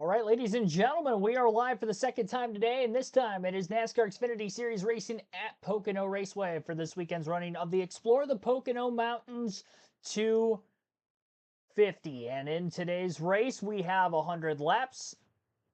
All right, ladies and gentlemen, we are live for the second time today, and this time it is NASCAR Xfinity Series racing at Pocono Raceway for this weekend's running of the Explore the Pocono Mountains 250. And in today's race, we have 100 laps,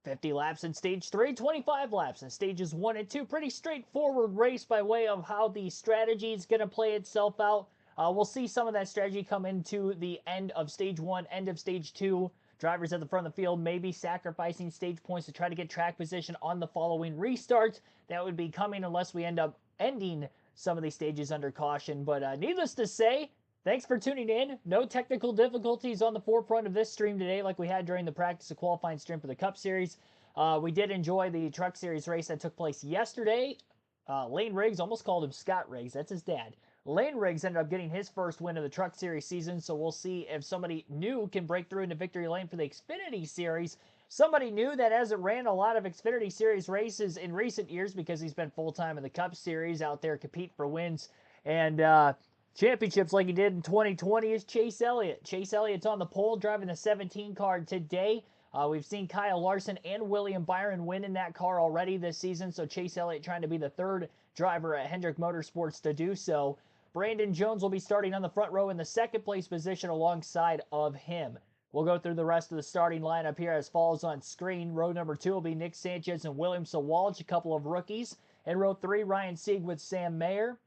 50 laps in stage 3, 25 laps in stages 1 and 2. Pretty straightforward race by way of how the strategy is going to play itself out. We'll see some of that strategy come into the end of stage 1, end of stage 2. Drivers at the front of the field may be sacrificing stage points to try to get track position on the following restarts. That would be coming unless we end up ending some of these stages under caution. But needless to say, thanks for tuning in. No technical difficulties on the forefront of this stream today like we had during the practice of qualifying stream for the Cup Series. We did enjoy the Truck Series race that took place yesterday. Lane Riggs, almost called him Scott Riggs, that's his dad. Lane Riggs ended up getting his first win of the Truck Series season, so we'll see if somebody new can break through into victory lane for the Xfinity Series. Somebody new that hasn't ran a lot of Xfinity Series races in recent years because he's been full-time in the Cup Series out there competing for wins and championships like he did in 2020 is Chase Elliott. Chase Elliott's on the pole driving the 17 car today. We've seen Kyle Larson and William Byron win in that car already this season, so Chase Elliott trying to be the third driver at Hendrick Motorsports to do so. Brandon Jones will be starting on the front row in the second place position alongside of him. We'll go through the rest of the starting lineup here as follows on screen. Row number 2 will be Nick Sanchez and William Sawalch, a couple of rookies. In row 3, Ryan Sieg with Sam Mayer.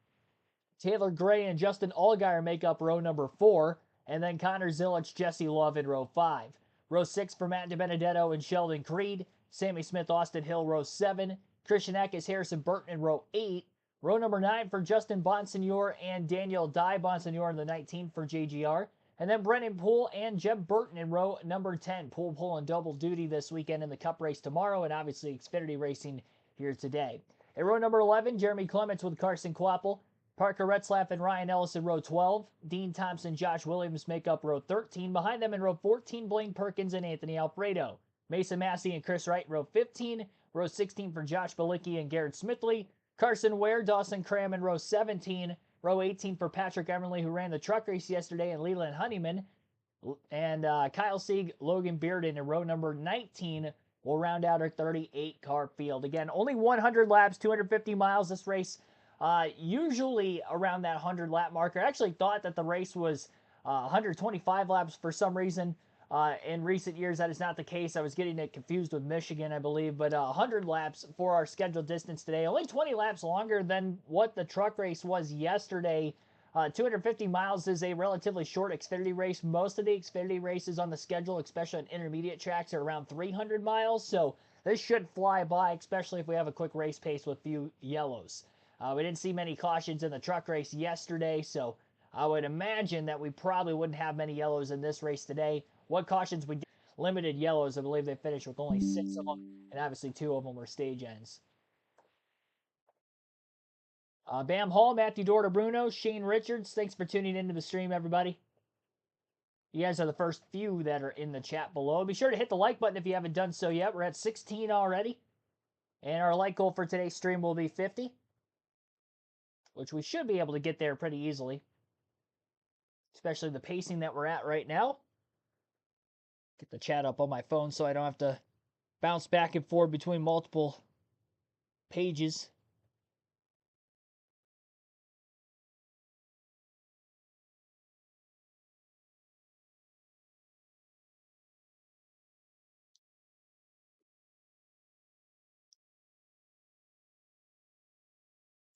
Taylor Gray and Justin Allgaier make up row number 4. And then Connor Zilic, Jesse Love in row 5. Row 6 for Matt DiBenedetto and Sheldon Creed. Sammy Smith, Austin Hill, row 7. Christian Eckes, Harrison Burton in row 8. Row number 9 for Justin Bonsignor and Daniel Dye. Bonsignor in the 19 for JGR. And then Brennan Poole and Jeb Burton in row number 10. Poole pulling double duty this weekend in the Cup race tomorrow and obviously Xfinity racing here today. At row number 11, Jeremy Clements with Carson Quapple. Parker Retzlaff and Ryan Ellis in row 12. Dean Thompson, Josh Williams make up row 13. Behind them in row 14, Blaine Perkins and Anthony Alfredo. Mason Massey and Chris Wright, row 15. Row 16 for Josh Balicki and Garrett Smithley. Carson Ware, Dawson Cram in row 17. Row 18 for Patrick Emerly, who ran the truck race yesterday, and Leland Honeyman. And Kyle Sieg, Logan Bearden in row number 19 will round out our 38-car field. Again, only 100 laps, 250 miles this race. Usually around that 100-lap marker. I actually thought that the race was 125 laps for some reason. In recent years, that is not the case. I was getting it confused with Michigan, I believe. But 100 laps for our scheduled distance today. Only 20 laps longer than what the truck race was yesterday. 250 miles is a relatively short Xfinity race. Most of the Xfinity races on the schedule, especially on intermediate tracks, are around 300 miles. So this should fly by, especially if we have a quick race pace with few yellows. We didn't see many cautions in the truck race yesterday, so I would imagine that we probably wouldn't have many yellows in this race today. What cautions we did, limited yellows. I believe they finished with only 6 of them, and obviously 2 of them were stage ends. Bam Hall, Matthew Dorda Bruno, Shane Richards, thanks for tuning into the stream, everybody. You guys are the first few that are in the chat below. Be sure to hit the like button if you haven't done so yet. We're at 16 already, and our like goal for today's stream will be 50, which we should be able to get there pretty easily, especially the pacing that we're at right now. Get the chat up on my phone so I don't have to bounce back and forth between multiple pages.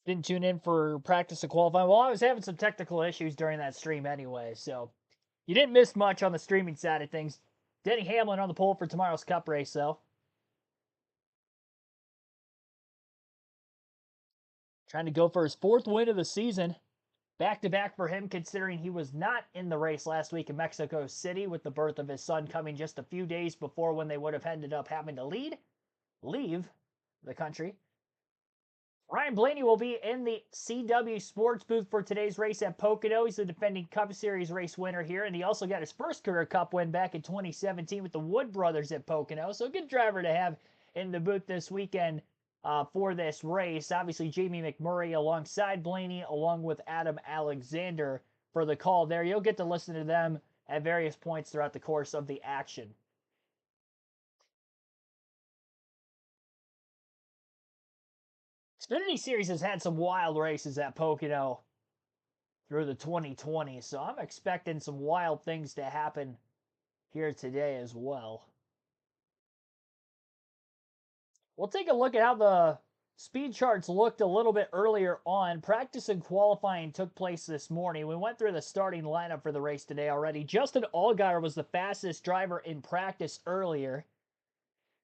Didn't tune in for practice of qualifying. Well, I was having some technical issues during that stream anyway, so you didn't miss much on the streaming side of things. Denny Hamlin on the pole for tomorrow's Cup race, though. Trying to go for his 4th win of the season. Back-to-back for him, considering he was not in the race last week in Mexico City with the birth of his son coming just a few days before when they would have ended up having to leave the country. Ryan Blaney will be in the CW Sports booth for today's race at Pocono. He's the defending Cup Series race winner here, and he also got his first career Cup win back in 2017 with the Wood Brothers at Pocono. So a good driver to have in the booth this weekend for this race. Obviously, Jamie McMurray alongside Blaney, along with Adam Alexander for the call there. You'll get to listen to them at various points throughout the course of the action. Xfinity Series has had some wild races at Pocono through the 2020s, so I'm expecting some wild things to happen here today as well. We'll take a look at how the speed charts looked a little bit earlier on. Practice and qualifying took place this morning. We went through the starting lineup for the race today already. Justin Allgaier was the fastest driver in practice earlier.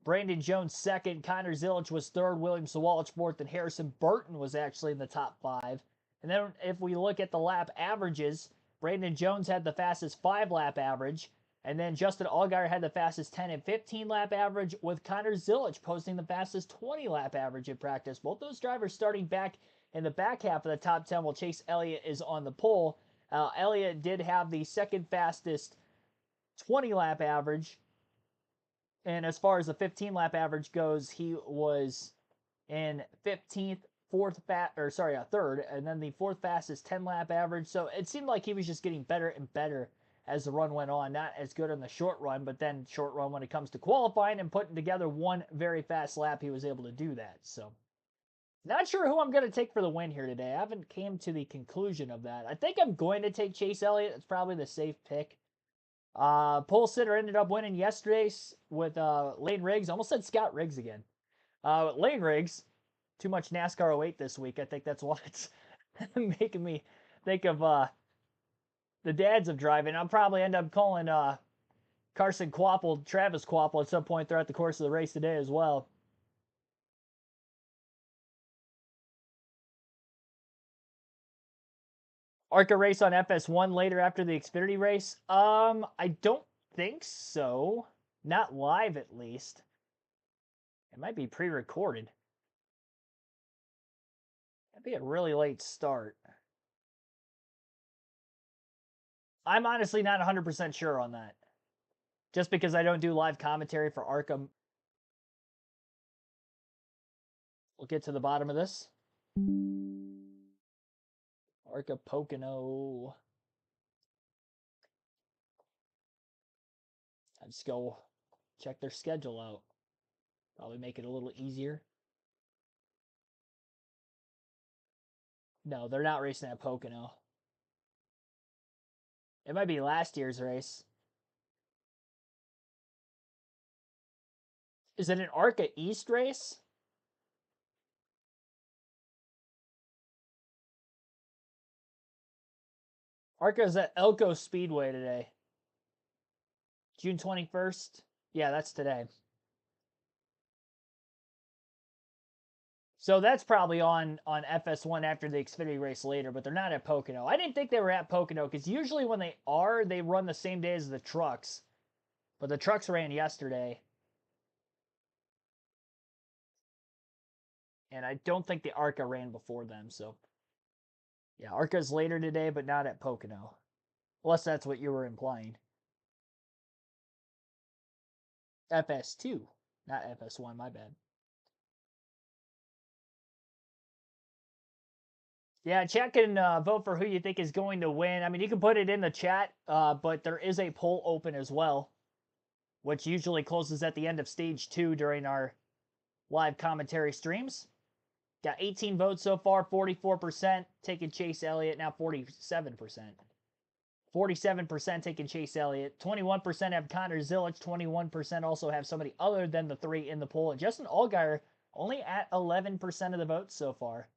Brandon Jones second, Connor Zilisch was third, William Sawalich fourth, and Harrison Burton was actually in the top five. And then if we look at the lap averages, Brandon Jones had the fastest 5-lap average, and then Justin Allgaier had the fastest 10 and 15-lap average, with Connor Zilisch posting the fastest 20-lap average in practice. Both those drivers starting back in the back half of the top 10 while Chase Elliott is on the pole. Elliott did have the second fastest 20-lap average, and as far as the 15-lap average goes, he was in 15th, third, and then the fourth fastest 10-lap average. So it seemed like he was just getting better and better as the run went on. Not as good on the short run, but then short run when it comes to qualifying and putting together one very fast lap, he was able to do that. So not sure who I'm going to take for the win here today. I haven't came to the conclusion of that. I think I'm going to take Chase Elliott. It's probably the safe pick. Pole sitter ended up winning yesterday with Lane Riggs. Almost said Scott Riggs again. Lane Riggs. Too much NASCAR 08 this week. I think that's why it's making me think of the dads of driving. I'll probably end up calling Carson Kvapil, Travis Kvapil at some point throughout the course of the race today as well. ARCA race on FS1 later after the Xfinity race? I don't think so. Not live, at least. It might be pre-recorded. That'd be a really late start. I'm honestly not 100% sure on that. Just because I don't do live commentary for ARCA. We'll get to the bottom of this. ARCA Pocono. I'll just go check their schedule out. Probably make it a little easier. No, they're not racing at Pocono. It might be last year's race. Is it an ARCA East race? ARCA is at Elko Speedway today. June 21st. Yeah, that's today. So that's probably on FS1 after the Xfinity race later, but they're not at Pocono. I didn't think they were at Pocono because usually when they are, they run the same day as the trucks. But the trucks ran yesterday. And I don't think the ARCA ran before them, so. Yeah, ARCA's later today, but not at Pocono. Unless that's what you were implying. FS2, not FS1, my bad. Yeah, chat can vote for who you think is going to win. I mean, you can put it in the chat, but there is a poll open as well, which usually closes at the end of stage 2 during our live commentary streams. Got 18 votes so far, 44% taking Chase Elliott, now 47%. 47% taking Chase Elliott, 21% have Connor Zilisch, 21% also have somebody other than the three in the poll, and Justin Allgaier only at 11% of the votes so far.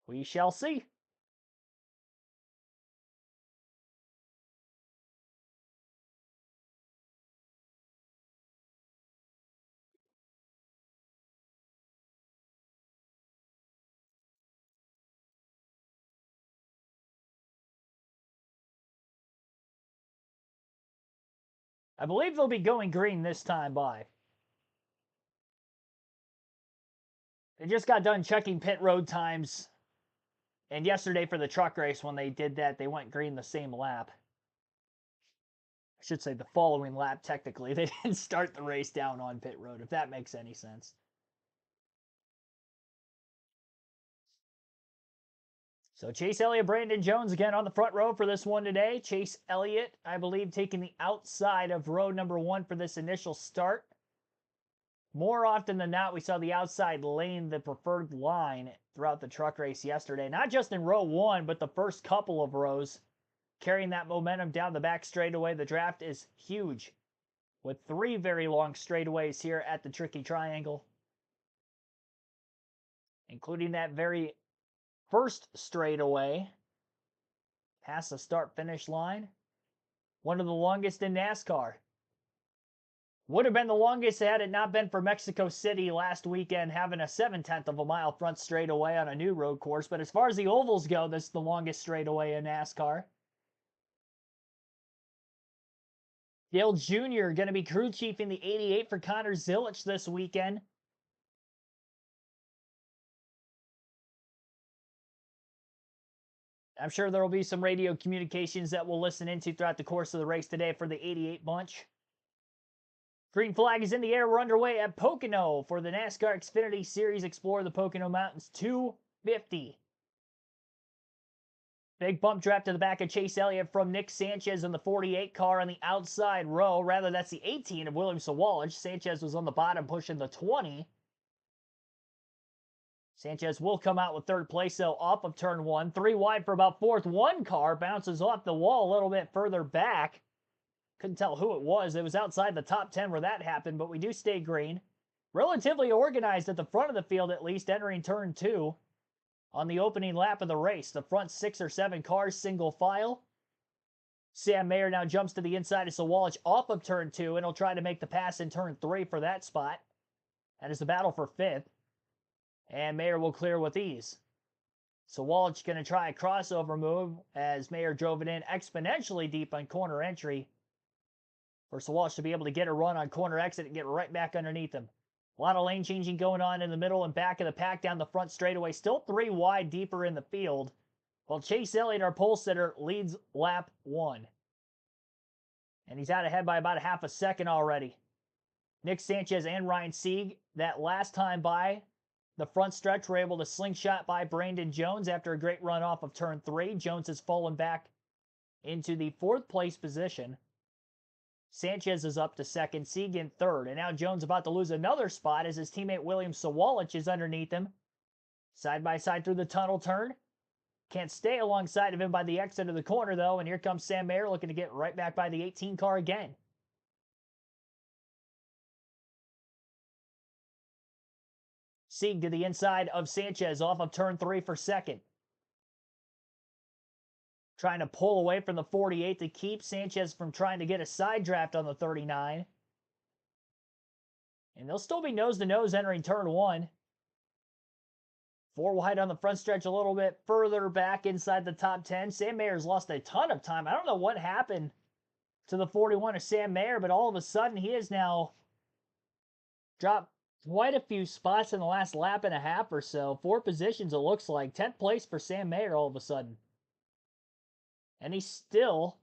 We shall see. I believe they'll be going green this time by. They just got done checking pit road times. And yesterday for the truck race, when they did that, they went green the same lap. I should say the following lap, technically. They didn't start the race down on pit road, if that makes any sense. So Chase Elliott, Brandon Jones again on the front row for this one today. Chase Elliott, I believe, taking the outside of row number 1 for this initial start. More often than not, we saw the outside lane the preferred line throughout the truck race yesterday. Not just in row one, but the first couple of rows, carrying that momentum down the back straightaway. The draft is huge, with 3 very long straightaways here at the Tricky Triangle, including that very first straightaway past the start-finish line. One of the longest in NASCAR. Would have been the longest had it not been for Mexico City last weekend having a 7/10 of a mile front straightaway on a new road course. But as far as the ovals go, this is the longest straightaway in NASCAR. Dale Jr. going to be crew chiefing the 88 for Connor Zilisch this weekend. I'm sure there will be some radio communications that we'll listen into throughout the course of the race today for the 88 bunch. Green flag is in the air. We're underway at Pocono for the NASCAR Xfinity Series Explore the Pocono Mountains 250. Big bump draft to the back of Chase Elliott from Nick Sanchez in the 48 car on the outside row. Rather, that's the 18 of William Sawalich. Sanchez was on the bottom pushing the 20. Sanchez will come out with third place, though, off of turn 1. 3 wide for about fourth. One car bounces off the wall a little bit further back. Couldn't tell who it was. It was outside the top 10 where that happened, but we do stay green. Relatively organized at the front of the field, at least, entering turn 2 on the opening lap of the race. The front 6 or 7 cars single file. Sam Mayer now jumps to the inside of Sawalich off of turn 2, and he'll try to make the pass in turn 3 for that spot. That is the battle for 5th. And Mayer will clear with ease. Sawalich going to try a crossover move as Mayer drove it in exponentially deep on corner entry. For Sawalich to be able to get a run on corner exit and get right back underneath him. A lot of lane changing going on in the middle and back of the pack down the front straightaway. Still 3 wide deeper in the field. While Chase Elliott, our pole sitter, leads lap 1. And he's out ahead by about a half a second already. Nick Sanchez and Ryan Sieg, that last time by the front stretch, were able to slingshot by Brandon Jones after a great run off of turn 3. Jones has fallen back into the 4th place position. Sanchez is up to 2nd, Sieg in 3rd, and now Jones about to lose another spot as his teammate William Sawalich is underneath him. Side by side through the tunnel turn. Can't stay alongside of him by the exit of the corner, though, and here comes Sam Mayer looking to get right back by the 18 car again. Sieg to the inside of Sanchez off of turn 3 for 2nd. Trying to pull away from the 48 to keep Sanchez from trying to get a side draft on the 39. And they'll still be nose-to-nose entering turn 1. 4 wide on the front stretch, a little bit further back inside the top 10. Sam Mayer's lost a ton of time. I don't know what happened to the 41 of Sam Mayer, but all of a sudden he has now dropped quite a few spots in the last lap and a half or so. 4 positions, it looks like. 10th place for Sam Mayer all of a sudden. And he's still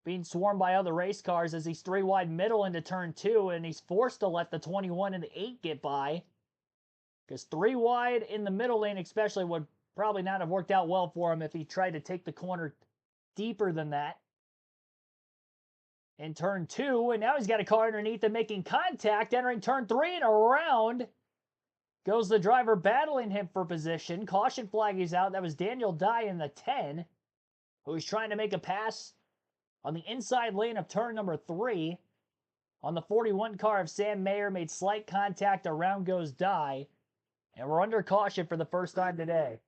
being swarmed by other race cars as he's 3 wide middle into turn 2, and he's forced to let the 21 and the 8 get by. Because 3 wide in the middle lane especially would probably not have worked out well for him if he tried to take the corner deeper than that. In turn 2, and now he's got a car underneath him making contact, entering turn 3, and around goes the driver battling him for position. Caution flag is out. That was Daniel Dye in the 10. Who was trying to make a pass on the inside lane of turn number 3. On the 41 car of Sam Mayer, made slight contact, around goes Dye. And we're under caution for the first time today.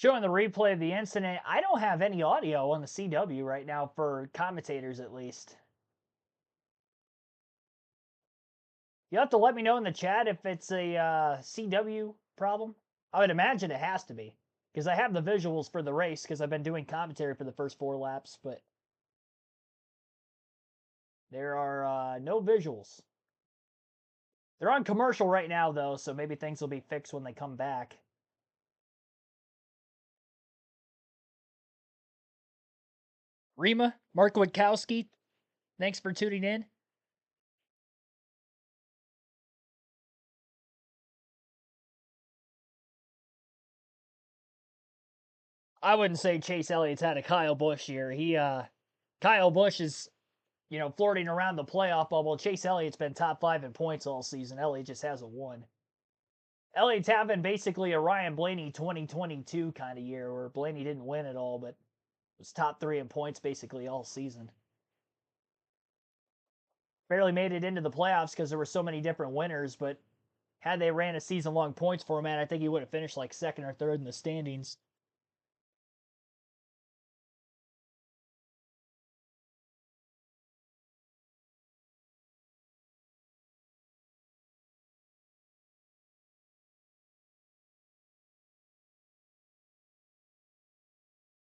Showing the replay of the incident. I don't have any audio on the CW right now for commentators, at least. You have to let me know in the chat if it's a CW problem. I would imagine it has to be, because I have the visuals for the race because I've been doing commentary for the first 4 laps, but there are no visuals. They're on commercial right now, though, so maybe things will be fixed when they come back. Rima, Mark Witkowski, thanks for tuning in. I wouldn't say Chase Elliott's had a Kyle Busch year. Kyle Busch is, flirting around the playoff bubble. Chase Elliott's been top 5 in points all season. Elliott just hasn't won. Elliott's having basically a Ryan Blaney 2022 kind of year where Blaney didn't win at all, but was top 3 in points basically all season. Barely made it into the playoffs because there were so many different winners, but had they ran a season-long points format, I think he would have finished like second or third in the standings.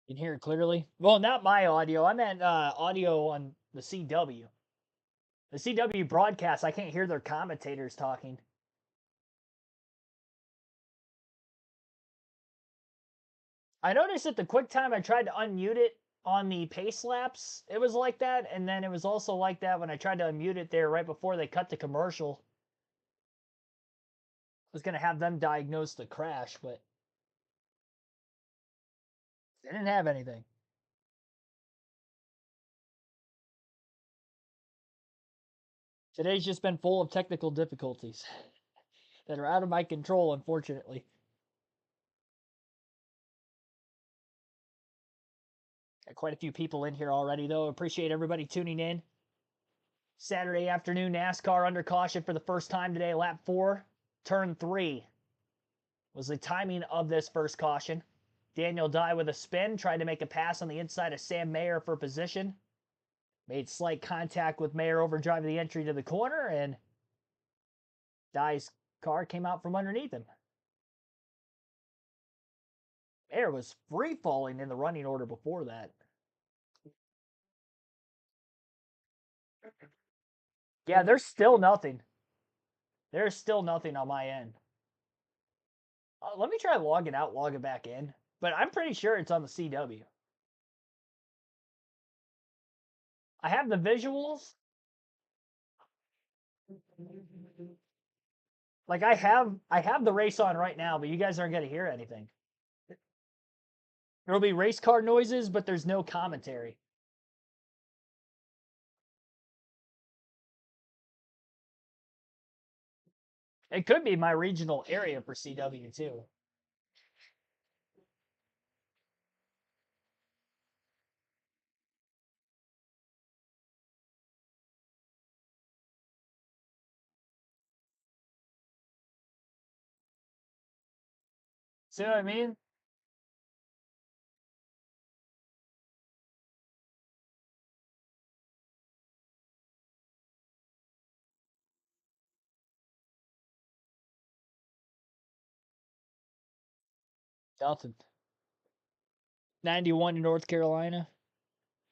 You can hear it clearly? Well, not my audio. I meant audio on the CW. The CW broadcast, I can't hear their commentators talking. I noticed at the quick time I tried to unmute it on the pace laps, it was like that, and then it was also like that when I tried to unmute it there right before they cut the commercial. I was gonna have them diagnose the crash, but they didn't have anything. Today's just been full of technical difficulties that are out of my control, unfortunately. Got quite a few people in here already, though. Appreciate everybody tuning in. Saturday afternoon NASCAR under caution for the first time today. Lap 4, turn 3 was the timing of this first caution. Daniel Dye with a spin, tried to make a pass on the inside of Sam Mayer for position. Made slight contact with Mayer overdriving the entry to the corner, and Dye's car came out from underneath him. Mayer was free falling in the running order before that. Yeah, there's still nothing. There's still nothing on my end. Let me try logging out, logging back in. But I'm pretty sure it's on the CW. I have the visuals. Like I have the race on right now, but you guys aren't gonna hear anything. There'll be race car noises, but there's no commentary. It could be my regional area for CW too. See what I mean? Nothing. 91 in North Carolina.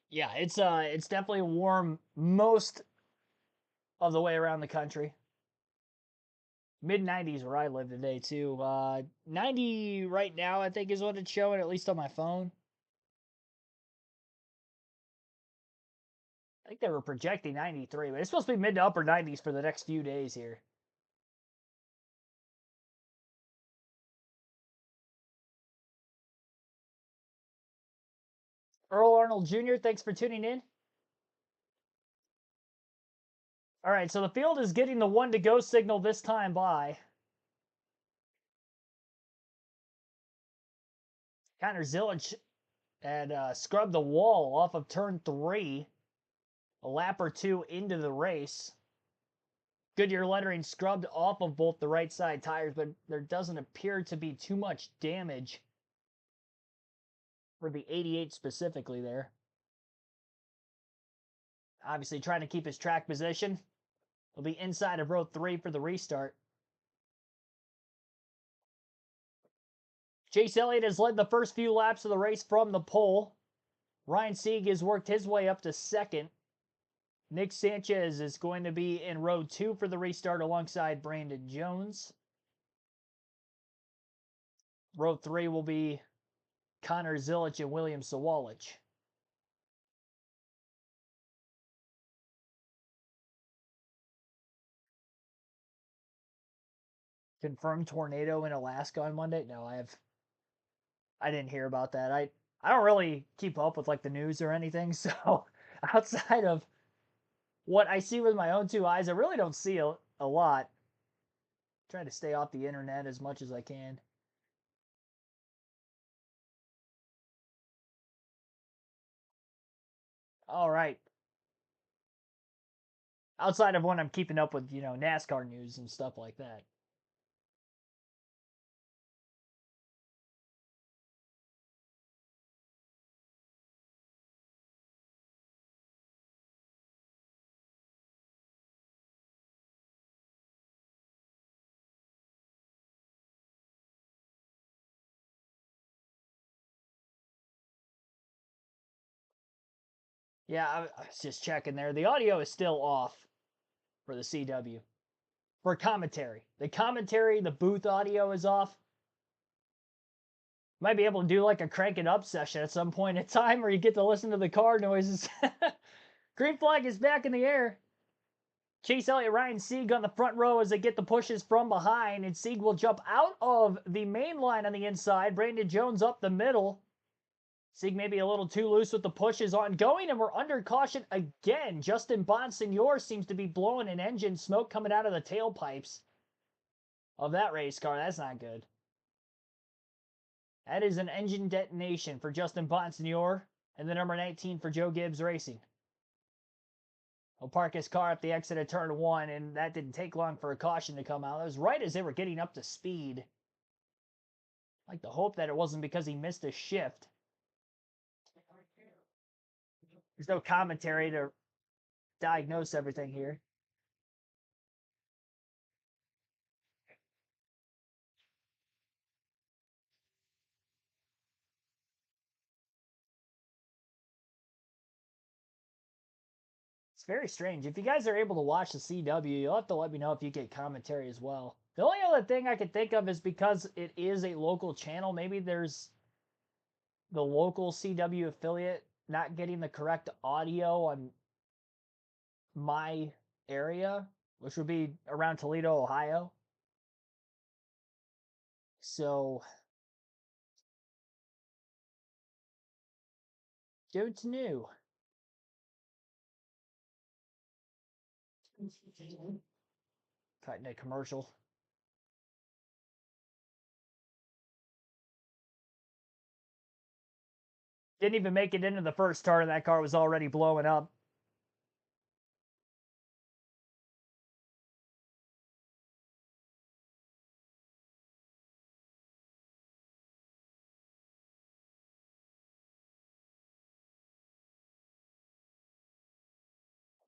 Yeah, it's definitely warm most of the way around the country. Mid 90s where I live today too. 90 right now I think is what it's showing, at least on my phone. I think they were projecting 93, but it's supposed to be mid to upper 90s for the next few days here. Earl Arnold Jr., thanks for tuning in. All right, so the field is getting the 1 to go signal this time by. Connor Zillage had scrubbed the wall off of turn 3 a lap or two into the race. Goodyear lettering scrubbed off of both the right side tires, but there doesn't appear to be too much damage for the 88 specifically there. Obviously trying to keep his track position. He'll be inside of row 3 for the restart. Chase Elliott has led the first few laps of the race from the pole. Ryan Sieg has worked his way up to second. Nick Sanchez is going to be in row 2 for the restart alongside Brandon Jones. Row 3 will be Connor Zilich and William Sawalich. Confirmed tornado in Alaska on Monday? No, I didn't hear about that. I don't really keep up with like the news or anything, so outside of what I see with my own two eyes, I really don't see a lot. Try to stay off the internet as much as I can. All right. Outside of when I'm keeping up with, NASCAR news and stuff like that. Yeah, I was just checking there. The audio is still off for the CW. For commentary. The booth audio is off. Might be able to do like a crank it up session at some point in time where you get to listen to the car noises. Green flag is back in the air. Chase Elliott, Ryan Sieg on the front row as they get the pushes from behind, and Sieg will jump out of the main line on the inside. Brandon Jones up the middle. Sieg maybe a little too loose with the pushes ongoing, and we're under caution again. Justin Bonsignor seems to be blowing an engine smoke coming out of the tailpipes of that race car. That's not good. That is an engine detonation for Justin Bonsignor and the number 19 for Joe Gibbs Racing. He'll park his car up the exit of turn 1, and that didn't take long for a caution to come out. That was right as they were getting up to speed. I like to hope that it wasn't because he missed a shift. There's no commentary to diagnose everything here. It's very strange. If you guys are able to watch the CW, you'll have to let me know if you get commentary as well. The only other thing I could think of is because it is a local channel, maybe there's the local CW affiliate not getting the correct audio on my area, which would be around Toledo, Ohio. So, don't know. Cutting a commercial. Didn't even make it into the first turn, and that car was already blowing up.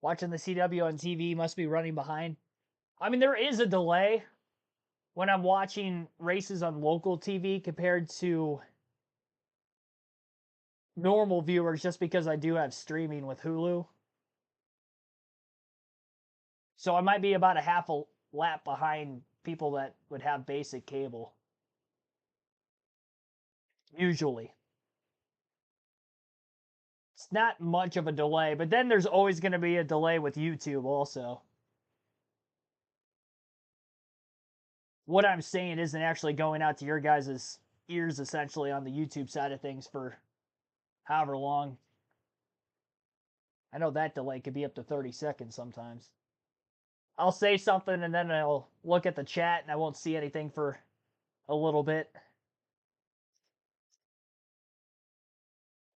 Watching the CW on TV must be running behind. I mean, there is a delay when I'm watching races on local TV compared to normal viewers just because I do have streaming with Hulu. So I might be about a half a lap behind people that would have basic cable. Usually. It's not much of a delay, but then there's always going to be a delay with YouTube also. What I'm saying isn't actually going out to your guys' ears essentially on the YouTube side of things for however long. I know that delay could be up to 30 seconds sometimes. I'll say something and then I'll look at the chat and I won't see anything for a little bit.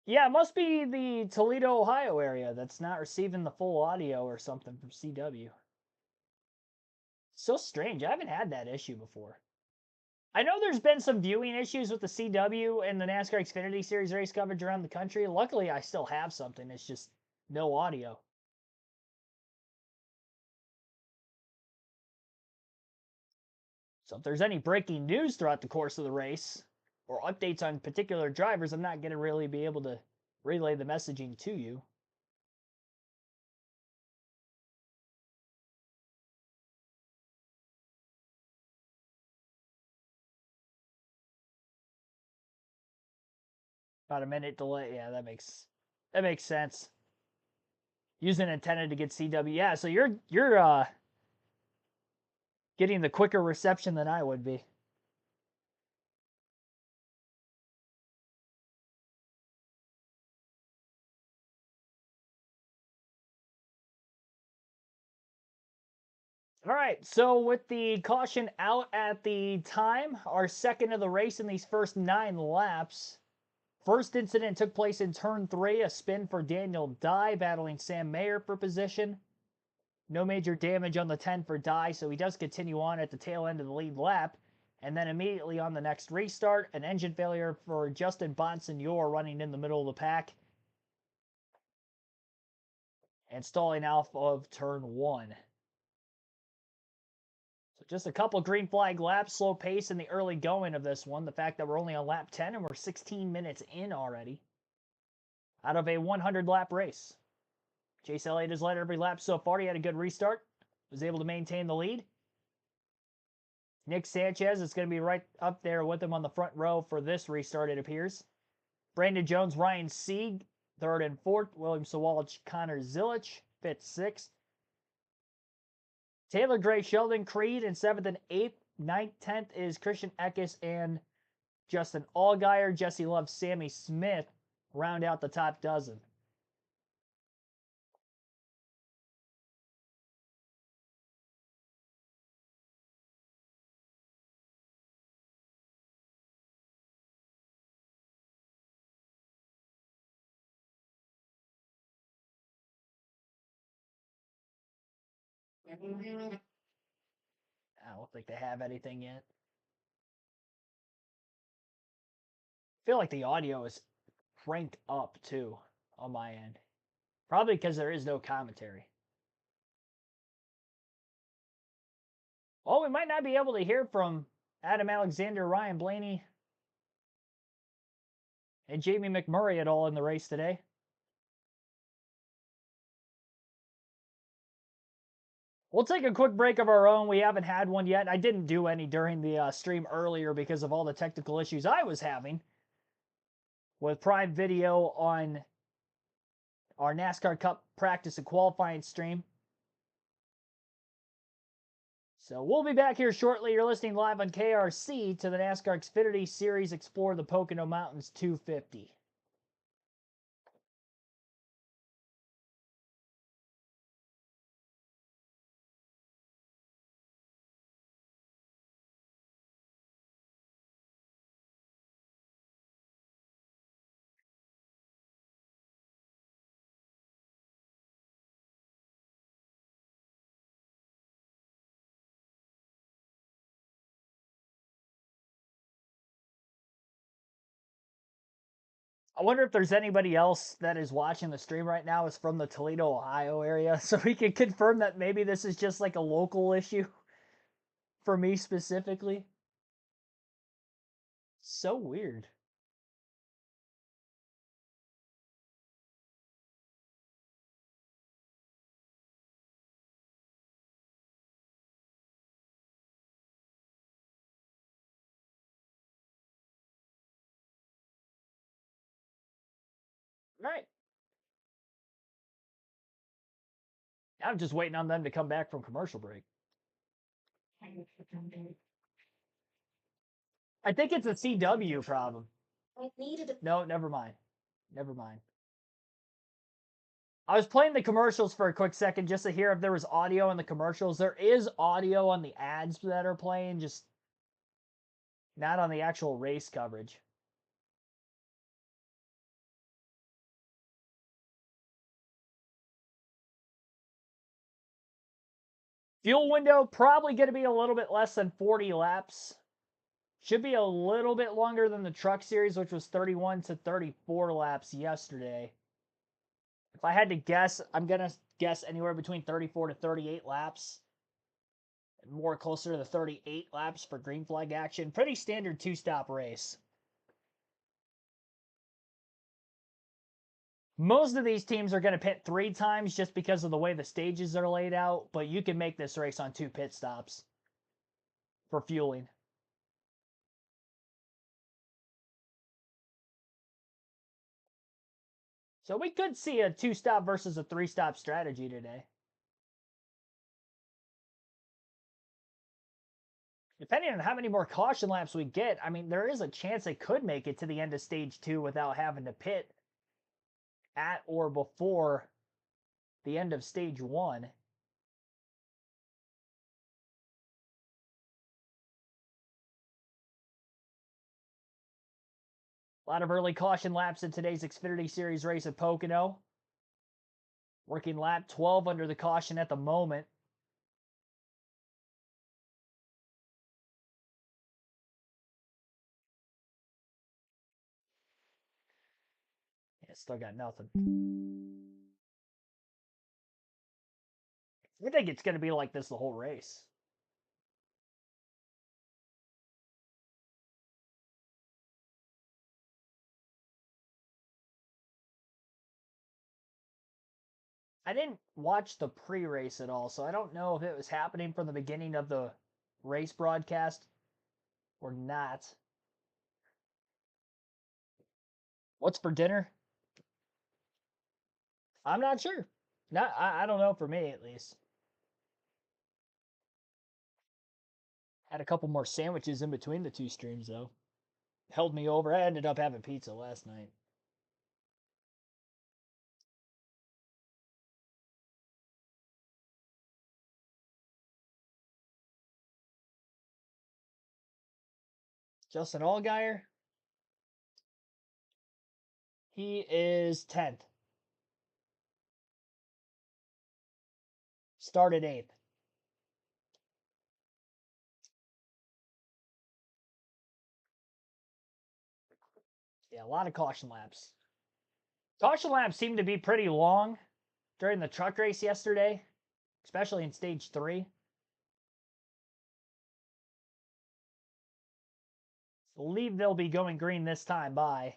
Yeah, it must be the Toledo, Ohio area that's not receiving the full audio or something from CW. So strange. I haven't had that issue before. I know there's been some viewing issues with the CW and the NASCAR Xfinity Series race coverage around the country. Luckily, I still have something. It's just no audio. So if there's any breaking news throughout the course of the race or updates on particular drivers, I'm not going to really be able to relay the messaging to you. About a minute delay. Yeah, that makes sense. Using antenna to get CW. Yeah, so you're getting the quicker reception than I would be. All right, so with the caution out at the time, our second of the race in these first 9 laps. First incident took place in turn 3, a spin for Daniel Dye battling Sam Mayer for position. No major damage on the 10 for Dye, so he does continue on at the tail end of the lead lap. And then immediately on the next restart, an engine failure for Justin Bonsignor running in the middle of the pack and stalling off of turn 1. So just a couple green flag laps, slow pace in the early going of this one. The fact that we're only on lap 10 and we're 16 minutes in already out of a 100 lap race. Chase Elliott has led every lap so far. He had a good restart, was able to maintain the lead. Nick Sanchez is going to be right up there with him on the front row for this restart, it appears. Brandon Jones, Ryan Sieg, third and fourth. William Sawalch, Connor Zilich, fifth, sixth. Taylor Gray, Sheldon Creed in seventh and eighth. Ninth, 10th is Christian Eckes and Justin Allgaier. Jesse Love, Sammy Smith round out the top dozen. I don't think they have anything yet. I feel like the audio is cranked up too on my end. Probably because there is no commentary. Oh, we might not be able to hear from Adam Alexander, Ryan Blaney, and Jamie McMurray at all in the race today. We'll take a quick break of our own. We haven't had one yet. I didn't do any during the stream earlier because of all the technical issues I was having with Prime Video on our NASCAR Cup practice and qualifying stream. So we'll be back here shortly. You're listening live on KRC to the NASCAR Xfinity Series Explore the Pocono Mountains 250. I wonder if there's anybody else that is watching the stream right now is from the Toledo, Ohio area, so we can confirm that maybe this is just like a local issue for me specifically. So weird. All right. I'm just waiting on them to come back from commercial break. I think it's a CW problem. No, never mind. Never mind. I was playing the commercials for a quick second just to hear if there was audio in the commercials. There is audio on the ads that are playing, just not on the actual race coverage. Fuel window probably going to be a little bit less than 40 laps Should be a little bit longer than the Truck Series, which was 31 to 34 laps yesterday. If I had to guess, I'm going to guess anywhere between 34 to 38 laps. More closer to the 38 laps for green flag action. Pretty standard two-stop race. Most of these teams are going to pit 3 times just because of the way the stages are laid out, but you can make this race on 2 pit stops for fueling. So we could see a 2-stop versus a 3-stop strategy today. Depending on how many more caution laps we get, I mean, there is a chance they could make it to the end of stage 2 without having to pit at or before the end of stage 1. A lot of early caution laps in today's Xfinity Series race at Pocono. Working lap 12 under the caution at the moment. Yeah, still got nothing. I think it's going to be like this the whole race. I didn't watch the pre-race at all, so I don't know if it was happening from the beginning of the race broadcast or not. What's for dinner? I'm not sure. Not, I don't know, for me at least. Had a couple more sandwiches in between the 2 streams, though. Held me over. I ended up having pizza last night. Justin Allgaier, he is 10th. Started 8th. Yeah, a lot of caution laps. Caution laps seemed to be pretty long during the truck race yesterday, especially in stage 3. I believe they'll be going green this time by.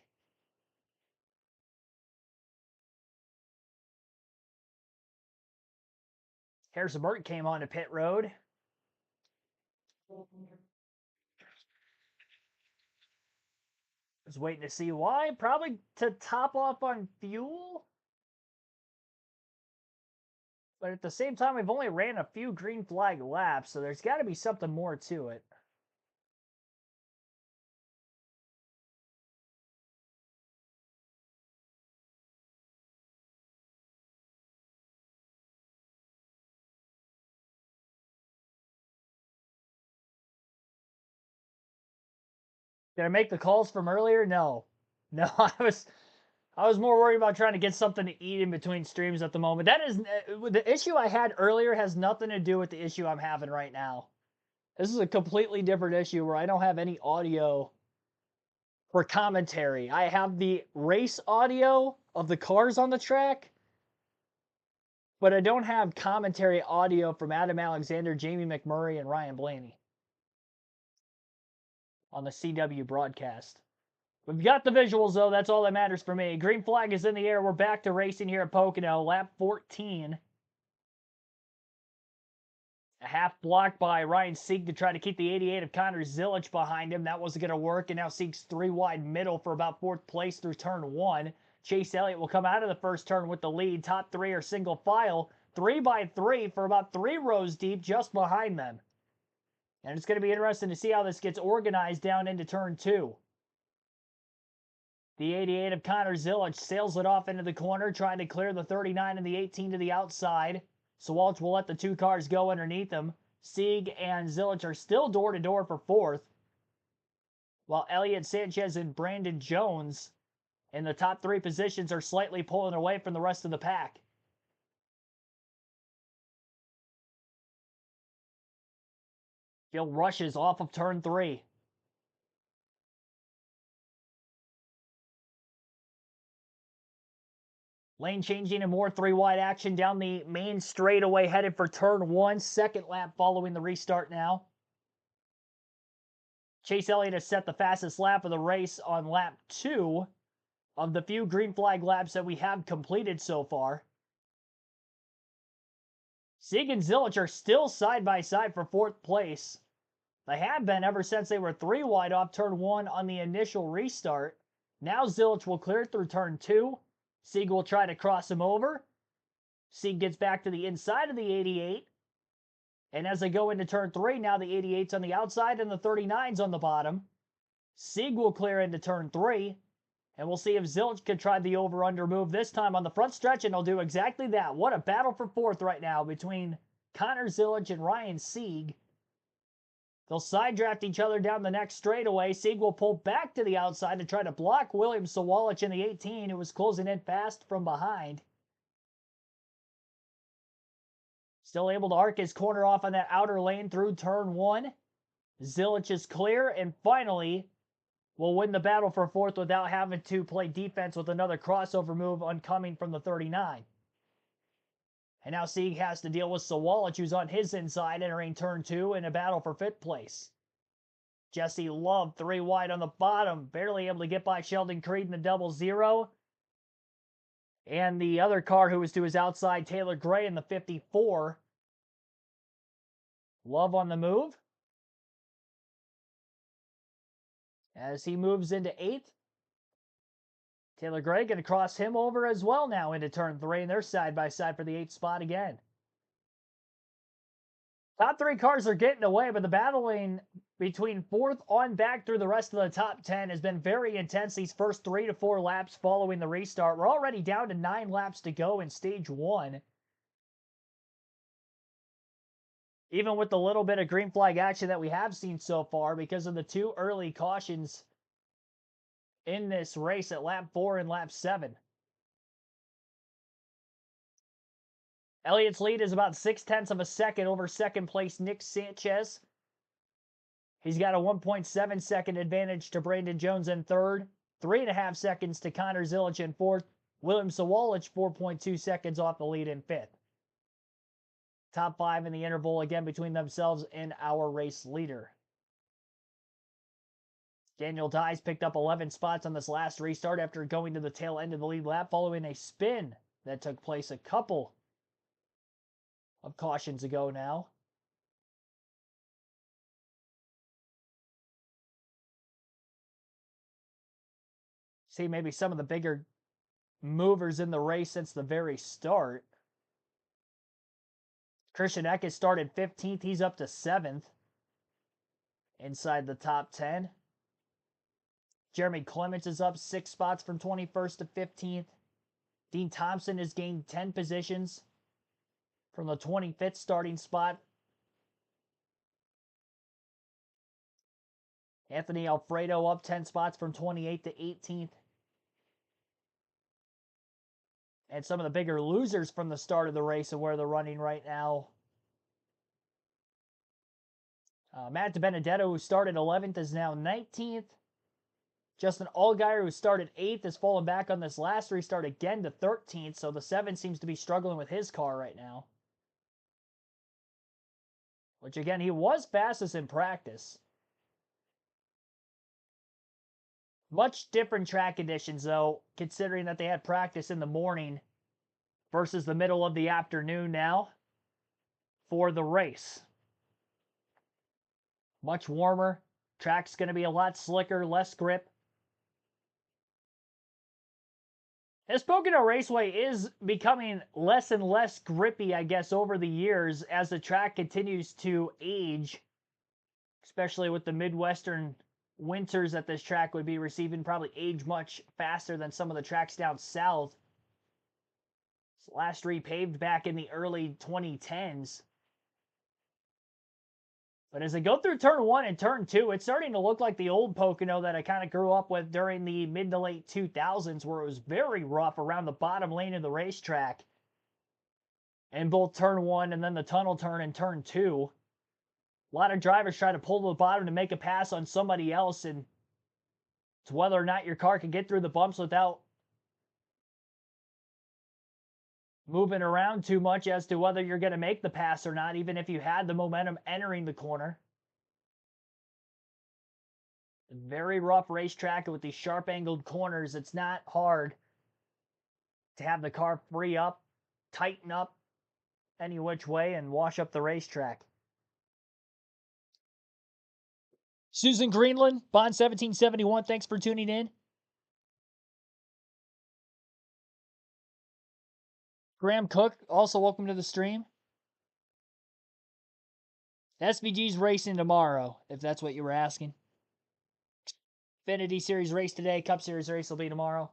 Harrison Burton came onto pit road. Was waiting to see why. Probably to top off on fuel. But at the same time, we've only ran a few green flag laps, so there's got to be something more to it. Did I make the calls from earlier? No. No, I was more worried about trying to get something to eat in between streams at the moment. That is the issue I had earlier has nothing to do with the issue I'm having right now. This is a completely different issue where I don't have any audio for commentary. I have the race audio of the cars on the track, but I don't have commentary audio from Adam Alexander, Jamie McMurray, and Ryan Blaney on the CW broadcast. We've got the visuals, though. That's all that matters for me. Green flag is in the air. We're back to racing here at Pocono. Lap 14. A half block by Ryan Sieg to try to keep the 88 of Connor Zilic behind him. That wasn't going to work, and now Sieg's 3 wide middle for about 4th place through turn 1. Chase Elliott will come out of the first turn with the lead. Top 3 are single file. 3 by 3 for about 3 rows deep just behind them. And it's going to be interesting to see how this gets organized down into turn 2. The 88 of Connor Zilic sails it off into the corner, trying to clear the 39 and the 18 to the outside. Sawalch will let the 2 cars go underneath him. Sieg and Zilic are still door-to-door for 4th, while Elliott Sanchez and Brandon Jones in the top 3 positions are slightly pulling away from the rest of the pack. Gil rushes off of turn 3. Lane changing and more three-wide action down the main straightaway headed for turn one. Second lap following the restart now. Chase Elliott has set the fastest lap of the race on lap 2 of the few green flag laps that we have completed so far. Sieg and Zilich are still side by side for 4th place. They have been ever since they were 3 wide off turn 1 on the initial restart. Now Zilich will clear through turn 2. Sieg will try to cross him over. Sieg gets back to the inside of the 88. And as they go into turn 3, now the 88's on the outside and the 39's on the bottom. Sieg will clear into turn 3. And we'll see if Zilich can try the over-under move this time on the front stretch, and he'll do exactly that. What a battle for 4th right now between Connor Zilich and Ryan Sieg. They'll side draft each other down the next straightaway. Sieg will pull back to the outside to try to block William Sawalich in the 18, who was closing in fast from behind. Still able to arc his corner off on that outer lane through turn 1. Zilich is clear, and finally will win the battle for 4th without having to play defense with another crossover move oncoming from the 39. And now Sieg has to deal with Sawalich, who's on his inside, entering turn 2 in a battle for 5th place. Jesse Love 3 wide on the bottom, barely able to get by Sheldon Creed in the double zero. And the other car who was to his outside, Taylor Gray in the 54. Love on the move as he moves into 8th. Taylor Gray going to cross him over as well now into turn 3, and they're side by side for the 8th spot again. Top 3 cars are getting away, but the battling between 4th on back through the rest of the top 10 has been very intense these first 3 to 4 laps following the restart. We're already down to 9 laps to go in stage 1. Even with the little bit of green flag action that we have seen so far because of the 2 early cautions in this race at lap 4 and lap 7. Elliott's lead is about 0.6 of a second over second place Nick Sanchez. He's got a 1.7 second advantage to Brandon Jones in 3rd, 3.5 seconds to Connor Zilich in 4th, William Sawalich 4.2 seconds off the lead in 5th. Top 5 in the interval again between themselves and our race leader. Daniel Dye's picked up 11 spots on this last restart after going to the tail end of the lead lap following a spin that took place a couple of cautions ago now. See maybe some of the bigger movers in the race since the very start. Christian Eck has started 15th. He's up to 7th inside the top 10. Jeremy Clements is up 6 spots from 21st to 15th. Dean Thompson has gained 10 positions from the 25th starting spot. Anthony Alfredo up 10 spots from 28th to 18th. And some of the bigger losers from the start of the race and where they're running right now. Matt DiBenedetto, who started 11th, is now 19th. Justin Allgaier, who started 8th, has fallen back on this last restart again to 13th, so the 7 seems to be struggling with his car right now. Which, again, he was fastest in practice. Much different track conditions, though, considering that they had practice in the morning versus the middle of the afternoon now for the race. Much warmer. Track's going to be a lot slicker, less grip. This Pocono Raceway is becoming less and less grippy, I guess, over the years as the track continues to age, especially with the Midwestern winters that this track would be receiving, probably age much faster than some of the tracks down south. It's last repaved back in the early 2010s. But as they go through turn 1 and turn 2, it's starting to look like the old Pocono that I kind of grew up with during the mid to late 2000s, where it was very rough around the bottom lane of the racetrack. And both turn 1 and then the tunnel turn in turn 2. A lot of drivers try to pull to the bottom to make a pass on somebody else, and it's whether or not your car can get through the bumps without moving around too much as to whether you're going to make the pass or not, even if you had the momentum entering the corner. Very rough racetrack with these sharp angled corners. It's not hard to have the car free up, tighten up any which way, and wash up the racetrack. Susan Greenland, Bond 1771, thanks for tuning in. Graham Cook, also welcome to the stream. SVG's racing tomorrow, if that's what you were asking. Xfinity Series race today, Cup Series race will be tomorrow.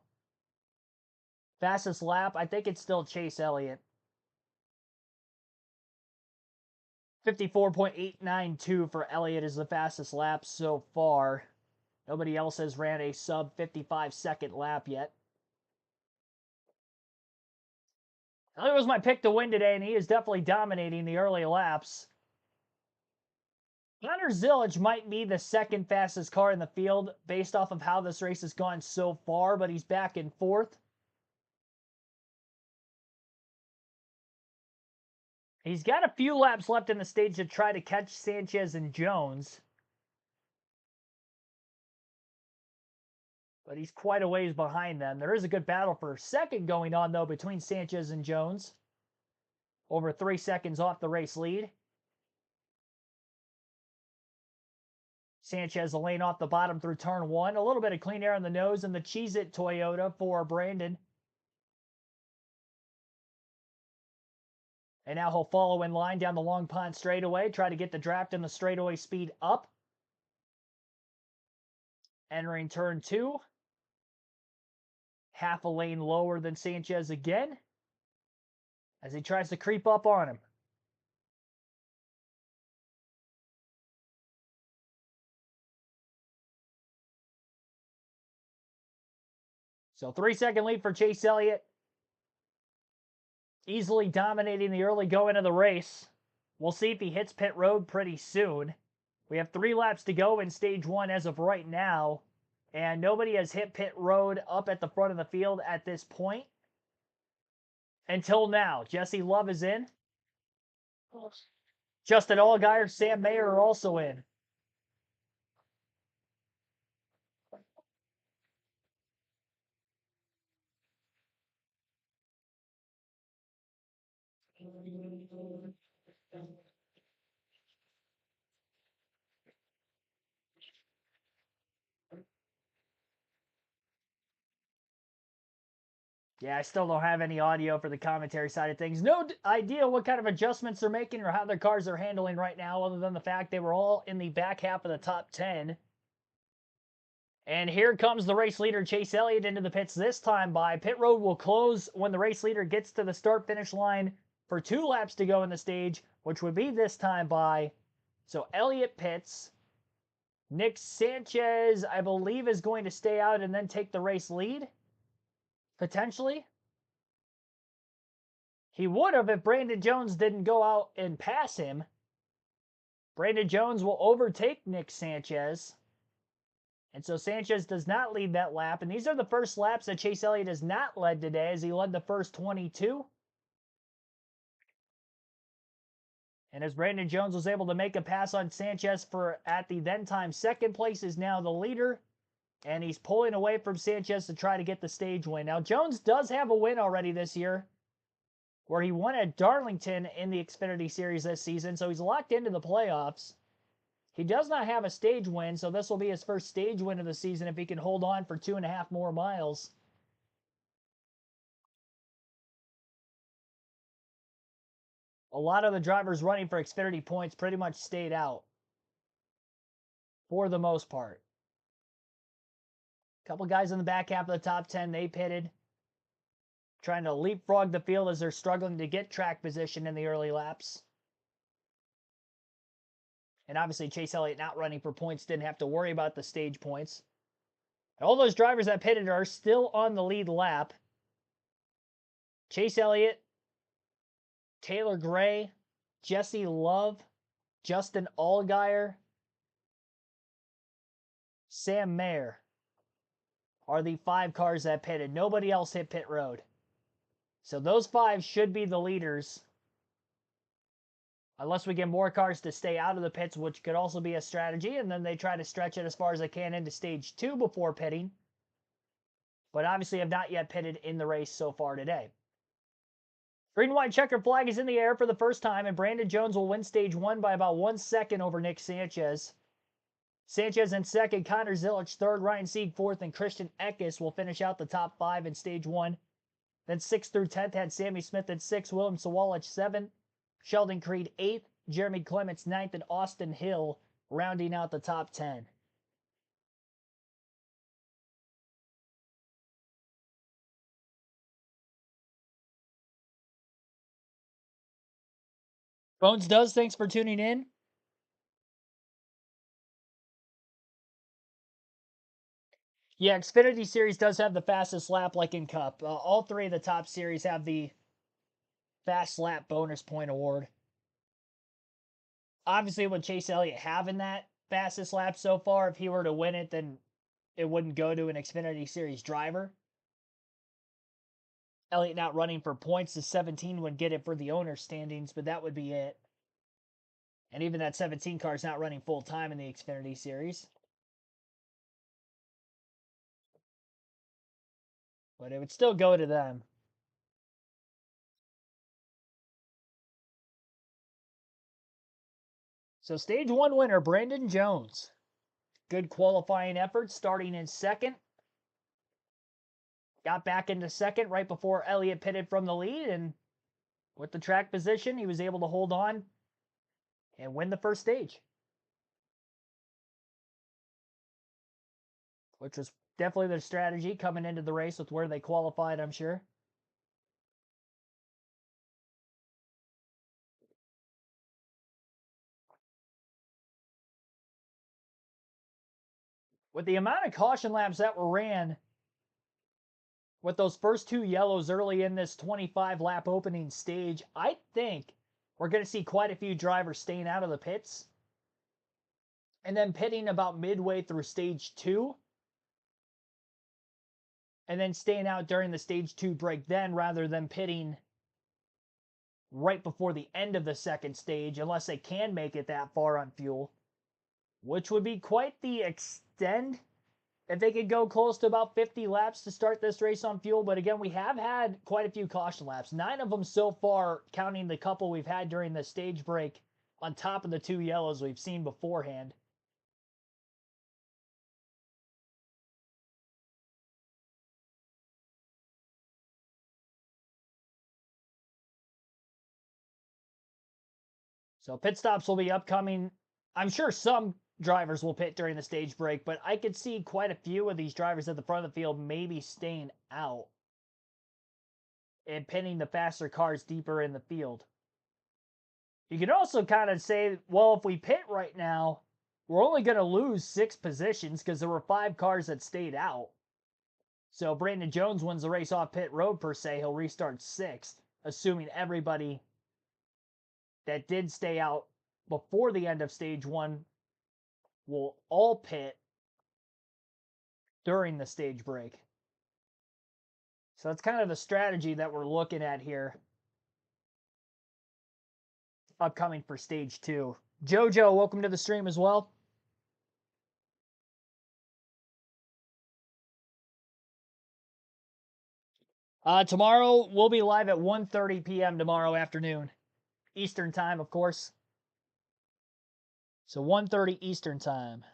Fastest lap, I think it's still Chase Elliott. 54.892 for Elliott is the fastest lap so far. Nobody else has ran a sub 55-second lap yet. Elliott was my pick to win today, and he is definitely dominating the early laps. Connor Zillage might be the second fastest car in the field based off of how this race has gone so far, but he's back in fourth. He's got a few laps left in the stage to try to catch Sanchez and Jones. But he's quite a ways behind them. There is a good battle for second going on, though, between Sanchez and Jones. Over 3 seconds off the race lead. Sanchez a lane off the bottom through turn one. A little bit of clean air on the nose and the Cheez-It Toyota for Brandon. And now he'll follow in line down the Long Pond straightaway. Try to get the draft and the straightaway speed up. Entering turn two. Half a lane lower than Sanchez again. As he tries to creep up on him. So 3-second lead for Chase Elliott. Easily dominating the early going of the race. We'll see if he hits pit road pretty soon. We have 3 laps to go in stage one as of right now. And nobody has hit pit road up at the front of the field at this point. Until now. Jesse Love is in. Justin Allgaier, Sam Mayer are also in. Yeah, I still don't have any audio for the commentary side of things. No idea what kind of adjustments they're making or how their cars are handling right now, other than the fact they were all in the back half of the top 10. And here comes the race leader, Chase Elliott, into the pits this time by. Pit road will close when the race leader gets to the start-finish line for 2 laps to go in the stage, which would be this time by. So Elliott pits. Nick Sanchez, I believe, is going to stay out and then take the race lead. Potentially. He would have if Brandon Jones didn't go out and pass him. Brandon Jones will overtake Nick Sanchez. And so Sanchez does not lead that lap. And these are the first laps that Chase Elliott has not led today, as he led the first 22. And as Brandon Jones was able to make a pass on Sanchez for, at the then time, second place, is now the leader. And he's pulling away from Sanchez to try to get the stage win. Now, Jones does have a win already this year, where he won at Darlington in the Xfinity Series this season, so he's locked into the playoffs. He does not have a stage win, so this will be his first stage win of the season if he can hold on for 2.5 more miles. A lot of the drivers running for Xfinity points pretty much stayed out for the most part. A couple guys in the back half of the top 10, they pitted, trying to leapfrog the field as they're struggling to get track position in the early laps. And obviously Chase Elliott not running for points didn't have to worry about the stage points. And all those drivers that pitted are still on the lead lap. Chase Elliott, Taylor Gray, Jesse Love, Justin Allgaier, Sam Mayer are the 5 cars that pitted. Nobody else hit pit road. So those 5 should be the leaders. Unless we get more cars to stay out of the pits, which could also be a strategy, and then they try to stretch it as far as they can into stage 2 before pitting. But obviously have not yet pitted in the race so far today. Green white checkered flag is in the air for the first time, and Brandon Jones will win stage 1 by about 1 second over Nick Sanchez. Sanchez in second, Connor Zilic third, Ryan Sieg fourth, and Christian Eckes will finish out the top 5 in stage 1. Then 6th through 10th had Sammy Smith at 6, William Sawalich 7th, Sheldon Creed 8th, Jeremy Clements 9th, and Austin Hill rounding out the top 10. Bones does, thanks for tuning in. Yeah, Xfinity Series does have the fastest lap like in Cup. All 3 of the top series have the fast lap bonus point award. Obviously, with Chase Elliott having that fastest lap so far, if he were to win it, then it wouldn't go to an Xfinity Series driver. Elliott not running for points, the 17 would get it for the owner standings, but that would be it. And even that 17 car is not running full time in the Xfinity Series. But it would still go to them. So stage 1 winner, Brandon Jones. Good qualifying effort, starting in second. Got back into second right before Elliott pitted from the lead, and with the track position, he was able to hold on and win the first stage. Which was definitely their strategy coming into the race with where they qualified, I'm sure. With the amount of caution laps that were ran, with those first 2 yellows early in this 25 lap opening stage, I think we're going to see quite a few drivers staying out of the pits and then pitting about midway through stage 2 and then staying out during the stage 2 break then rather than pitting right before the end of the second stage unless they can make it that far on fuel, which would be quite the extend if they could go close to about 50 laps to start this race on fuel. But again, we have had quite a few caution laps, 9 of them so far, counting the couple we've had during the stage break on top of the 2 yellows we've seen beforehand. So pit stops will be upcoming. I'm sure some drivers will pit during the stage break, but I could see quite a few of these drivers at the front of the field maybe staying out and pinning the faster cars deeper in the field. You can also kind of say, well, if we pit right now, we're only going to lose 6 positions because there were 5 cars that stayed out. So Brandon Jones wins the race off pit road per se. He'll restart 6th, assuming everybody that did stay out before the end of stage 1 will all pit during the stage break. So that's kind of the strategy that we're looking at here upcoming for stage 2. Jojo, welcome to the stream as well. Tomorrow we'll be live at 1:30 p.m. tomorrow afternoon, Eastern time, of course. So 1:30 Eastern time.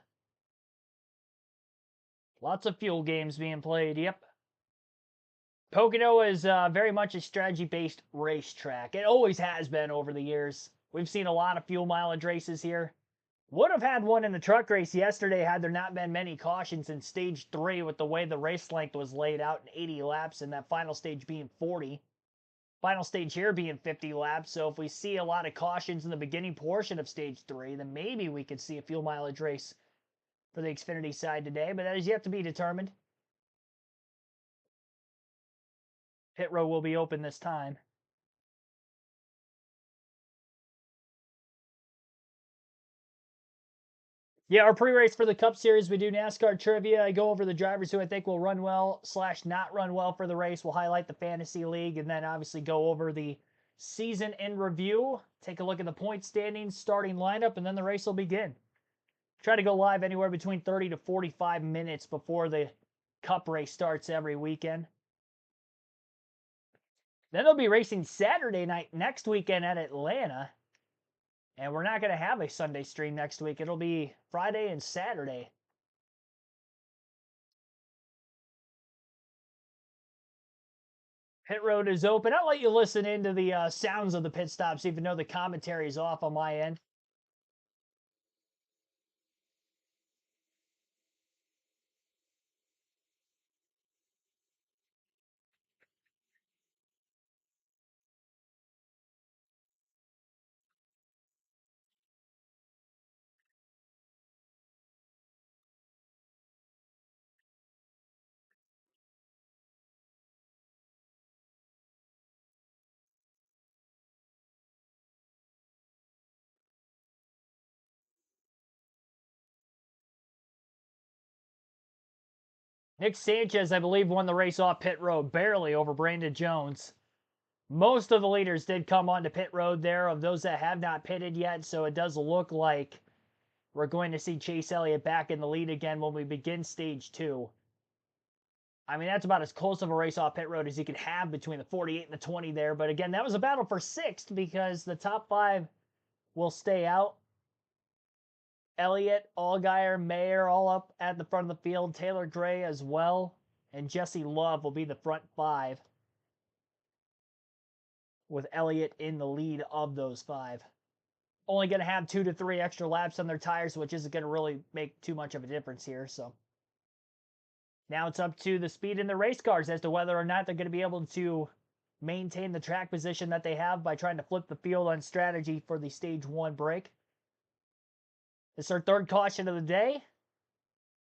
Lots of fuel games being played. Yep. Pocono is very much a strategy-based racetrack. It always has been over the years. We've seen a lot of fuel mileage races here. Would have had one in the truck race yesterday had there not been many cautions in stage 3 with the way the race length was laid out in 80 laps and that final stage being 40. Final stage here being 50 laps. So if we see a lot of cautions in the beginning portion of stage 3, then maybe we could see a fuel mileage race for the Xfinity side today, but that is yet to be determined. Pit row will be open this time. Yeah, our pre-race for the Cup Series, we do NASCAR trivia. I go over the drivers who I think will run well / not run well for the race. We'll highlight the fantasy league, and then obviously go over the season in review. Take a look at the point standings, starting lineup, and then the race will begin. Try to go live anywhere between 30 to 45 minutes before the Cup race starts every weekend. Then they'll be racing Saturday night next weekend at Atlanta. And we're not going to have a Sunday stream next week. It'll be Friday and Saturday. Pit road is open. I'll let you listen into the sounds of the pit stops, even though the commentary is off on my end. Nick Sanchez, I believe, won the race off pit road, barely over Brandon Jones. Most of the leaders did come onto pit road there, of those that have not pitted yet, so it does look like we're going to see Chase Elliott back in the lead again when we begin stage 2. I mean, that's about as close of a race off pit road as you could have between the 48 and the 20 there. But again, that was a battle for 6th because the top 5 will stay out. Elliott, Allgaier, Mayer all up at the front of the field. Taylor Gray as well. And Jesse Love will be the front 5, with Elliott in the lead of those 5. Only going to have 2 to 3 extra laps on their tires, which isn't going to really make too much of a difference here. So now it's up to the speed in the race cars as to whether or not they're going to be able to maintain the track position that they have by trying to flip the field on strategy for the stage 1 break. It's our 3rd caution of the day.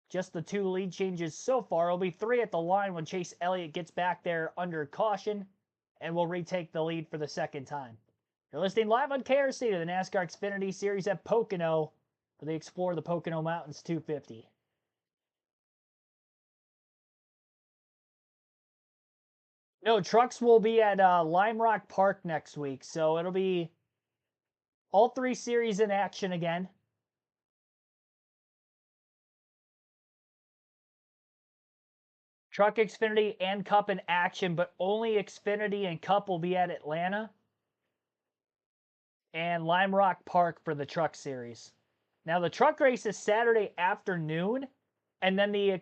Just the 2 lead changes so far. It'll be 3 at the line when Chase Elliott gets back there under caution, and will retake the lead for the 2nd time. You're listening live on KRC to the NASCAR Xfinity Series at Pocono for the Explore the Pocono Mountains 250. No, trucks will be at Lime Rock Park next week, so it'll be all 3 series in action again. Truck, Xfinity, and Cup in action, but only Xfinity and Cup will be at Atlanta and Lime Rock Park for the Truck Series. Now, the Truck race is Saturday afternoon, and then the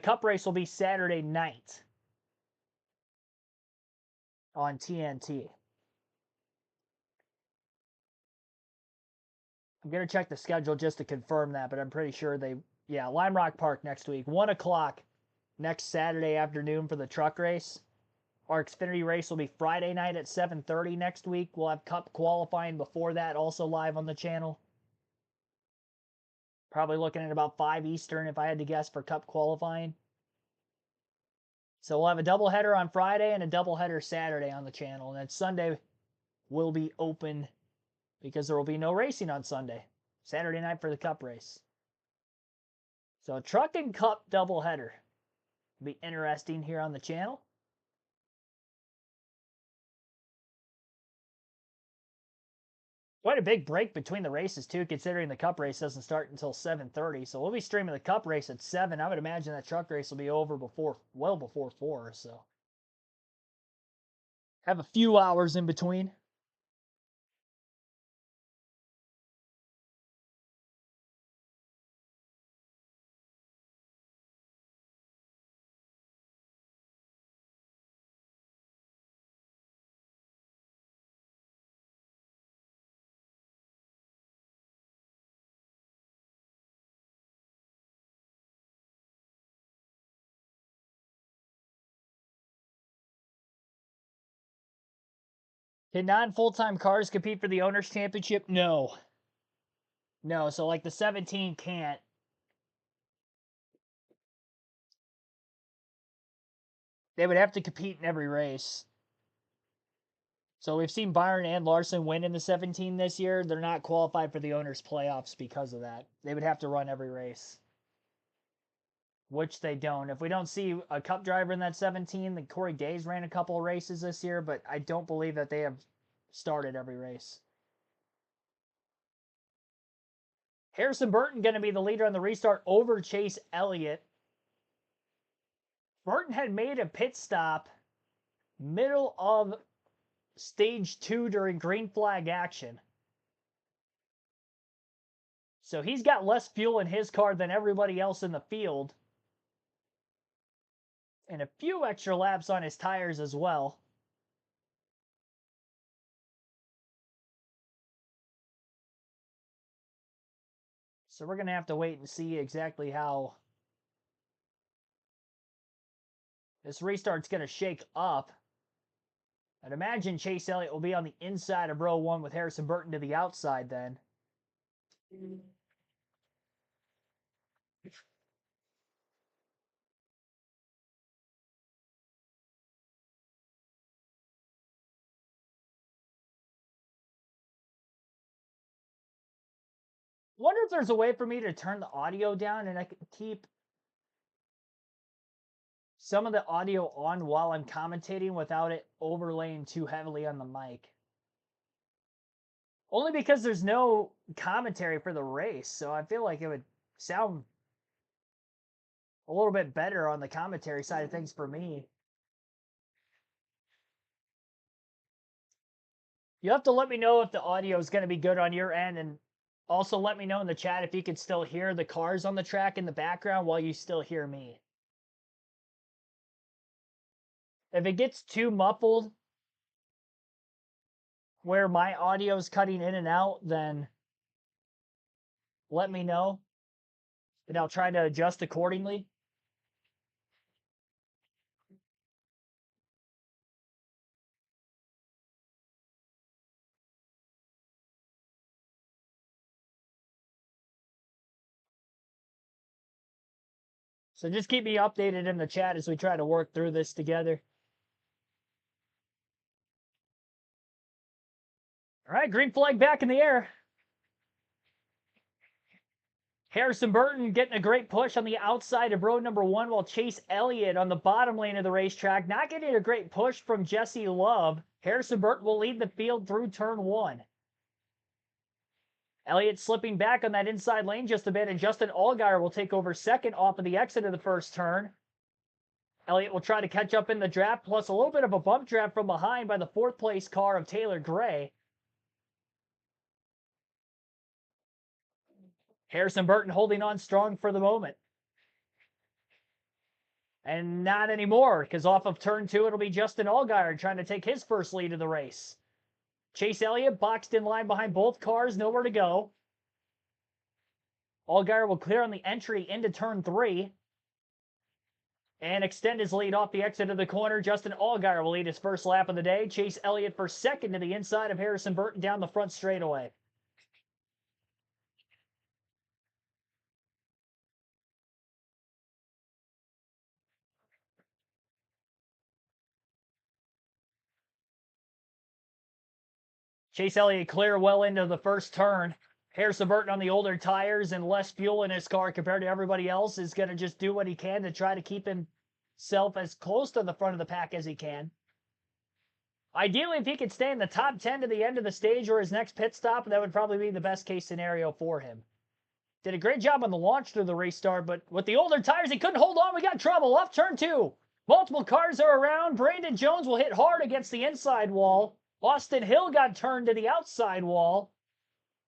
Cup race will be Saturday night on TNT. I'm going to check the schedule just to confirm that, but I'm pretty sure Lime Rock Park next week, 1 o'clock next Saturday afternoon for the Truck race. Our Xfinity race will be Friday night at 7:30 next week. We'll have Cup qualifying before that, also live on the channel. Probably looking at about 5 Eastern if I had to guess for Cup qualifying. So we'll have a doubleheader on Friday and a doubleheader Saturday on the channel. And then Sunday will be open because there will be no racing on Sunday. Saturday night for the Cup race. So Truck and Cup doubleheader. Be interesting here on the channel. Quite a big break between the races too, considering the Cup race doesn't start until 7:30. So we'll be streaming the Cup race at 7. I would imagine that Truck race will be over well before 4. So have a few hours in between. Can non-full-time cars compete for the Owners' Championship? No. No, so like the 17 can't. They would have to compete in every race. So we've seen Byron and Larson win in the 17 this year. They're not qualified for the owners' playoffs because of that. They would have to run every race, which they don't. If we don't see a cup driver in that 17, then Corey Days ran a couple of races this year, but I don't believe that they have started every race. Harrison Burton going to be the leader on the restart over Chase Elliott. Burton had made a pit stop middle of stage 2 during green flag action. So he's got less fuel in his car than everybody else in the field. And a few extra laps on his tires as well. So we're going to have to wait and see exactly how this restart's going to shake up. I'd imagine Chase Elliott will be on the inside of row 1 with Harrison Burton to the outside then. Wonder if there's a way for me to turn the audio down and I can keep some of the audio on while I'm commentating without it overlaying too heavily on the mic. Only because there's no commentary for the race, so I feel like it would sound a little bit better on the commentary side of things for me. You have to let me know if the audio is going to be good on your end, and also let me know in the chat if you can still hear the cars on the track in the background while you still hear me. If it gets too muffled where my audio is cutting in and out, then let me know, and I'll try to adjust accordingly. So just keep me updated in the chat as we try to work through this together. All right, green flag back in the air. Harrison Burton getting a great push on the outside of road number 1, while Chase Elliott on the bottom lane of the racetrack not getting a great push from Jesse Love. Harrison Burton will lead the field through turn 1. Elliott slipping back on that inside lane just a bit, and Justin Allgaier will take over second off of the exit of the first turn. Elliott will try to catch up in the draft, plus a little bit of a bump draft from behind by the 4th place car of Taylor Gray. Harrison Burton holding on strong for the moment. And not anymore, because off of turn 2, it'll be Justin Allgaier trying to take his first lead of the race. Chase Elliott boxed in line behind both cars, nowhere to go. Allgaier will clear on the entry into turn 3 and extend his lead off the exit of the corner. Justin Allgaier will lead his first lap of the day. Chase Elliott for second to the inside of Harrison Burton down the front straightaway. Chase Elliott clear well into the first turn. Harrison Burton on the older tires and less fuel in his car compared to everybody else is going to just do what he can to try to keep himself as close to the front of the pack as he can. Ideally, if he could stay in the top 10 to the end of the stage or his next pit stop, that would probably be the best case scenario for him. Did a great job on the launch through the restart, but with the older tires, he couldn't hold on. We got trouble. Off turn 2. Multiple cars are around. Brandon Jones will hit hard against the inside wall. Austin Hill got turned to the outside wall.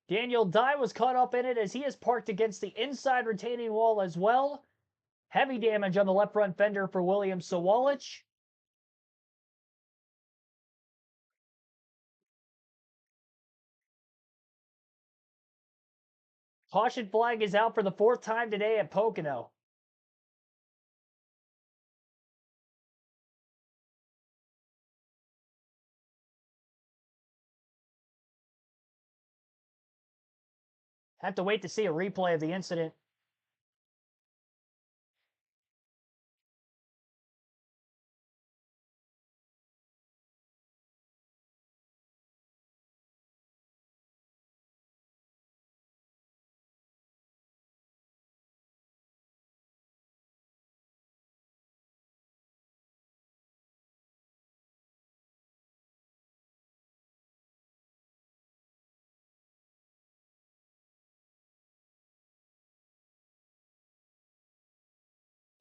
Daniel Dye was caught up in it as he is parked against the inside retaining wall as well. Heavy damage on the left front fender for William Sawalich. Caution flag is out for the 4th time today at Pocono. Have to wait to see a replay of the incident.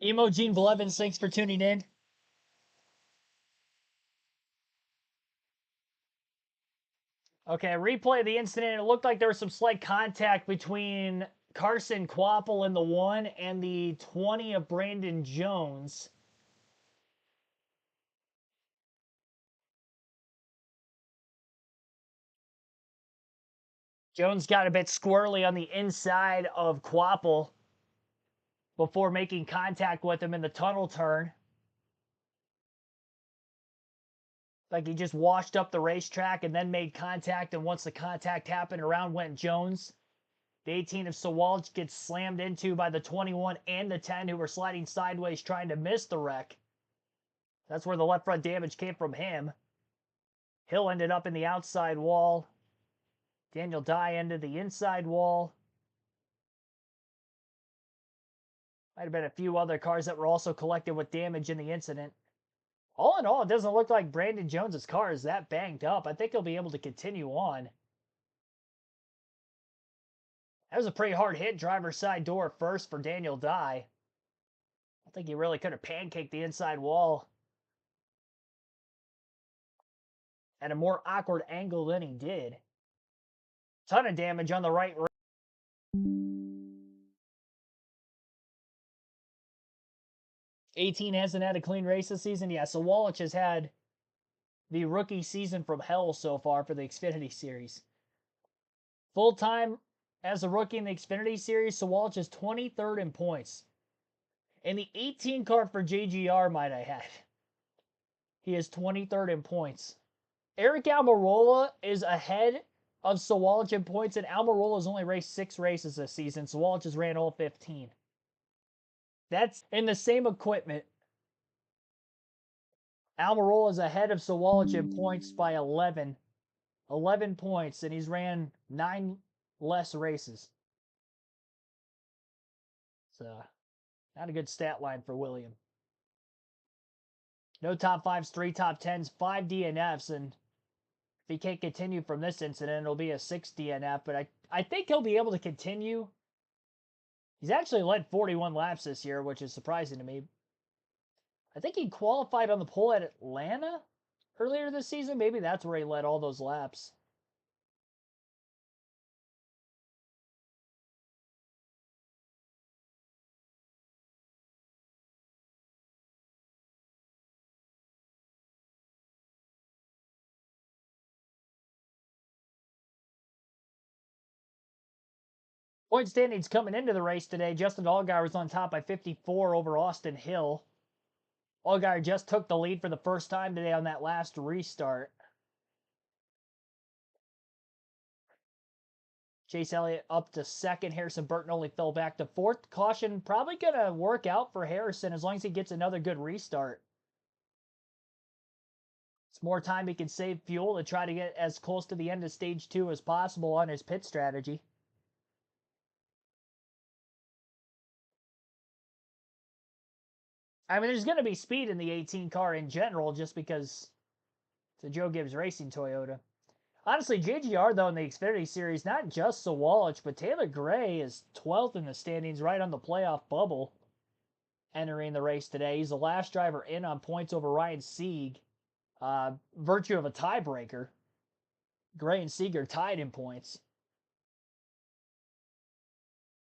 Emo Gene Blevins, thanks for tuning in. Okay, replay of the incident. It looked like there was some slight contact between Carson Kvapil in the 1 and the 20 of Brandon Jones. Jones got a bit squirrely on the inside of Kvapil before making contact with him in the tunnel turn. Like he just washed up the racetrack and then made contact, and once the contact happened, around went Jones. The 18 of Sawalch gets slammed into by the 21 and the 10 who were sliding sideways trying to miss the wreck. That's where the left front damage came from him. Hill ended up in the outside wall. Daniel Dye ended the inside wall. Might have been a few other cars that were also collected with damage in the incident. All in all, it doesn't look like Brandon Jones's car is that banged up. I think he'll be able to continue on. That was a pretty hard hit, driver's side door first for Daniel Dye. I think he really could have pancaked the inside wall at a more awkward angle than he did. Ton of damage on the right. 18 hasn't had a clean race this season. Yeah, so Wallach has had the rookie season from hell so far for the Xfinity Series. Full time as a rookie in the Xfinity Series, Sawalch is 23rd in points. In the 18 car for JGR, might I add, he is 23rd in points. Eric Almirola is ahead of Sawalch in points, and Almirola has only raced 6 races this season. Sawalch has ran all 15. That's in the same equipment. Almirola is ahead of Sawalch in points by 11. 11 points, and he's ran 9 less races. So, not a good stat line for William. No top 5s, 3 top 10s, 5 DNFs, and if he can't continue from this incident, it'll be a 6 DNF, but I think he'll be able to continue. He's actually led 41 laps this year, which is surprising to me. I think he qualified on the pole at Atlanta earlier this season. Maybe that's where he led all those laps. Point standings coming into the race today. Justin Allgaier was on top by 54 over Austin Hill. Allgaier just took the lead for the first time today on that last restart. Chase Elliott up to second. Harrison Burton only fell back to fourth. Caution probably going to work out for Harrison as long as he gets another good restart. It's more time he can save fuel to try to get as close to the end of stage 2 as possible on his pit strategy. I mean, there's going to be speed in the 18 car in general just because it's a Joe Gibbs Racing Toyota. Honestly, JGR, though, in the Xfinity Series, not just Sawalch, but Taylor Gray is 12th in the standings, right on the playoff bubble, entering the race today. He's the last driver in on points over Ryan Sieg, virtue of a tiebreaker. Gray and Sieg are tied in points.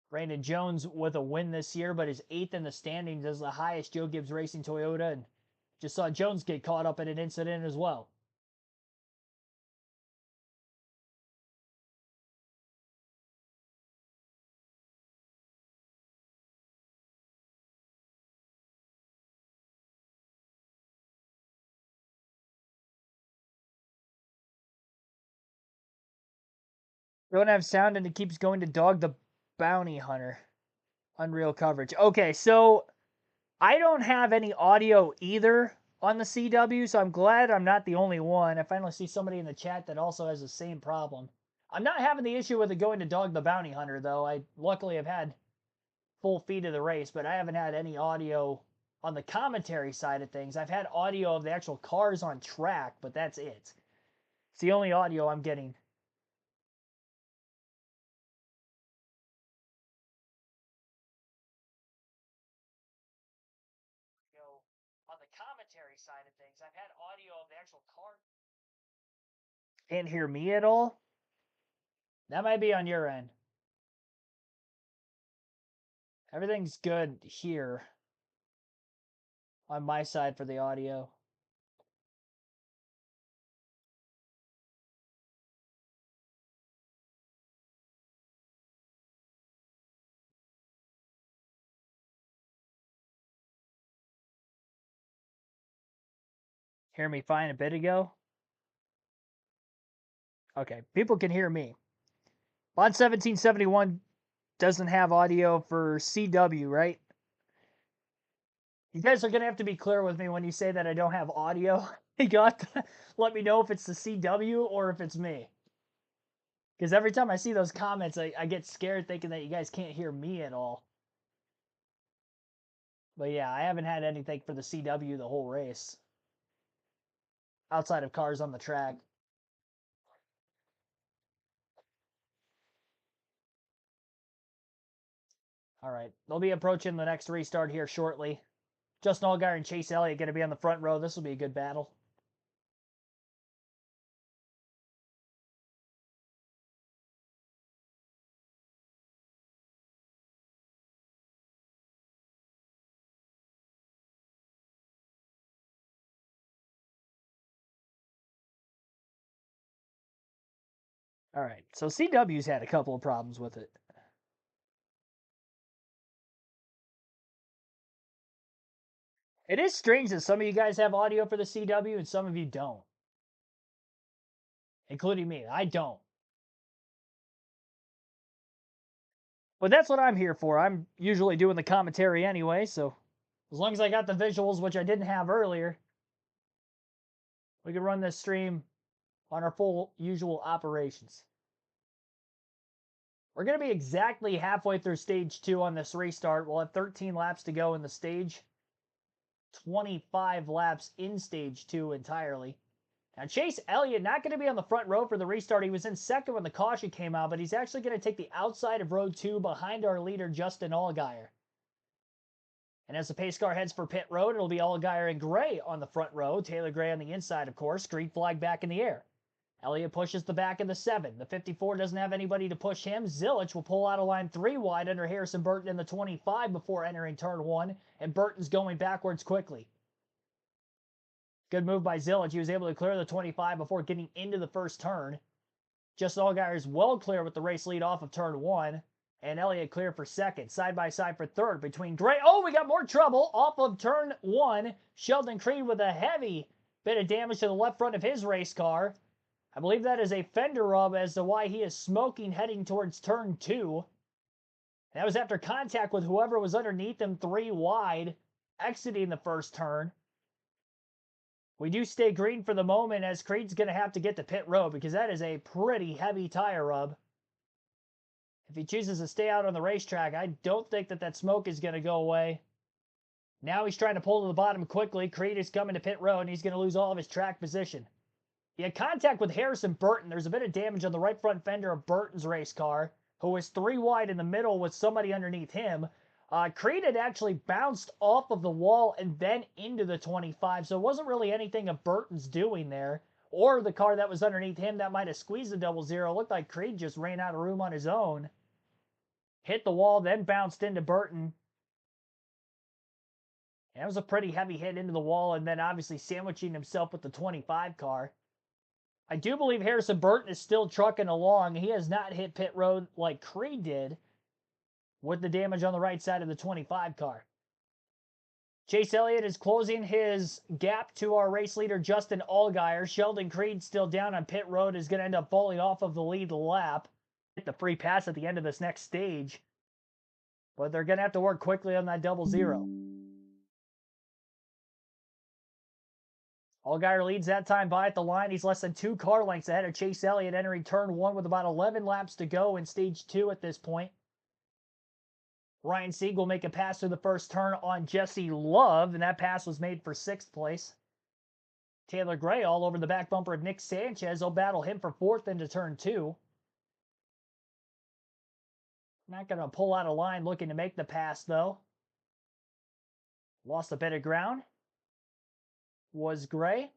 Brandon Jones with a win this year, but is 8th in the standings as the highest Joe Gibbs Racing Toyota, and just saw Jones get caught up in an incident as well. We don't have sound, and it keeps going to Dog the Bounty Hunter. Unreal coverage. Okay, so I don't have any audio either on the CW, so I'm glad I'm not the only one. I finally see somebody in the chat that also has the same problem. I'm not having the issue with it going to Dog the Bounty Hunter, though. I luckily have had full feed of the race, but I haven't had any audio on the commentary side of things. I've had audio of the actual cars on track, but that's it. It's the only audio I'm getting. Can't hear me at all? That might be on your end. Everything's good here on my side for the audio. Hear me fine a bit ago? Okay, people can hear me. Bond 1771 doesn't have audio for CW, right? You guys are going to have to be clear with me when you say that I don't have audio. You got to let me know if it's the CW or if it's me. Because every time I see those comments, I get scared thinking that you guys can't hear me at all. But yeah, I haven't had anything for the CW the whole race. Outside of cars on the track. All right, they'll be approaching the next restart here shortly. Justin Allgaier and Chase Elliott going to be on the front row. This will be a good battle. All right, so CW's had a couple of problems with it. It is strange that some of you guys have audio for the CW and some of you don't. Including me. I don't. But that's what I'm here for. I'm usually doing the commentary anyway, so as long as I got the visuals, which I didn't have earlier, we can run this stream on our full usual operations. We're going to be exactly halfway through stage 2 on this restart. We'll have 13 laps to go in the stage, 25 laps in stage 2 entirely. Now, Chase Elliott not going to be on the front row for the restart. He was in second when the caution came out, but he's actually going to take the outside of row 2 behind our leader, Justin Allgaier. And as the pace car heads for pit road, it'll be Allgaier and Gray on the front row. Taylor Gray on the inside, of course. Green flag back in the air. Elliott pushes the back of the 7. The 54 doesn't have anybody to push him. Zilich will pull out of line 3 wide under Harrison Burton in the 25 before entering turn 1, and Burton's going backwards quickly. Good move by Zilich. He was able to clear the 25 before getting into the first turn. Justin Allgaier is well clear with the race lead off of turn 1, and Elliott clear for second. Side by side for third between Gray. Oh, we got more trouble off of turn 1. Sheldon Creed with a heavy bit of damage to the left front of his race car. I believe that is a fender rub as to why he is smoking heading towards turn 2. That was after contact with whoever was underneath him 3 wide, exiting the first turn. We do stay green for the moment as Creed's going to have to get to pit road because that is a pretty heavy tire rub. If he chooses to stay out on the racetrack, I don't think that smoke is going to go away. Now he's trying to pull to the bottom quickly. Creed is coming to pit road and he's going to lose all of his track position. He had contact with Harrison Burton. There's a bit of damage on the right front fender of Burton's race car, who was 3 wide in the middle with somebody underneath him. Creed had actually bounced off of the wall and then into the 25, so it wasn't really anything of Burton's doing there, or the car that was underneath him that might have squeezed the double zero. It looked like Creed just ran out of room on his own. Hit the wall, then bounced into Burton. And it was a pretty heavy hit into the wall, and then obviously sandwiching himself with the 25 car. I do believe Harrison Burton is still trucking along. He has not hit pit road like Creed did with the damage on the right side of the 25 car. Chase Elliott is closing his gap to our race leader, Justin Allgaier. Sheldon Creed still down on pit road, is going to end up falling off of the lead lap. Hit the free pass at the end of this next stage. But they're going to have to work quickly on that double zero. Allgaier leads that time by at the line. He's less than 2 car lengths ahead of Chase Elliott entering turn 1 with about 11 laps to go in stage 2 at this point. Ryan Sieg will make a pass through the first turn on Jesse Love, and that pass was made for 6th place. Taylor Gray all over the back bumper of Nick Sanchez. Will battle him for 4th into turn 2. Not going to pull out a line looking to make the pass, though. Lost a bit of ground. Was Gray.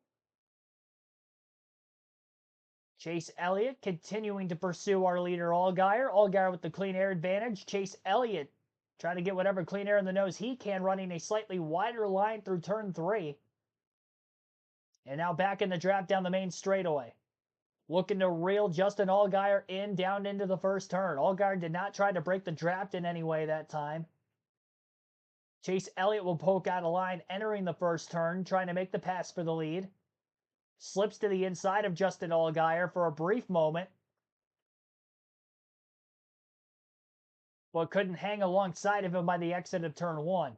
Chase Elliott continuing to pursue our leader Allgaier. Allgaier with the clean air advantage. Chase Elliott trying to get whatever clean air in the nose he can, running a slightly wider line through turn 3. And now back in the draft down the main straightaway. Looking to reel Justin Allgaier in down into the first turn. Allgaier did not try to break the draft in any way that time. Chase Elliott will poke out a line entering the first turn, trying to make the pass for the lead. Slips to the inside of Justin Allgaier for a brief moment, but couldn't hang alongside of him by the exit of turn 1.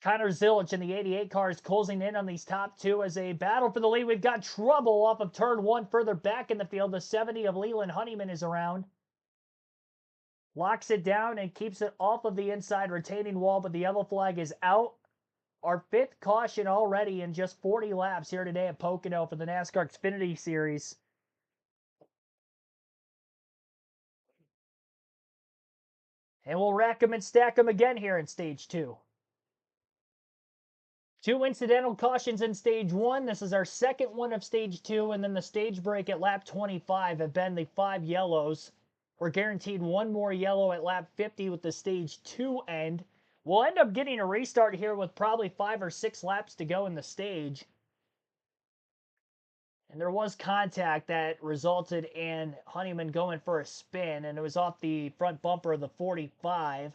Connor Zilic in the 88 car is closing in on these top 2 as a battle for the lead. We've got trouble off of turn 1 further back in the field. The 70 of Leland Honeyman is around. Locks it down and keeps it off of the inside retaining wall, but the yellow flag is out. Our 5th caution already in just 40 laps here today at Pocono for the NASCAR Xfinity Series. And we'll rack them and stack them again here in Stage 2. 2 incidental cautions in Stage 1. This is our second one of Stage 2, and then the stage break at lap 25 have been the 5 yellows. We're guaranteed 1 more yellow at lap 50 with the Stage 2 end. We'll end up getting a restart here with probably 5 or 6 laps to go in the stage. And there was contact that resulted in Honeyman going for a spin, and it was off the front bumper of the 45.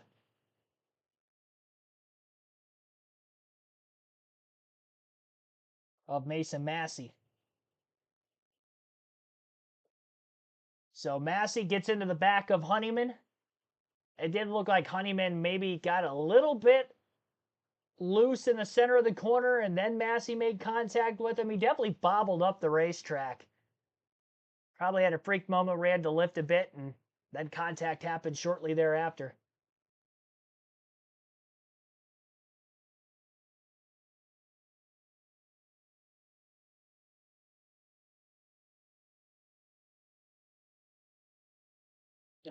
Of Mason Massey. So Massey gets into the back of Honeyman. It did look like Honeyman maybe got a little bit loose in the center of the corner, and then Massey made contact with him. He definitely bobbled up the racetrack. Probably had a freak moment where he had to lift a bit, and then contact happened shortly thereafter.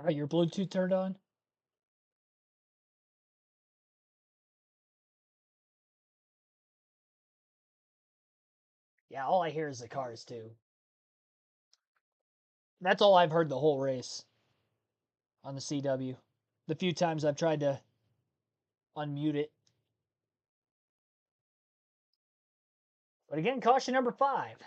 Are your Bluetooth turned on? Yeah, all I hear is the cars too. That's all I've heard the whole race on the CW. The few times I've tried to unmute it. But again, caution number 5.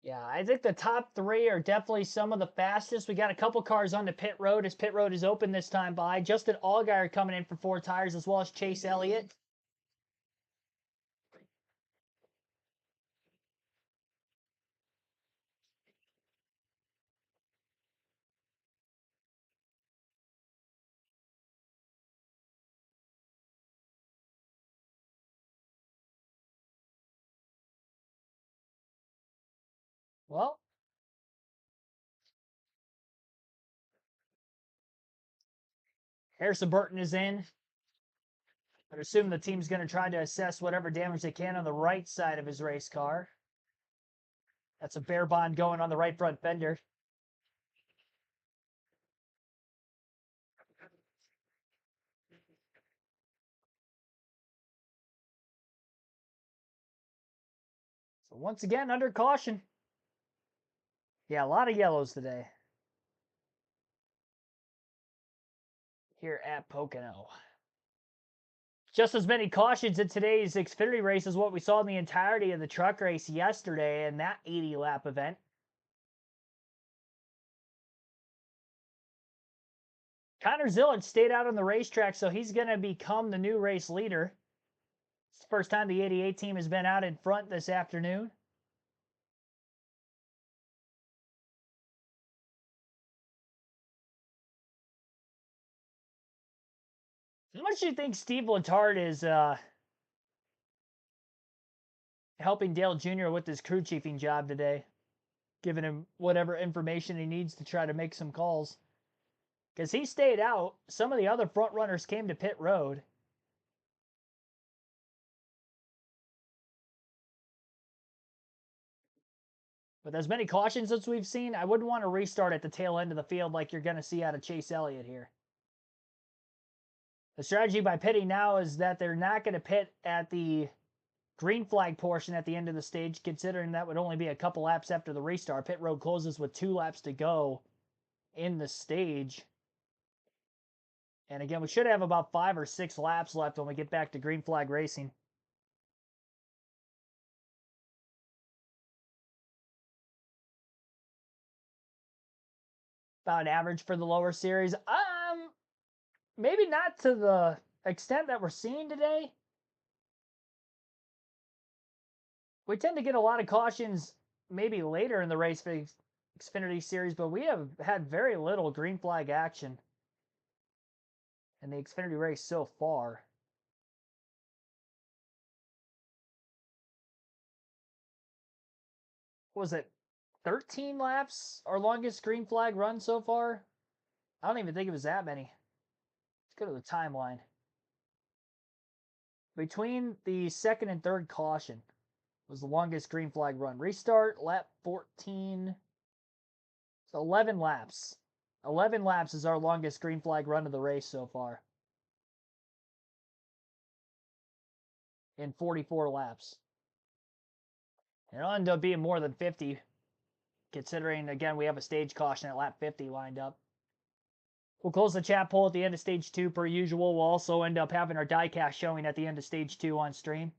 Yeah, I think the top 3 are definitely some of the fastest. We got a couple cars on the pit road as pit road is open this time by. Justin Allgaier coming in for 4 tires as well as Chase Elliott. Well, Harrison Burton is in. I assume the team's going to try to assess whatever damage they can on the right side of his race car. That's a bare bond going on the right front fender. So once again, under caution. Yeah, a lot of yellows today here at Pocono. Just as many cautions in today's Xfinity race as what we saw in the entirety of the truck race yesterday in that 80-lap event. Connor Zilic stayed out on the racetrack, so he's going to become the new race leader. It's the first time the 88 team has been out in front this afternoon. How much do you think Steve Letarte is helping Dale Jr. with his crew chiefing job today? giving him whatever information he needs to try to make some calls. Because he stayed out. Some of the other front runners came to pit road. With as many cautions as we've seen, I wouldn't want to restart at the tail end of the field like you're going to see out of Chase Elliott here. The strategy by pitting now is that they're not going to pit at the green flag portion at the end of the stage, considering that would only be a couple laps after the restart. Pit road closes with 2 laps to go in the stage. And again, we should have about 5 or 6 laps left when we get back to green flag racing. About average for the lower series. Maybe not to the extent that we're seeing today. We tend to get a lot of cautions maybe later in the race for the Xfinity series, but we have had very little green flag action in the Xfinity race so far. What was it 13 laps? Our longest green flag run so far? I don't even think it was that many. Let's go to the timeline. Between the second and third caution was the longest green flag run. Restart, lap 14. So 11 laps. 11 laps is our longest green flag run of the race so far. In 44 laps. It'll end up being more than 50, considering, again, we have a stage caution at lap 50 lined up. We'll close the chat poll at the end of stage 2 per usual. We'll also end up having our diecast showing at the end of stage 2 on stream.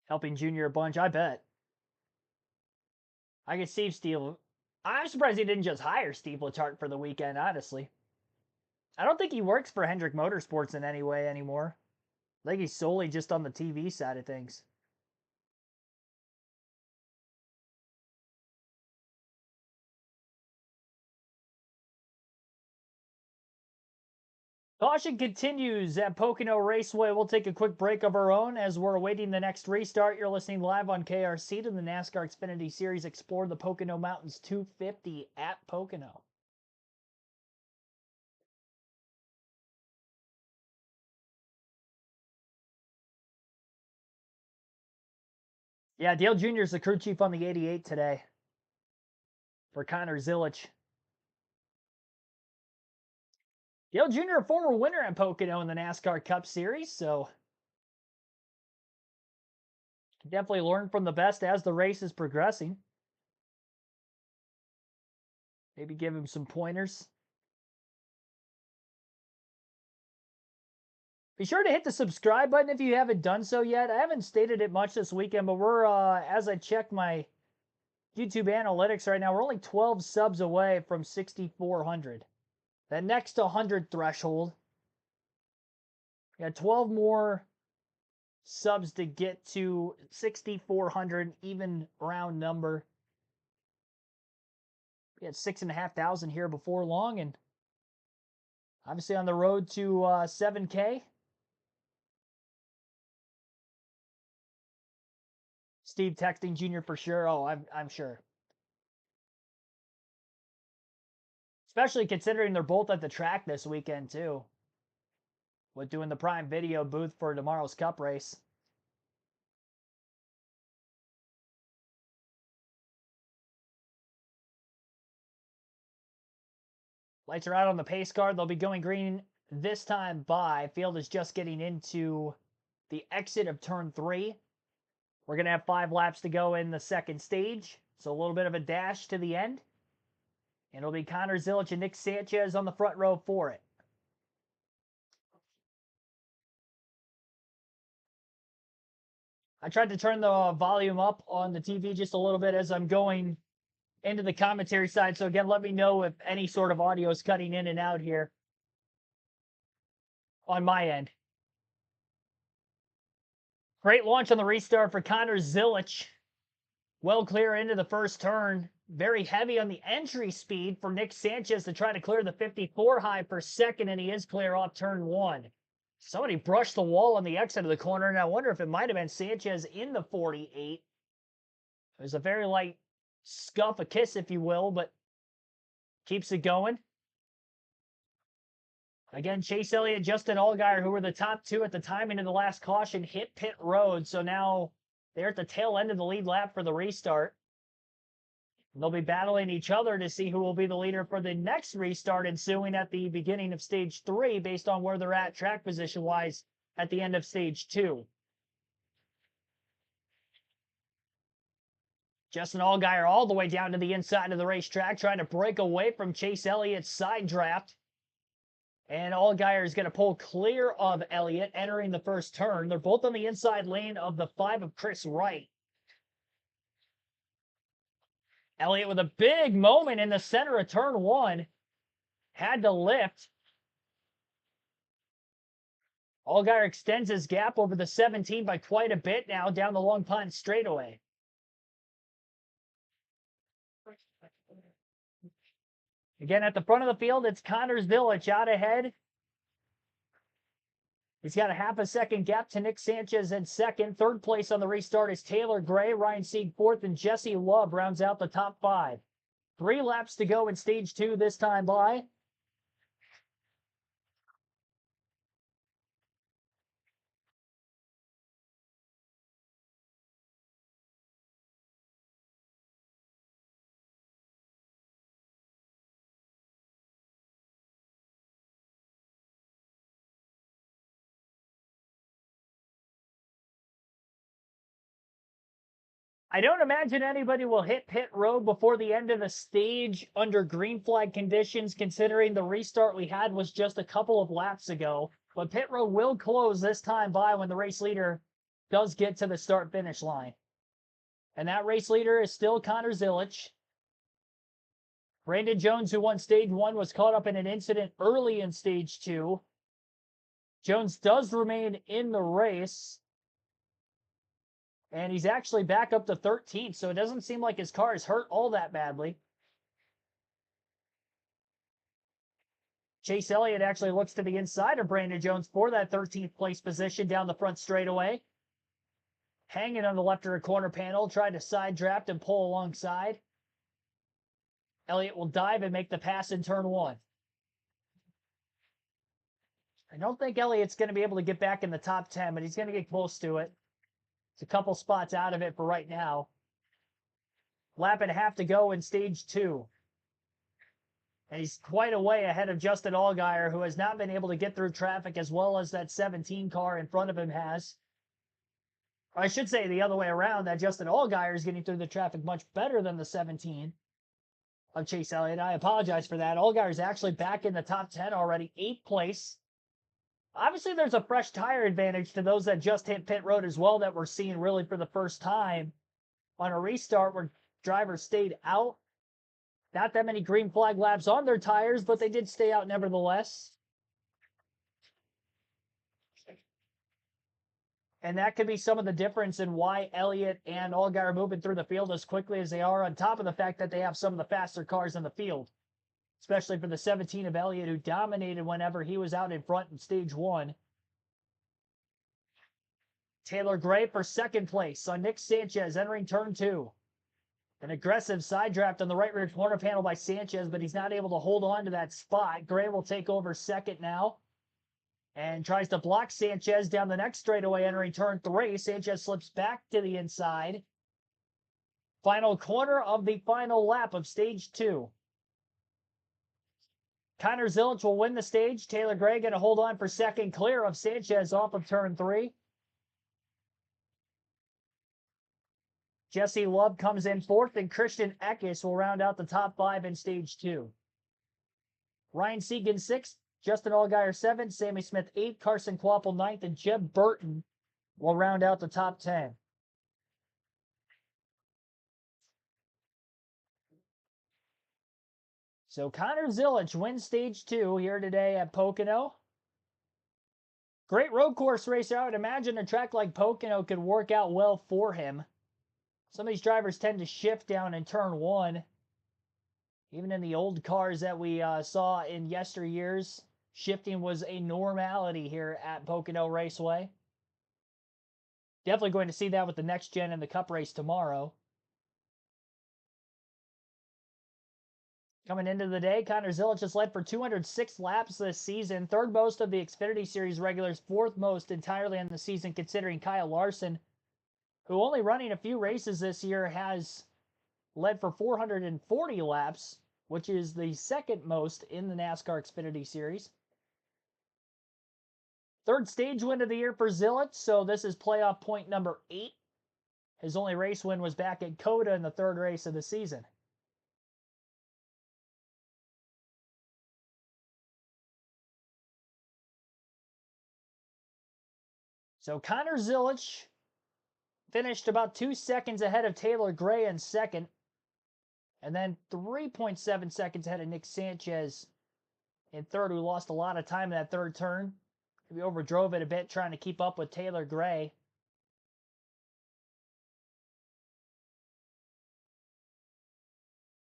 Helping Junior a bunch, I bet. I get Steve Steele. I'm surprised he didn't just hire Steve Letarte for the weekend, honestly. I don't think he works for Hendrick Motorsports in any way anymore. I think he's solely just on the TV side of things. Caution continues at Pocono Raceway. We'll take a quick break of our own as we're awaiting the next restart. You're listening live on KRC to the NASCAR Xfinity Series Explore the Pocono Mountains 250 at Pocono. Yeah, Dale Jr. is the crew chief on the 88 today for Connor Zilich. Dale Jr., a former winner at Pocono in the NASCAR Cup Series, so definitely learn from the best as the race is progressing. Maybe give him some pointers. Be sure to hit the subscribe button if you haven't done so yet. I haven't stated it much this weekend, but we're, as I check my YouTube analytics right now, we're only 12 subs away from 6,400. That next 100 threshold. We got 12 more subs to get to 6,400, even round number. We had 6,500 here before long, and obviously on the road to 7K. Steve texting Junior for sure. Oh, I'm sure. Especially considering they're both at the track this weekend too. With doing the Prime Video booth for tomorrow's Cup race. Lights are out on the pace car. They'll be going green this time by. Field is just getting into the exit of turn 3. We're going to have 5 laps to go in the second stage. So a little bit of a dash to the end. And it'll be Connor Zilich and Nick Sanchez on the front row for it. I tried to turn the volume up on the TV just a little bit as I'm going into the commentary side. So again, let me know if any sort of audio is cutting in and out here on my end. Great launch on the restart for Connor Zilich. Well clear into the first turn. Very heavy on the entry speed for Nick Sanchez to try to clear the 54 high per second, and he is clear off turn one. Somebody brushed the wall on the exit of the corner, and I wonder if it might have been Sanchez in the 48. It was a very light scuff, a kiss, if you will, but keeps it going. Again, Chase Elliott, Justin Allgaier, who were the top two at the timing of the last caution, hit pit road. So now they're at the tail end of the lead lap for the restart. They'll be battling each other to see who will be the leader for the next restart ensuing at the beginning of stage 3 based on where they're at track position wise at the end of stage 2. Justin Allgaier all the way down to the inside of the racetrack trying to break away from Chase Elliott's side draft. And Allgaier is going to pull clear of Elliott entering the first turn. They're both on the inside lane of the 5 of Chris Wright. Elliott with a big moment in the center of turn 1. Had to lift. Allgaier extends his gap over the 17 by quite a bit now down the Long Pond straightaway. Again, at the front of the field, it's Connor Zilic out ahead. He's got a half a second gap to Nick Sanchez in second. Third place on the restart is Taylor Gray. Ryan Sieg fourth, and Jesse Love rounds out the top 5. 3 laps to go in stage 2 this time by. I don't imagine anybody will hit pit road before the end of the stage under green flag conditions, considering the restart we had was just a couple of laps ago. But pit road will close this time by when the race leader does get to the start-finish line. And that race leader is still Connor Zilic. Brandon Jones, who won stage 1, was caught up in an incident early in stage 2. Jones does remain in the race. And he's actually back up to 13th, so it doesn't seem like his car is hurt all that badly. Chase Elliott actually looks to the inside of Brandon Jones for that 13th place position down the front straightaway. Hanging on the left rear corner panel, tried to side draft and pull alongside. Elliott will dive and make the pass in turn 1. I don't think Elliott's going to be able to get back in the top 10, but he's going to get close to it. It's a couple spots out of it for right now. Lap and a half to go in stage 2. And he's quite a way ahead of Justin Allgaier, who has not been able to get through traffic as well as that 17 car in front of him has. Or I should say the other way around, that Justin Allgaier is getting through the traffic much better than the 17 of Chase Elliott. I apologize for that. Allgaier is actually back in the top 10 already, 8th place. Obviously, there's a fresh tire advantage to those that just hit pit road as well that we're seeing really for the first time on a restart where drivers stayed out. Not that many green flag laps on their tires, but they did stay out nevertheless. And that could be some of the difference in why Elliott and Allgaier are moving through the field as quickly as they are, on top of the fact that they have some of the faster cars in the field. Especially for the 17 of Elliott, who dominated whenever he was out in front in stage 1. Taylor Gray for second place on Nick Sanchez entering turn 2. An aggressive side draft on the right rear corner panel by Sanchez, but he's not able to hold on to that spot. Gray will take over second now and tries to block Sanchez down the next straightaway entering turn 3. Sanchez slips back to the inside. Final corner of the final lap of stage 2. Connor Zilic will win the stage. Taylor Gray going to hold on for second, clear of Sanchez off of turn 3. Jesse Love comes in 4th, and Christian Eckes will round out the top 5 in stage 2. Ryan Sieg 6th, Justin Allgaier 7th, Sammy Smith 8th, Carson Kvapil 9th, and Jeb Burton will round out the top 10. So Connor Zilic wins stage 2 here today at Pocono. Great road course racer. I would imagine a track like Pocono could work out well for him. Some of these drivers tend to shift down in turn 1. Even in the old cars that we saw in yesteryears, shifting was a normality here at Pocono Raceway. Definitely going to see that with the next gen and the Cup race tomorrow. Coming into the day, Connor Zilic has led for 206 laps this season, third most of the Xfinity Series regulars, fourth most entirely in the season, considering Kyle Larson, who only running a few races this year, has led for 440 laps, which is the second most in the NASCAR Xfinity Series. Third stage win of the year for Zilic, so this is playoff point number 8. His only race win was back at COTA in the third race of the season. So Connor Zilic finished about 2 seconds ahead of Taylor Gray in second, and then 3.7 seconds ahead of Nick Sanchez in third, who lost a lot of time in that third turn. He overdrove it a bit trying to keep up with Taylor Gray.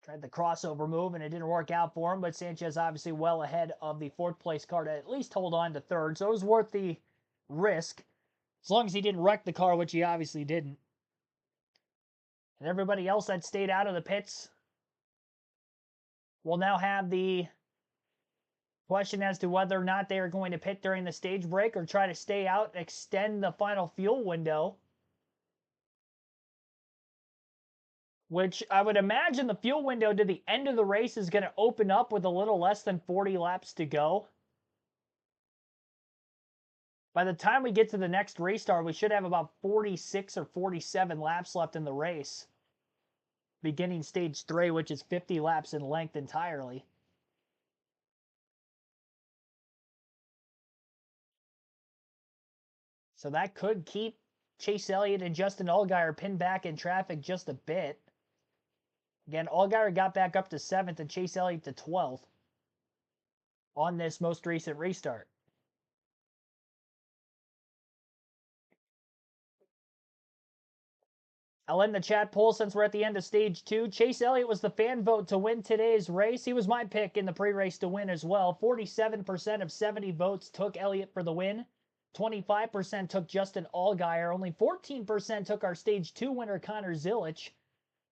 Tried the crossover move and it didn't work out for him, but Sanchez obviously well ahead of the fourth place car to at least hold on to third, so it was worth the risk as long as he didn't wreck the car, which he obviously didn't. And everybody else that stayed out of the pits will now have the question as to whether or not they are going to pit during the stage break or try to stay out and extend the final fuel window, which I would imagine the fuel window to the end of the race is going to open up with a little less than 40 laps to go. By the time we get to the next restart, we should have about 46 or 47 laps left in the race, beginning stage 3, which is 50 laps in length entirely. So that could keep Chase Elliott and Justin Allgaier pinned back in traffic just a bit. Again, Allgaier got back up to 7th and Chase Elliott to 12th on this most recent restart. I'll end the chat poll since we're at the end of stage 2. Chase Elliott was the fan vote to win today's race. He was my pick in the pre-race to win as well. 47% of 70 votes took Elliott for the win. 25% took Justin Allgaier. Only 14% took our stage 2 winner Connor Zilic.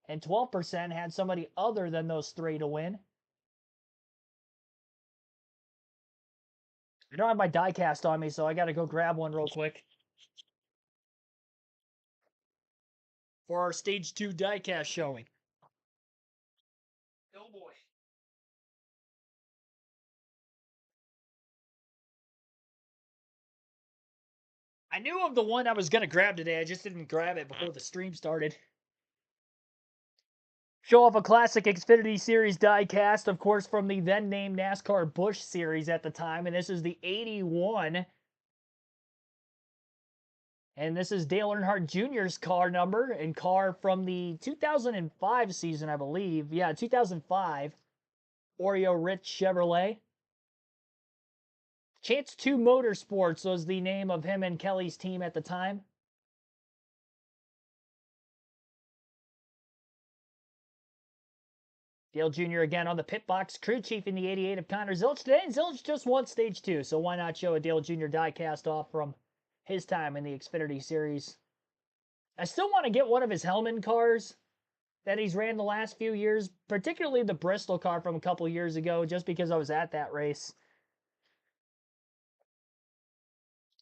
And 12% had somebody other than those three to win. I don't have my diecast on me, so I got to go grab one real quick for our stage 2 diecast showing. Oh boy. I knew of the one I was going to grab today. I just didn't grab it before the stream started. Show off a classic Xfinity Series diecast, of course, from the then named NASCAR Busch Series at the time. And this is the 81. And this is Dale Earnhardt Jr.'s car number and car from the 2005 season, I believe. Yeah, 2005. Oreo Rich Chevrolet. Chance 2 Motorsports was the name of him and Kelly's team at the time. Dale Jr. again on the pit box, crew chief in the 88 of Connor Zilic today. And Zilic just won stage 2, so why not show a Dale Jr. diecast off from his time in the Xfinity Series. I still want to get one of his Hellman cars that he's ran the last few years, particularly the Bristol car from a couple years ago, just because I was at that race.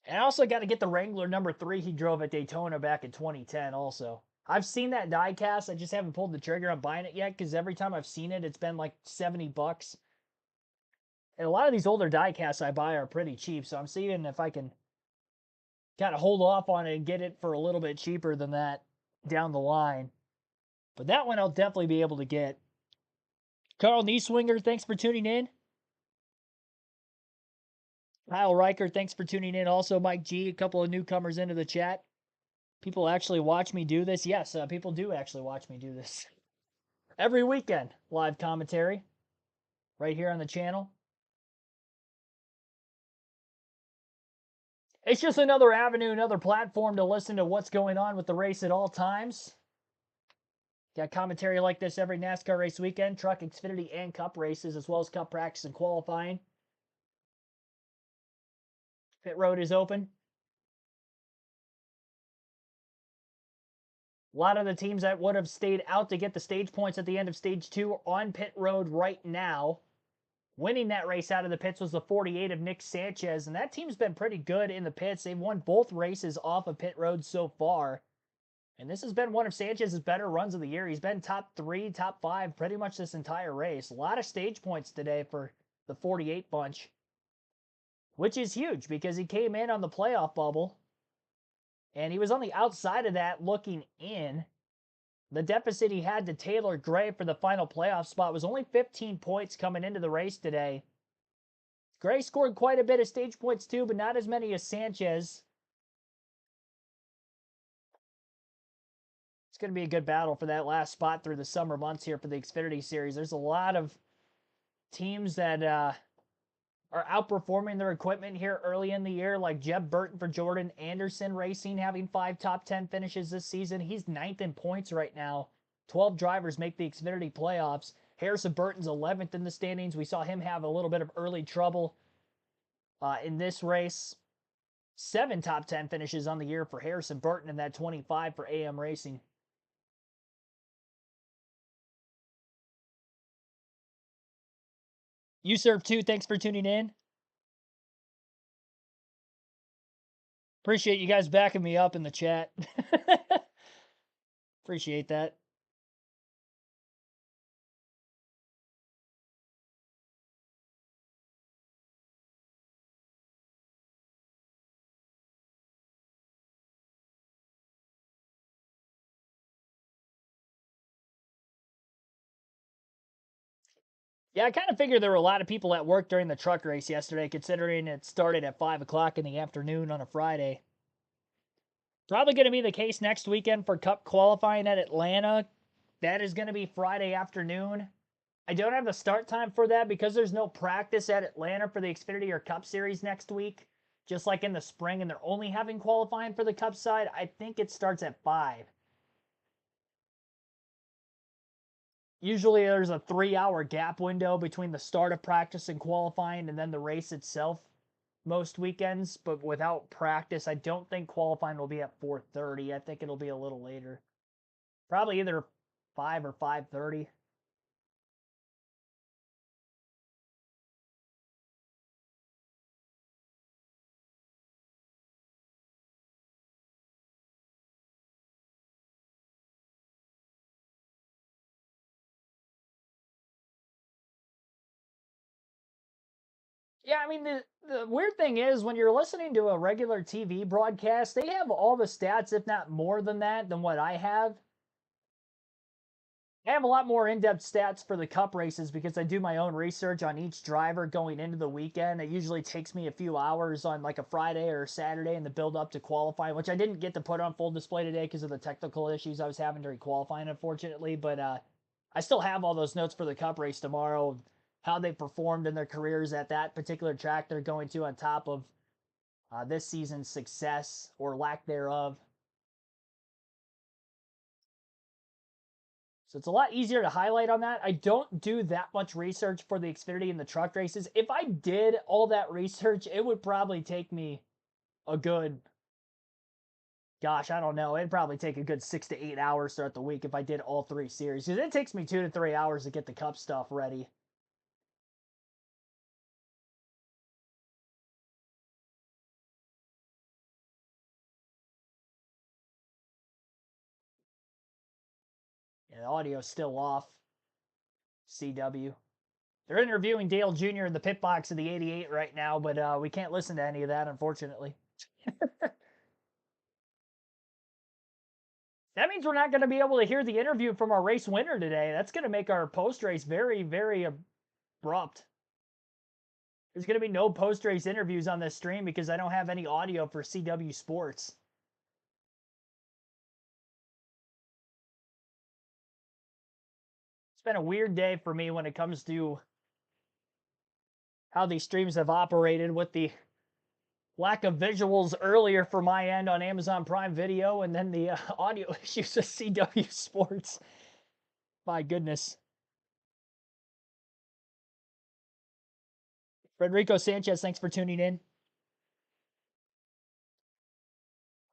And I also got to get the Wrangler number 3 he drove at Daytona back in 2010 also. I've seen that diecast. I just haven't pulled the trigger on buying it yet because every time I've seen it, it's been like 70 bucks. And a lot of these older diecasts I buy are pretty cheap, so I'm seeing if I can kind of hold off on it and get it for a little bit cheaper than that down the line. But that one I'll definitely be able to get. Carl Nieswinger, thanks for tuning in. Kyle Riker, thanks for tuning in. Also, Mike G, a couple of newcomers into the chat. People actually watch me do this. Yes, people do actually watch me do this. Every weekend, live commentary right here on the channel. It's just another avenue, another platform to listen to what's going on with the race at all times. Got commentary like this every NASCAR race weekend, truck, Xfinity, and Cup races, as well as Cup practice and qualifying. Pit road is open. A lot of the teams that would have stayed out to get the stage points at the end of stage 2 are on pit road right now. Winning that race out of the pits was the 48 of Nick Sanchez, and that team's been pretty good in the pits. They've won both races off of pit road so far. And this has been one of Sanchez's better runs of the year. He's been top 3, top 5 pretty much this entire race. A lot of stage points today for the 48 bunch, which is huge because he came in on the playoff bubble and he was on the outside of that looking in. The deficit he had to Taylor Gray for the final playoff spot was only 15 points coming into the race today. Gray scored quite a bit of stage points too, but not as many as Sanchez. It's going to be a good battle for that last spot through the summer months here for the Xfinity Series. There's a lot of teams that are outperforming their equipment here early in the year, like Jeb Burton for Jordan Anderson Racing, having 5 top 10 finishes this season. He's 9th in points right now. 12 drivers make the Xfinity playoffs. Harrison Burton's 11th in the standings. We saw him have a little bit of early trouble in this race. 7 top 10 finishes on the year for Harrison Burton, and that 25 for AM Racing. You serve too. Thanks for tuning in. Appreciate you guys backing me up in the chat. Appreciate that. Yeah, I kind of figured there were a lot of people at work during the truck race yesterday, considering it started at 5 o'clock in the afternoon on a Friday. Probably going to be the case next weekend for Cup qualifying at Atlanta. That is going to be Friday afternoon. I don't have the start time for that because there's no practice at Atlanta for the Xfinity or Cup Series next week, just like in the spring, and they're only having qualifying for the Cup side. I think it starts at 5. Usually there's a 3-hour gap window between the start of practice and qualifying and then the race itself most weekends, but without practice, I don't think qualifying will be at 4:30. I think it'll be a little later. Probably either 5 or 5:30. Yeah, I mean, the weird thing is when you're listening to a regular TV broadcast, they have all the stats, if not more than that, than what I have. I have a lot more in-depth stats for the Cup races because I do my own research on each driver going into the weekend. It usually takes me a few hours on like a Friday or a Saturday in the build up to qualifying, which I didn't get to put on full display today because of the technical issues I was having during qualifying, unfortunately. But I still have all those notes for the Cup race tomorrow, how they performed in their careers at that particular track they're going to on top of this season's success or lack thereof. So it's a lot easier to highlight on that. I don't do that much research for the Xfinity and the truck races. If I did all that research, it would probably take me a good, gosh, I don't know. It'd probably take a good 6 to 8 hours throughout the week if I did all 3 series. Because it takes me 2 to 3 hours to get the Cup stuff ready. Yeah, the audio's still off. CW. They're interviewing Dale Jr. in the pit box of the 88 right now, but we can't listen to any of that, unfortunately. That means we're not going to be able to hear the interview from our race winner today. That's going to make our post race very, very abrupt. There's going to be no post race interviews on this stream because I don't have any audio for CW Sports. It's been a weird day for me when it comes to how these streams have operated with the lack of visuals earlier for my end on Amazon Prime Video and then the audio issues of CW Sports. My goodness. Federico Sanchez, thanks for tuning in.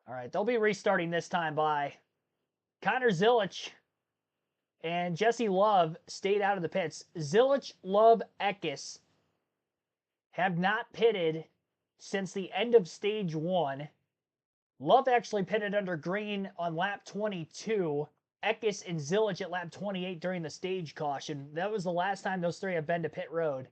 All right, they'll be restarting this time by Connor Zilisch and Jesse Love stayed out of the pits. Zilisch, Love, Eckes have not pitted since the end of stage 1. Love actually pitted under green on lap 22. Eckes and Zilisch at lap 28 during the stage caution. That was the last time those three have been to pit road.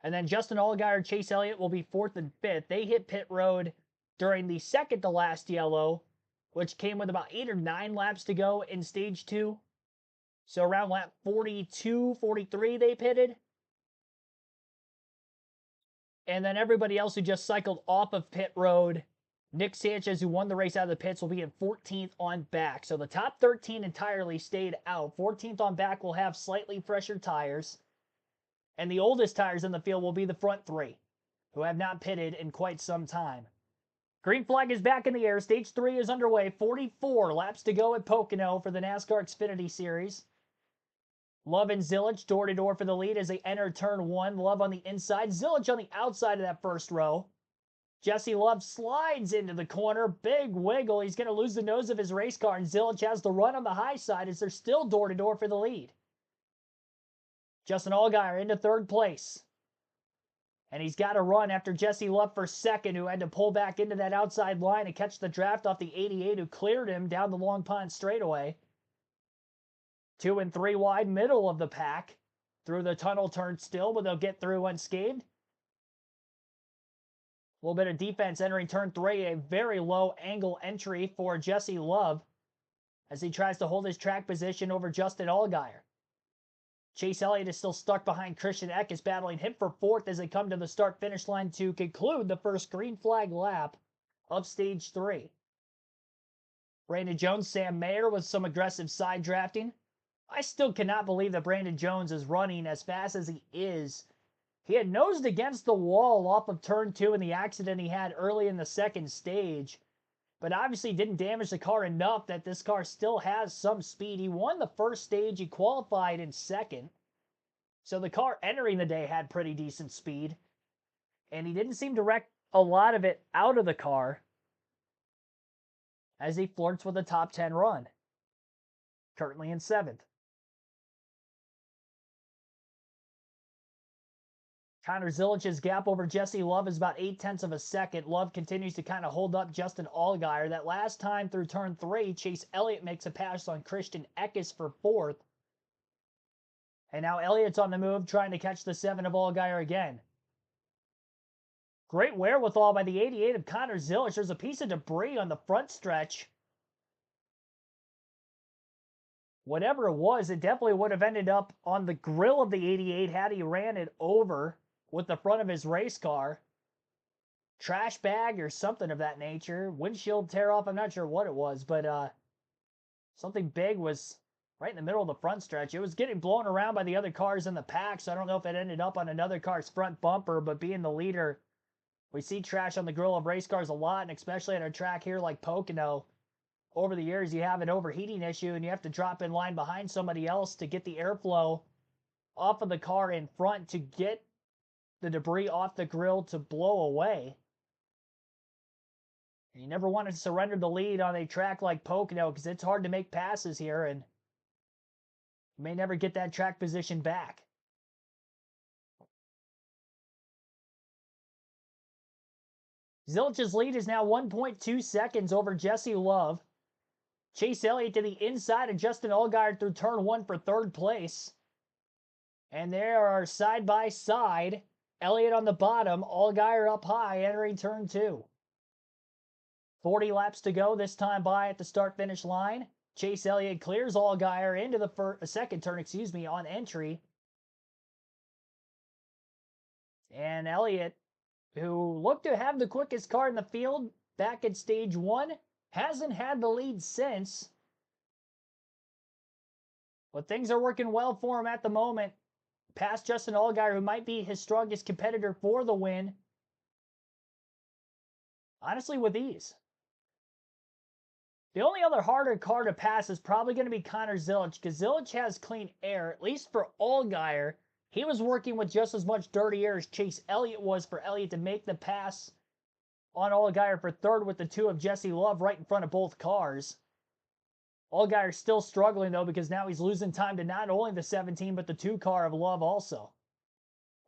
And then Justin Allgaier, Chase Elliott will be 4th and 5th. They hit pit road during the second to last yellow, which came with about 8 or 9 laps to go in stage 2. So around lap 42, 43, they pitted. And then everybody else who just cycled off of pit road, Nick Sanchez, who won the race out of the pits, will be in 14th on back. So the top 13 entirely stayed out. 14th on back will have slightly fresher tires. And the oldest tires in the field will be the front 3, who have not pitted in quite some time. Green flag is back in the air. Stage 3 is underway. 44 laps to go at Pocono for the NASCAR Xfinity Series. Love and Zilisch door to door for the lead as they enter turn 1. Love on the inside, Zilisch on the outside of that first row. Jesse Love slides into the corner. Big wiggle. He's going to lose the nose of his race car, and Zilisch has the run on the high side as they're still door to door for the lead. Justin Allgaier into 3rd place. And he's got to run after Jesse Love for 2nd, who had to pull back into that outside line and catch the draft off the 88, who cleared him down the Long Pond straightaway. 2 and 3 wide, middle of the pack. Through the tunnel turn still, but they'll get through unscathed. A little bit of defense entering turn 3. A very low angle entry for Jesse Love as he tries to hold his track position over Justin Allgaier. Chase Elliott is still stuck behind Christian Eckes, battling him for 4th as they come to the start-finish line to conclude the first green flag lap of Stage 3. Brandon Jones, Sam Mayer with some aggressive side drafting. I still cannot believe that Brandon Jones is running as fast as he is. He had nosed against the wall off of turn 2 in the accident he had early in the second stage, but obviously didn't damage the car enough that this car still has some speed. He won the first stage. He qualified in 2nd. So the car entering the day had pretty decent speed, and he didn't seem to wreck a lot of it out of the car as he flirts with a top 10 run. Currently in 7th. Connor Zilich's gap over Jesse Love is about 0.8 of a second. Love continues to kind of hold up Justin Allgaier. That last time through turn 3, Chase Elliott makes a pass on Christian Eckes for 4th. And now Elliott's on the move, trying to catch the 7 of Allgaier again. Great wherewithal by the 88 of Connor Zilisch. There's a piece of debris on the front stretch. Whatever it was, it definitely would have ended up on the grill of the 88 had he ran it over with the front of his race car. Trash bag or something of that nature. Windshield tear off, I'm not sure what it was, but something big was right in the middle of the front stretch. It was getting blown around by the other cars in the pack, so I don't know if it ended up on another car's front bumper, but being the leader, we see trash on the grill of race cars a lot, and especially at a track here like Pocono. Over the years, you have an overheating issue, and you have to drop in line behind somebody else to get the airflow off of the car in front to get the debris off the grill to blow away. You never want to surrender the lead on a track like Pocono because it's hard to make passes here, and you may never get that track position back. Zilich's lead is now 1.2 seconds over Jesse Love. Chase Elliott to the inside of Justin Allgaier through turn 1 for 3rd place. And they are side by side. Elliott on the bottom, Allgaier up high entering turn 2. 40 laps to go this time by at the start-finish line. Chase Elliott clears Allgaier into the second turn, on entry. And Elliott, who looked to have the quickest car in the field back at stage 1, hasn't had the lead since. But things are working well for him at the moment. Past Justin Allgaier, who might be his strongest competitor for the win. Honestly, with ease. The only other harder car to pass is probably going to be Connor Zilisch, because Zilisch has clean air, at least for Allgaier. He was working with just as much dirty air as Chase Elliott was for Elliott to make the pass on Allgaier for third with the two of Jesse Love right in front of both cars. Allgaier's still struggling, though, because now he's losing time to not only the 17, but the 2 car of Love also.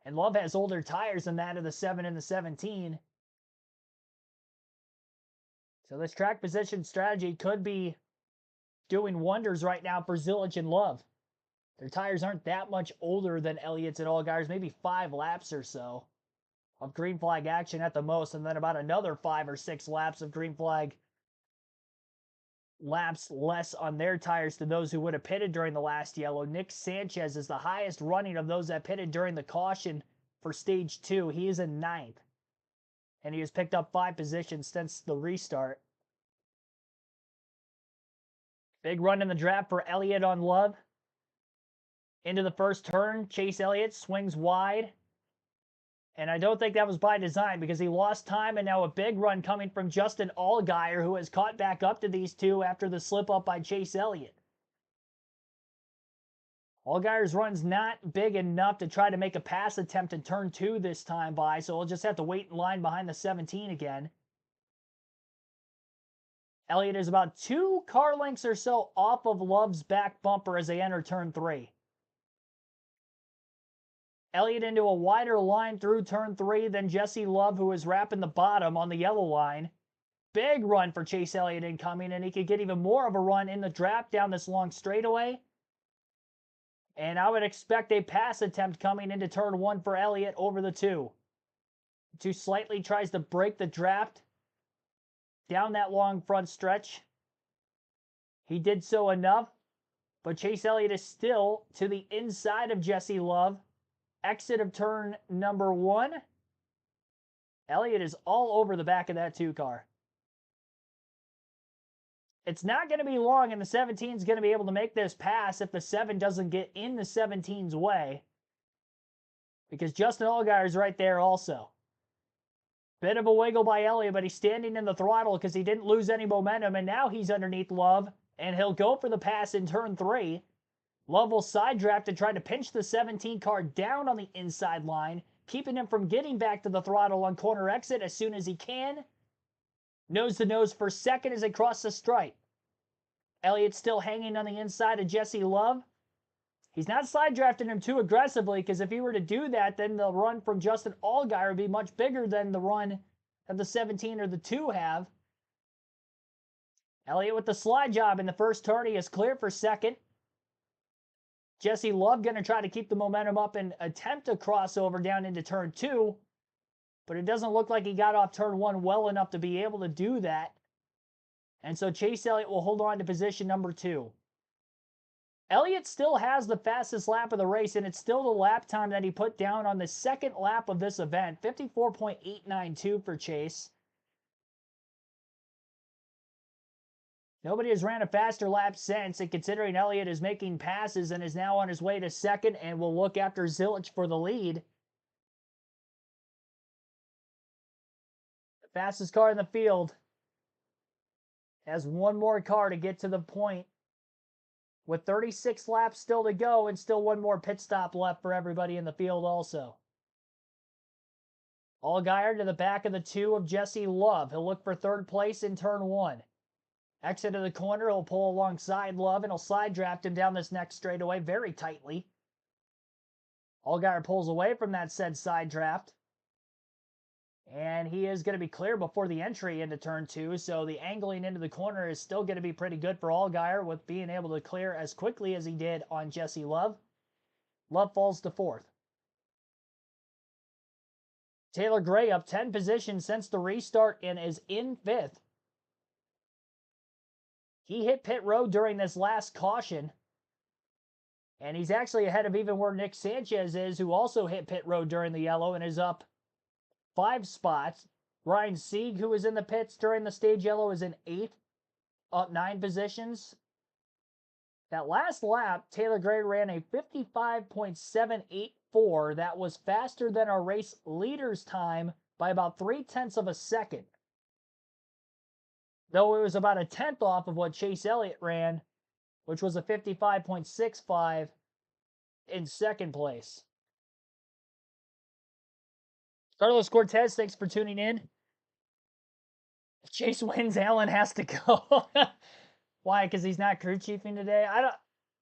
And Love has older tires than that of the 7 and the 17. So this track position strategy could be doing wonders right now for Zilisch and Love. Their tires aren't that much older than Elliott's and Allgaier's, maybe 5 laps or so of green flag action at the most, and then about another 5 or 6 laps of green flag laps less on their tires than those who would have pitted during the last yellow. Nick Sanchez is the highest running of those that pitted during the caution for stage 2. He is in 9th, and he has picked up 5 positions since the restart. Big run in the draft for Elliott on Love. Into the first turn, Chase Elliott swings wide. And I don't think that was by design, because he lost time, and now a big run coming from Justin Allgaier, who has caught back up to these two after the slip up by Chase Elliott. Allgaier's run's not big enough to try to make a pass attempt in turn 2 this time by, so he'll just have to wait in line behind the 17 again. Elliott is about 2 car lengths or so off of Love's back bumper as they enter turn 3. Elliott into a wider line through turn 3 than Jesse Love, who is wrapping the bottom on the yellow line. Big run for Chase Elliott incoming, and he could get even more of a run in the draft down this long straightaway. And I would expect a pass attempt coming into turn 1 for Elliott over the 2. 2 slightly tries to break the draft down that long front stretch. He did so enough, but Chase Elliott is still to the inside of Jesse Love. Exit of turn number 1. Elliott is all over the back of that 2 car. It's not going to be long, and the 17 is going to be able to make this pass if the 7 doesn't get in the 17's way, because Justin Allgaier is right there also. Bit of a wiggle by Elliott, but he's standing in the throttle because he didn't lose any momentum, and now he's underneath Love, and he'll go for the pass in turn 3. Love will side draft to try to pinch the 17 car down on the inside line, keeping him from getting back to the throttle on corner exit as soon as he can. Nose to nose for second as they cross the stripe. Elliott still hanging on the inside of Jesse Love. He's not side drafting him too aggressively, because if he were to do that, then the run from Justin Allgaier would be much bigger than the run that the 17 or the 2 have. Elliott with the slide job in the first turn. He is clear for second. Jesse Love going to try to keep the momentum up and attempt a crossover down into turn 2, but it doesn't look like he got off turn 1 well enough to be able to do that. And so Chase Elliott will hold on to position number 2. Elliott still has the fastest lap of the race, and it's still the lap time that he put down on the second lap of this event, 54.892 for Chase. Nobody has ran a faster lap since, and considering Elliott is making passes and is now on his way to second and will look after Zilisch for the lead. The fastest car in the field has one more car to get to the point, with 36 laps still to go and still one more pit stop left for everybody in the field also. Allgaier to the back of the 2 of Jesse Love. He'll look for third place in turn 1. Exit of the corner, he'll pull alongside Love, and he'll side draft him down this next straightaway very tightly. Allgaier pulls away from that said side draft. And he is going to be clear before the entry into turn 2, so the angling into the corner is still going to be pretty good for Allgaier with being able to clear as quickly as he did on Jesse Love. Love falls to 4th. Taylor Gray up 10 positions since the restart and is in 5th. He hit pit road during this last caution, and he's actually ahead of even where Nick Sanchez is, who also hit pit road during the yellow and is up 5 spots. Ryan Sieg, who was in the pits during the stage yellow, is in 8th, up 9 positions. That last lap, Taylor Gray ran a 55.784. That was faster than our race leader's time by about 0.3 of a second. though it was about a tenth off of what Chase Elliott ran, which was a 55.65 in second place. Carlos Cortez, thanks for tuning in. If Chase wins, Allen has to go. Why? Because he's not crew chiefing today?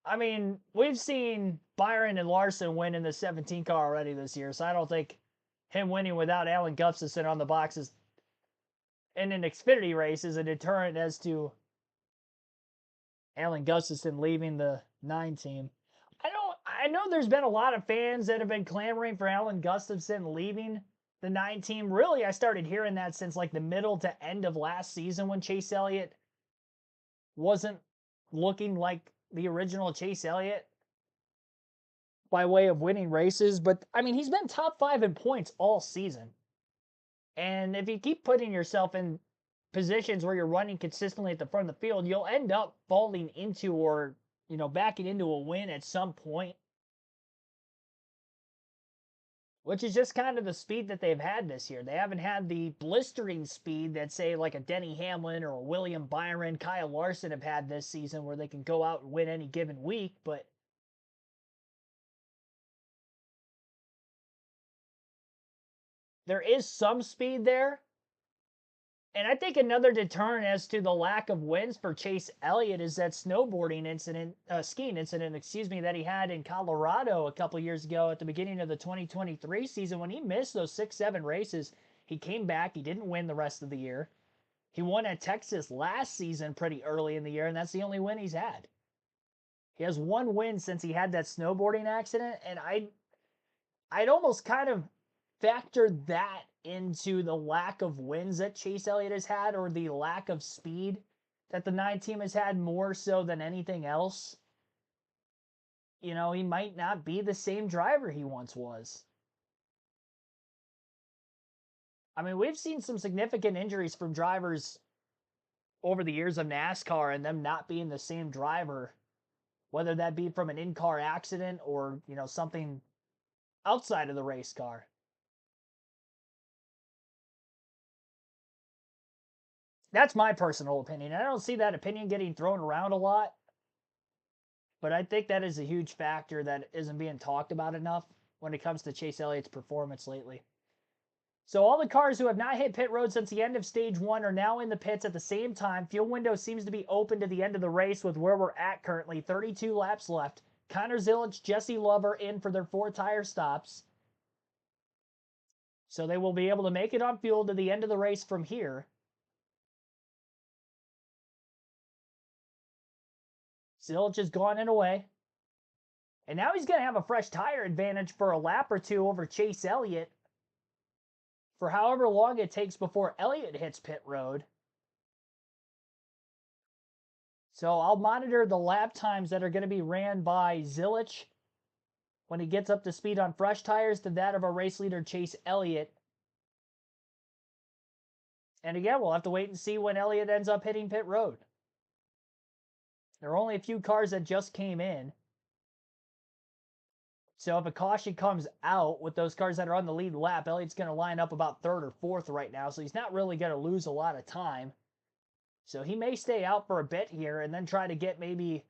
I mean, we've seen Byron and Larson win in the 17 car already this year, so I don't think him winning without Alan Gustafson on the boxes in an Xfinity race is a deterrent as to Alan Gustafson leaving the 9 team. I know there's been a lot of fans that have been clamoring for Alan Gustafson leaving the 9 team. Really, I started hearing that since like the middle to end of last season when Chase Elliott wasn't looking like the original Chase Elliott by way of winning races. But I mean, he's been top 5 in points all season. And if you keep putting yourself in positions where you're running consistently at the front of the field, you'll end up falling into or, backing into a win at some point. Which is just kind of the speed that they've had this year. They haven't had the blistering speed that, say, like a Denny Hamlin or a William Byron, Kyle Larson have had this season where they can go out and win any given week, but there is some speed there. And I think another deterrent as to the lack of wins for Chase Elliott is that skiing incident, that he had in Colorado a couple years ago at the beginning of the 2023 season when he missed those 6-7 races. He came back. He didn't win the rest of the year. He won at Texas last season pretty early in the year, and that's the only win he's had. He has one win since he had that snowboarding accident, and I'd almost kind of factored that into the lack of wins that Chase Elliott has had, or the lack of speed that the 9 team has had more so than anything else. He might not be the same driver he once was. I mean, we've seen some significant injuries from drivers over the years of NASCAR and them not being the same driver, whether that be from an in-car accident or, something outside of the race car. That's my personal opinion. I don't see that opinion getting thrown around a lot, but I think that is a huge factor that isn't being talked about enough when it comes to Chase Elliott's performance lately. So all the cars who have not hit pit road since the end of stage 1 are now in the pits at the same time. Fuel window seems to be open to the end of the race with where we're at currently. 32 laps left. Connor Zilisch, Jesse Lover in for their 4 tire stops. So they will be able to make it on fuel to the end of the race from here. Zilisch is gone and away. And now he's going to have a fresh tire advantage for a lap or two over Chase Elliott for however long it takes before Elliott hits pit road. So I'll monitor the lap times that are going to be ran by Zilisch when he gets up to speed on fresh tires to that of our race leader Chase Elliott. And again, we'll have to wait and see when Elliott ends up hitting pit road. There are only a few cars that just came in. So if a caution comes out with those cars that are on the lead lap, Elliott's going to line up about 3rd or 4th right now. So he's not really going to lose a lot of time. So he may stay out for a bit here and then try to get maybe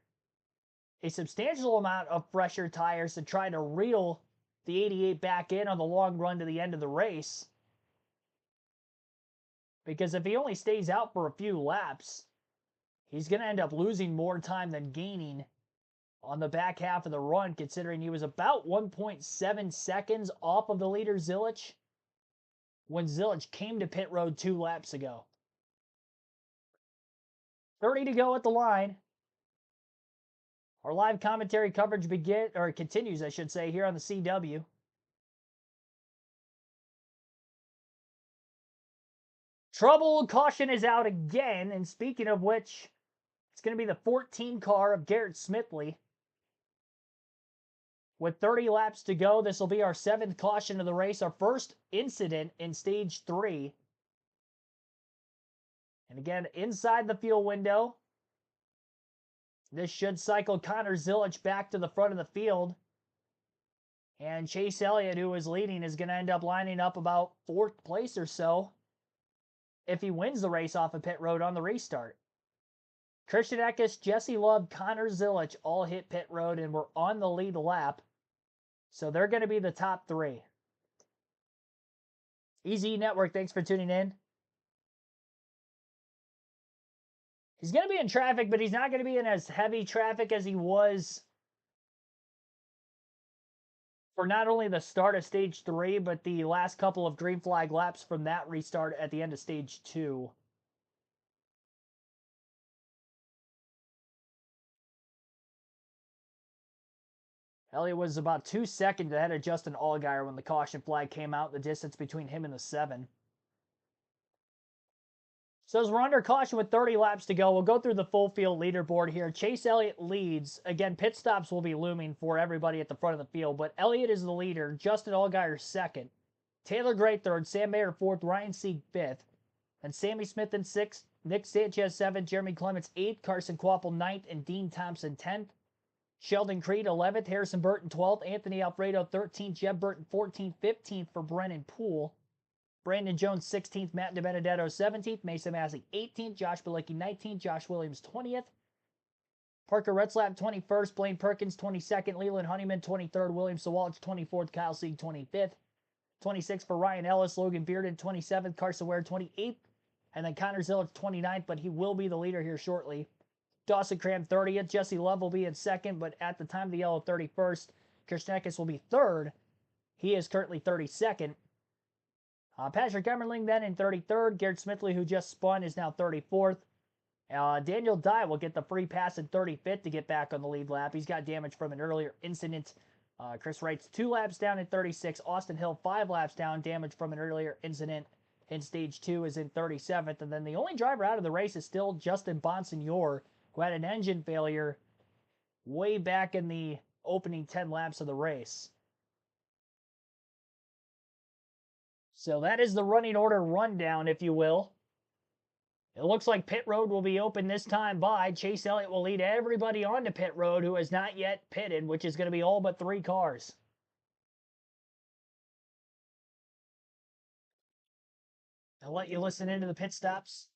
a substantial amount of fresher tires to try to reel the 88 back in on the long run to the end of the race. Because if he only stays out for a few laps, he's going to end up losing more time than gaining on the back half of the run, considering he was about 1.7 seconds off of the leader Zilisch when Zilisch came to pit road 2 laps ago. 30 to go at the line. Our live commentary coverage continues, I should say, here on the CW. Trouble caution is out again, and speaking of which, it's going to be the 14 car of Garrett Smithley. With 30 laps to go, this will be our 7th caution of the race, our first incident in stage 3. And again, inside the fuel window, this should cycle Connor Zilisch back to the front of the field. And Chase Elliott, who is leading, is going to end up lining up about 4th place or so. if he wins the race off of pit road on the restart. Christian Eckes, Jesse Love, Connor Zilisch all hit pit road and were on the lead lap. So they're going to be the top three. Easy Network, thanks for tuning in. He's going to be in traffic, but he's not going to be in as heavy traffic as he was for not only the start of stage 3, but the last couple of green flag laps from that restart at the end of stage 2. Elliott was about 2 seconds ahead of Justin Allgaier when the caution flag came out, the distance between him and the 7. So as we're under caution with 30 laps to go, we'll go through the full field leaderboard here. Chase Elliott leads. Again, pit stops will be looming for everybody at the front of the field, but Elliott is the leader. Justin Allgaier second. Taylor Gray third. Sam Mayer fourth. Ryan Sieg fifth. And Sammy Smith in sixth. Nick Sanchez seventh. Jeremy Clements eighth. Carson Kvapil ninth. And Dean Thompson 10th. Sheldon Creed 11th. Harrison Burton 12th. Anthony Alfredo 13th. Jeb Burton 14th. 15th for Brennan Poole. Brandon Jones 16th, Matt DiBenedetto 17th, Mason Massey 18th, Josh Bilicki 19th, Josh Williams 20th, Parker Retzlaff 21st, Blaine Perkins 22nd, Leland Honeyman 23rd, William Sawalch 24th, Kyle Sieg 25th, 26th for Ryan Ellis, Logan Bearden 27th, Carson Ware 28th, and then Connor Zilisch 29th, but he will be the leader here shortly. Dawson Cram 30th, Jesse Love will be in second, but at the time of the yellow 31st, Christian Eckes will be third. He is currently 32nd. Patrick Emmerling then in 33rd. Garrett Smithley, who just spun, is now 34th. Daniel Dye will get the free pass in 35th to get back on the lead lap. He's got damage from an earlier incident. Chris Wright's 2 laps down in 36. Austin Hill 5 laps down, damage from an earlier incident in stage 2 is in 37th. And then the only driver out of the race is still Justin Bonsignor, who had an engine failure way back in the opening 10 laps of the race. So that is the running order rundown, if you will. It looks like pit road will be open this time by. Chase Elliott will lead everybody onto pit road who has not yet pitted, which is going to be all but 3 cars. I'll let you listen into the pit stops.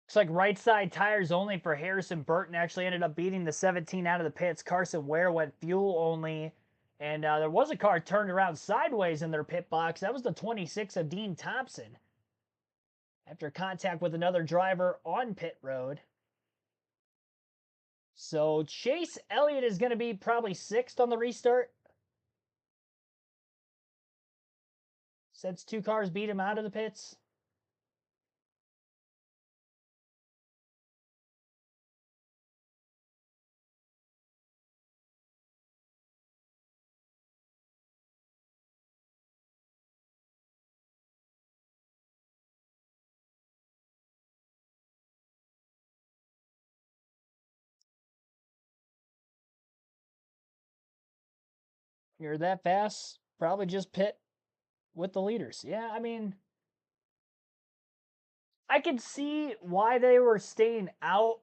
Looks like right side tires only for Harrison Burton. Actually ended up beating the 17 out of the pits. Carson Ware went fuel only. And there was a car turned around sideways in their pit box. That was the 26 of Dean Thompson. After contact with another driver on pit road. So Chase Elliott is going to be probably 6th on the restart. Since 2 cars beat him out of the pits. You're that fast, probably just pit with the leaders. Yeah, I mean, I can see why they were staying out.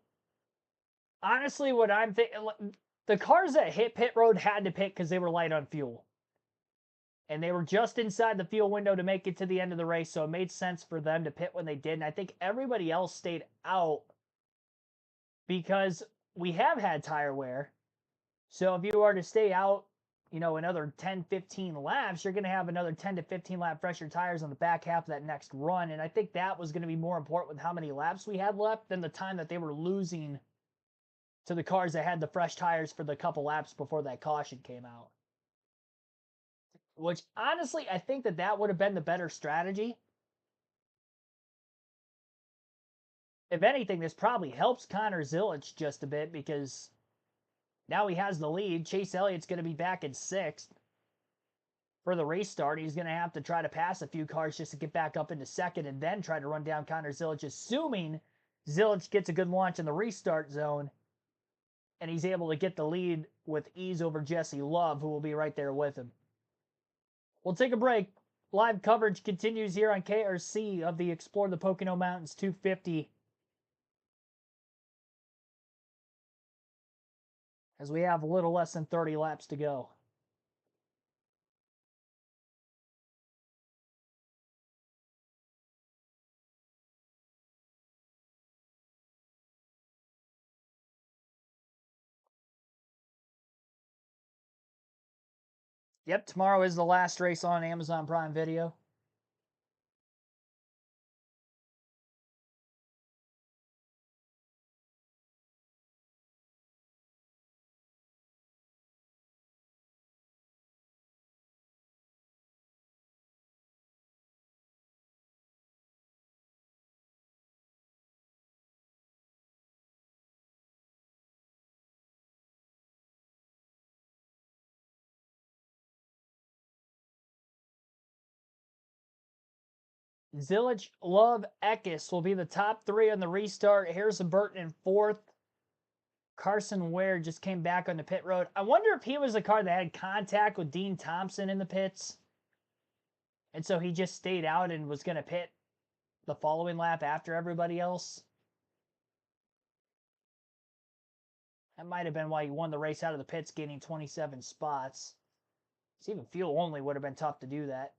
Honestly, what I'm thinking, the cars that hit pit road had to pit because they were light on fuel. And they were just inside the fuel window to make it to the end of the race, so it made sense for them to pit when they did. And I think everybody else stayed out because we have had tire wear. So if you are to stay out, another 10, 15 laps, you're going to have another 10 to 15 lap fresher tires on the back half of that next run. And I think that was going to be more important with how many laps we had left than the time that they were losing to the cars that had the fresh tires for the couple laps before that caution came out. Which, honestly, I think that would have been the better strategy. If anything, this probably helps Connor Zilisch just a bit because now he has the lead. Chase Elliott's going to be back in 6th. for the restart. He's going to have to try to pass a few cars just to get back up into second and then try to run down Connor Zilic, assuming Zilic gets a good launch in the restart zone and he's able to get the lead with ease over Jesse Love, who will be right there with him. We'll take a break. Live coverage continues here on KRC of the Explore the Pocono Mountains 250 as we have a little less than 30 laps to go. Yep, tomorrow is the last race on Amazon Prime Video. Zilic, Love, Eckes will be the top three on the restart. Harrison Burton in fourth. Carson Ware just came back on the pit road. I wonder if he was the car that had contact with Dean Thompson in the pits. And so he just stayed out and was going to pit the following lap after everybody else. That might have been why he won the race out of the pits, gaining 27 spots. It's even fuel only would have been tough to do that.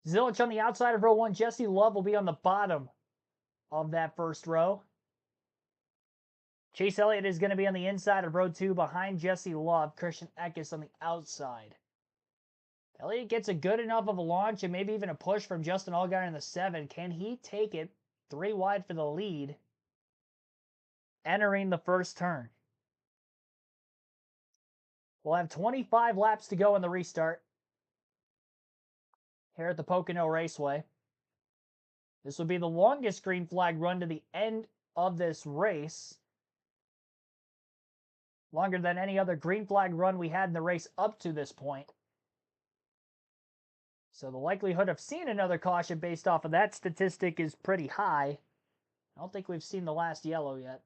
Zilic on the outside of row one. Jesse Love will be on the bottom of that first row. Chase Elliott is going to be on the inside of row two behind Jesse Love. Christian Eckes on the outside. Elliott gets a good enough of a launch and maybe even a push from Justin Allgaier in the 7. Can he take it 3 wide for the lead entering the first turn? We'll have 25 laps to go in the restart here at the Pocono Raceway. This will be the longest green flag run to the end of this race. Longer than any other green flag run we had in the race up to this point. So the likelihood of seeing another caution based off of that statistic is pretty high. I don't think we've seen the last yellow yet.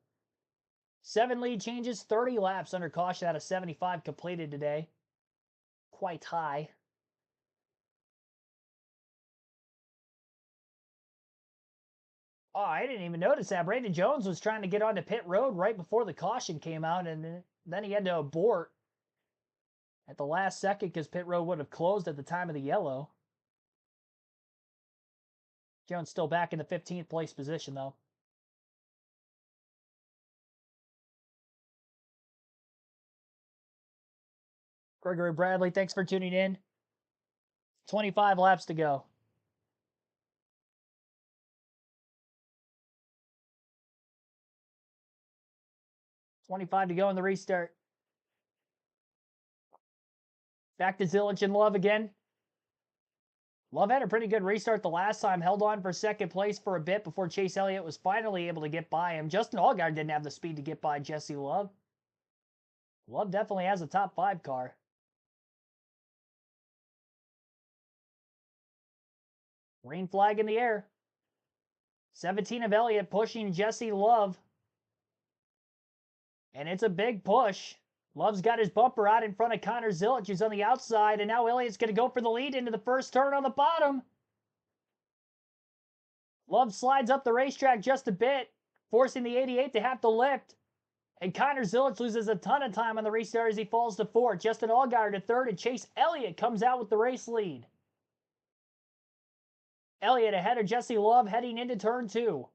7 lead changes, 30 laps under caution out of 75 completed today. Quite high. Oh, I didn't even notice that. Brandon Jones was trying to get onto pit road right before the caution came out, and then he had to abort at the last second because pit road would have closed at the time of the yellow. Jones still back in the 15th place position, though. Gregory Bradley, thanks for tuning in. 25 laps to go. $25 to go in the restart. Back to Zilic and Love again. Love had a pretty good restart the last time, held on for second place for a bit before Chase Elliott was finally able to get by him. Justin Allgaier didn't have the speed to get by Jesse Love. Love definitely has a top 5 car. Green flag in the air. 17 of Elliott pushing Jesse Love. And it's a big push. Love's got his bumper out in front of Connor Zilic, who's on the outside, and now Elliott's going to go for the lead into the first turn on the bottom. Love slides up the racetrack just a bit, forcing the 88 to have to lift. And Connor Zilic loses a ton of time on the restart as he falls to 4th. Justin Allgaier to 3rd, and Chase Elliott comes out with the race lead. Elliott ahead of Jesse Love heading into turn 2.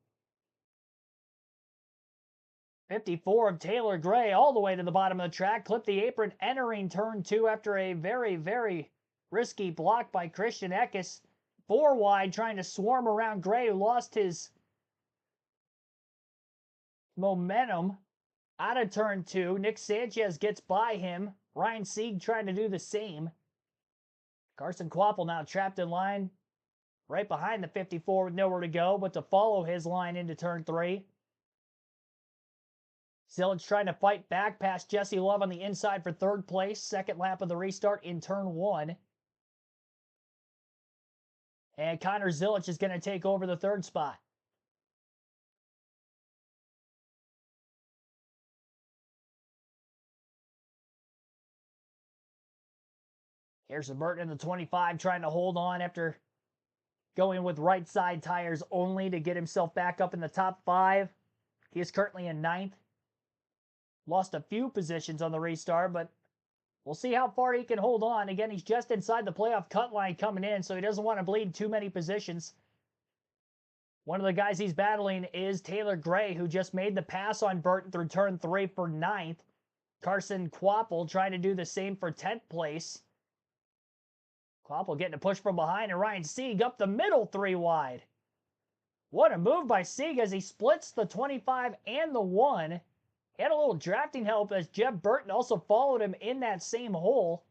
54 of Taylor Gray all the way to the bottom of the track. Clipped the apron entering turn 2 after a very, very risky block by Christian Eckes. 4 wide trying to swarm around Gray, who lost his momentum out of turn 2. Nick Sanchez gets by him. Ryan Sieg trying to do the same. Carson Kvapil now trapped in line right behind the 54 with nowhere to go, but to follow his line into turn 3. Zilich trying to fight back past Jesse Love on the inside for 3rd place. Second lap of the restart in turn 1. And Connor Zilich is going to take over the 3rd spot. Here's Burton in the 25 trying to hold on after going with right side tires only to get himself back up in the top 5. He is currently in 9th. Lost a few positions on the restart, but we'll see how far he can hold on. Again, he's just inside the playoff cut line coming in, so he doesn't want to bleed too many positions. One of the guys he's battling is Taylor Gray, who just made the pass on Burton through turn 3 for 9th. Carson Quapple trying to do the same for 10th place. Quapple getting a push from behind, and Ryan Sieg up the middle 3 wide. What a move by Sieg as he splits the 25 and the 1. He had a little drafting help as Jeb Burton also followed him in that same hole.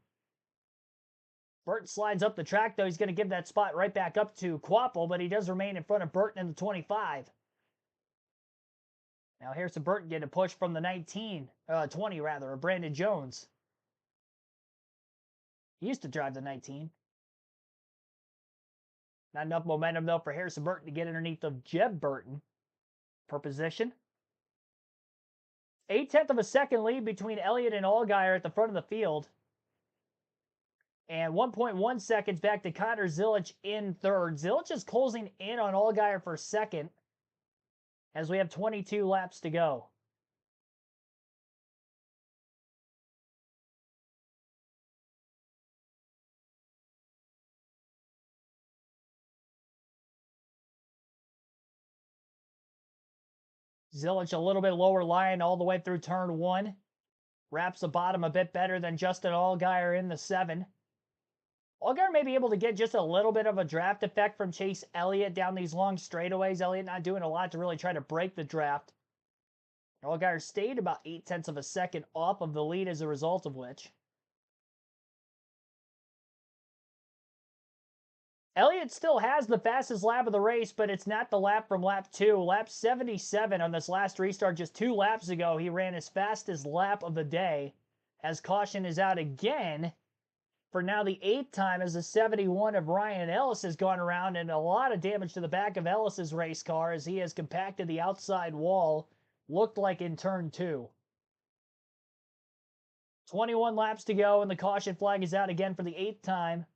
Burton slides up the track, though. He's going to give that spot right back up to Quapple, but he does remain in front of Burton in the 25. Now Harrison Burton getting a push from the 20 rather, of Brandon Jones. He used to drive the 19. Not enough momentum, though, for Harrison Burton to get underneath of Jeb Burton per position. 1/8 of a second lead between Elliott and Allgaier at the front of the field. And 1.1 seconds back to Connor Zilich in 3rd. Zilich is closing in on Allgaier for 2nd as we have 22 laps to go. Zilich a little bit lower line all the way through turn 1. Wraps the bottom a bit better than Justin Allgaier in the 7. Allgaier may be able to get just a little bit of a draft effect from Chase Elliott down these long straightaways. Elliott not doing a lot to really try to break the draft. Allgaier stayed about 0.8 of a second off of the lead as a result of which. Elliott still has the fastest lap of the race, but it's not the lap from lap 2. Lap 77 on this last restart just 2 laps ago. He ran his fastest lap of the day as caution is out again for now the 8th time as the 71 of Ryan Ellis has gone around, and a lot of damage to the back of Ellis's race car as he has compacted the outside wall, looked like in turn 2. 21 laps to go, and the caution flag is out again for the 8th time.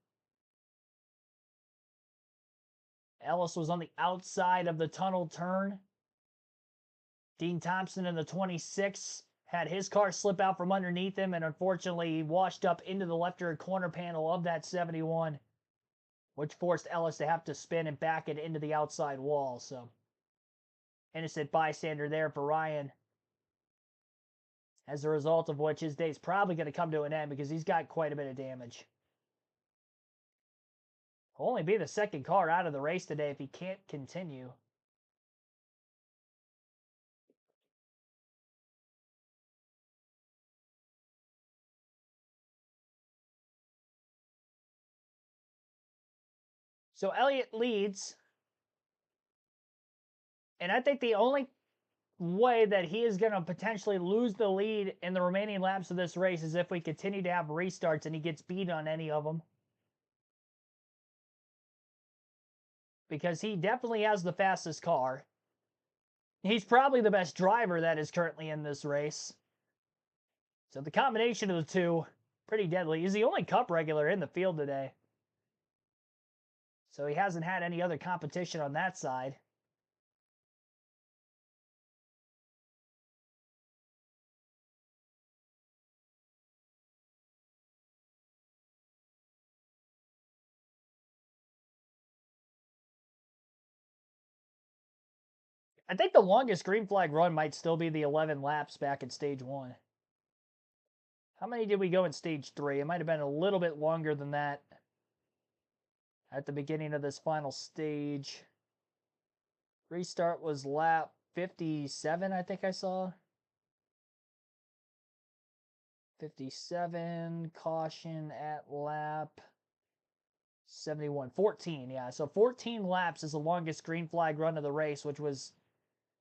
Ellis was on the outside of the tunnel turn. Dean Thompson in the 26 had his car slip out from underneath him and unfortunately washed up into the left rear corner panel of that 71, which forced Ellis to have to spin and back it into the outside wall. So, innocent bystander there for Ryan. As a result of which his day's probably going to come to an end because he's got quite a bit of damage. He'll only be the 2nd car out of the race today if he can't continue. So Elliott leads. And I think the only way that he is going to potentially lose the lead in the remaining laps of this race is if we continue to have restarts and he gets beat on any of them. Because he definitely has the fastest car. He's probably the best driver that is currently in this race. So the combination of the two, pretty deadly. He's the only Cup regular in the field today. So he hasn't had any other competition on that side. I think the longest green flag run might still be the 11 laps back in stage 1. How many did we go in stage 3? It might have been a little bit longer than that at the beginning of this final stage. Restart was lap 57, I think I saw. 57, caution at lap 71, 14, yeah. So 14 laps is the longest green flag run of the race, which was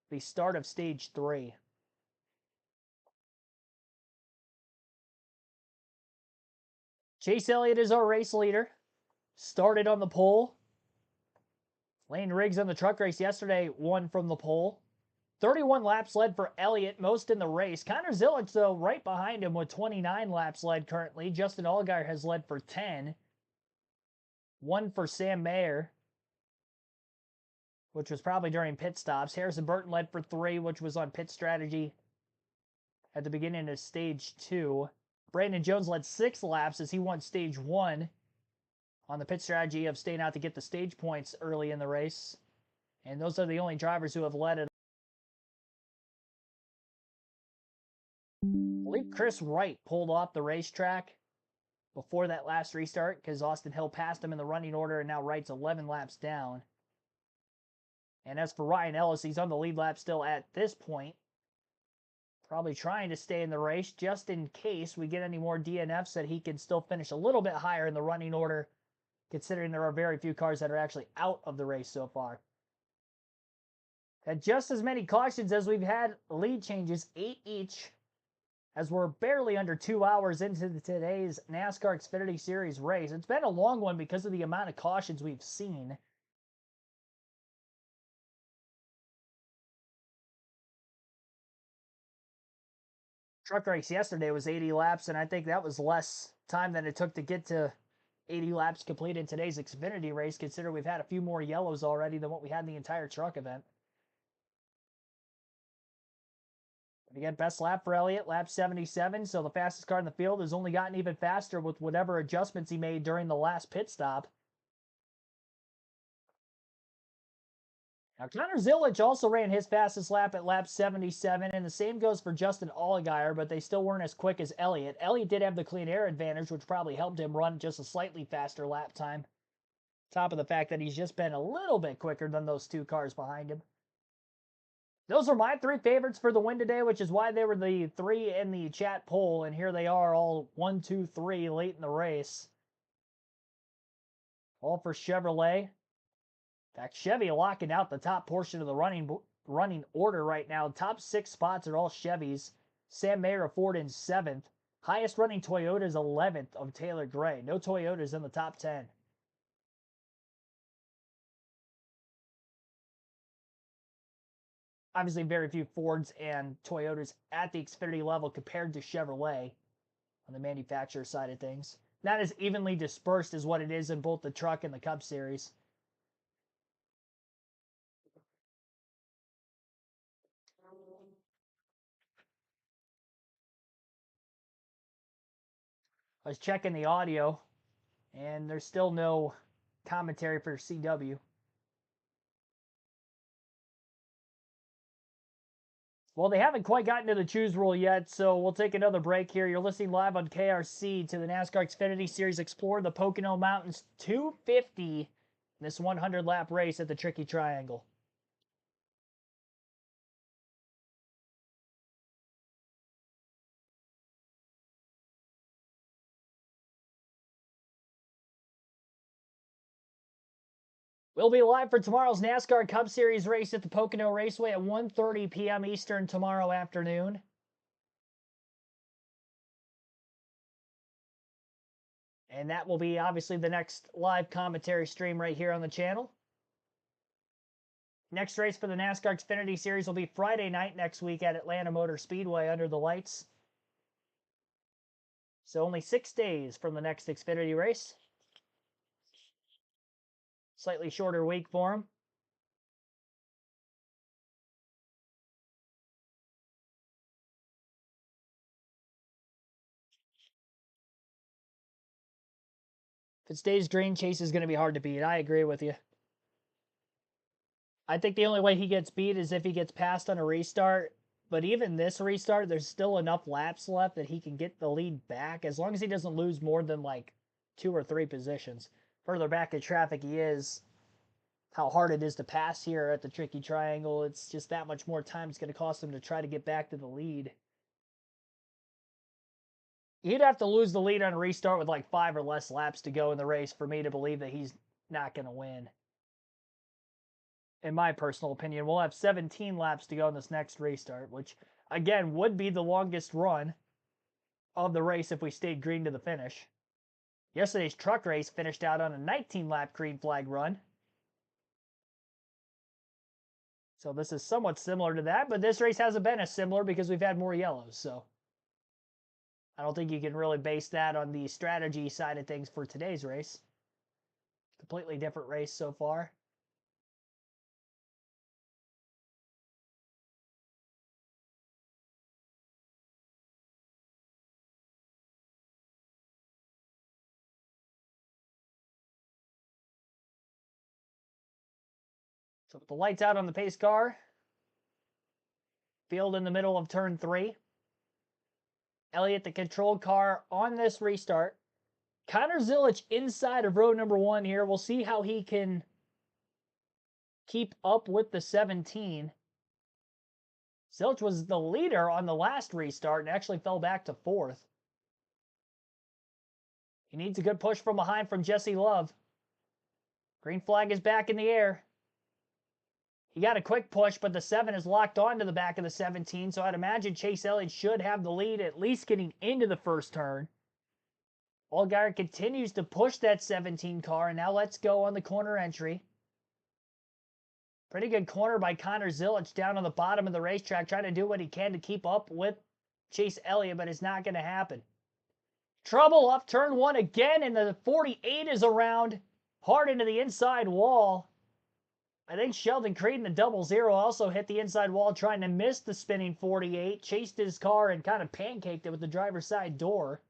the start of stage 3. Chase Elliott is our race leader. Started on the pole. Lane Riggs in the truck race yesterday won from the pole. 31 laps led for Elliott, most in the race. Connor Zilic, though, right behind him with 29 laps led currently. Justin Allgaier has led for 10. 1 for Sam Mayer, which was probably during pit stops. Harrison Burton led for 3, which was on pit strategy at the beginning of stage 2. Brandon Jones led 6 laps as he won stage 1 on the pit strategy of staying out to get the stage points early in the race. And those are the only drivers who have led it. I believe Chris Wright pulled off the racetrack before that last restart because Austin Hill passed him in the running order, and now Wright's 11 laps down. And as for Ryan Ellis, he's on the lead lap still at this point. Probably trying to stay in the race just in case we get any more DNFs that he can still finish a little bit higher in the running order, considering there are very few cars that are actually out of the race so far. Had just as many cautions as we've had lead changes, 8 each, as we're barely under 2 hours into today's NASCAR Xfinity Series race. It's been a long one because of the amount of cautions we've seen. Truck race yesterday was 80 laps, and I think that was less time than it took to get to 80 laps complete in today's Xfinity race, considering we've had a few more yellows already than what we had in the entire truck event. But again, best lap for Elliott, lap 77, so the fastest car in the field has only gotten even faster with whatever adjustments he made during the last pit stop. Now, Connor Zilic also ran his fastest lap at lap 77, and the same goes for Justin Allgaier, but they still weren't as quick as Elliott. Elliott did have the clean air advantage, which probably helped him run just a slightly faster lap time. Top of the fact that he's just been a little bit quicker than those 2 cars behind him. Those are my 3 favorites for the win today, which is why they were the 3 in the chat poll, and here they are all 1, 2, 3 late in the race. All for Chevrolet. In fact, Chevy locking out the top portion of the running order right now. Top 6 spots are all Chevys. Sam Mayer of Ford in 7th. Highest running Toyota is 11th of Taylor Gray. No Toyotas in the top 10. Obviously, very few Fords and Toyotas at the Xfinity level compared to Chevrolet on the manufacturer side of things. Not as evenly dispersed as what it is in both the Truck and the Cup Series. I was checking the audio, and there's still no commentary for CW. Well, they haven't quite gotten to the choose rule yet, so we'll take another break here. You're listening live on KRC to the NASCAR Xfinity Series Explore the Pocono Mountains 250 in this 100-lap race at the Tricky Triangle. We'll be live for tomorrow's NASCAR Cup Series race at the Pocono Raceway at 1:30 p.m. Eastern tomorrow afternoon. And that will be obviously the next live commentary stream right here on the channel. Next race for the NASCAR Xfinity Series will be Friday night next week at Atlanta Motor Speedway under the lights. So only 6 days from the next Xfinity race. Slightly shorter week for him. If it stays green, Chase is going to be hard to beat. I agree with you. I think the only way he gets beat is if he gets passed on a restart. But even this restart, there's still enough laps left that he can get the lead back as long as he doesn't lose more than like 2 or 3 positions. Further back in traffic he is, how hard it is to pass here at the Tricky Triangle. It's just that much more time it's going to cost him to try to get back to the lead. He'd have to lose the lead on a restart with like 5 or less laps to go in the race for me to believe that he's not going to win. In my personal opinion, we'll have 17 laps to go in this next restart, which again would be the longest run of the race if we stayed green to the finish. Yesterday's truck race finished out on a 19-lap green flag run. So this is somewhat similar to that, but this race hasn't been as similar because we've had more yellows. So I don't think you can really base that on the strategy side of things for today's race. Completely different race so far. So with the lights out on the pace car, field in the middle of turn 3. Elliott, the control car on this restart. Connor Zilic inside of row number 1 here. We'll see how he can keep up with the 17. Zilic was the leader on the last restart and actually fell back to 4th. He needs a good push from behind from Jesse Love. Green flag is back in the air. He got a quick push, but the 7 is locked onto the back of the 17, so I'd imagine Chase Elliott should have the lead, at least getting into the first turn. Allgaier continues to push that 17 car, and now let's go on the corner entry. Pretty good corner by Connor Zilic down on the bottom of the racetrack, trying to do what he can to keep up with Chase Elliott, but it's not going to happen. Trouble off turn 1 again, and the 48 is around hard into the inside wall. I think Sheldon Creed in the 00 also hit the inside wall trying to miss the spinning 48, chased his car and kind of pancaked it with the driver's side door.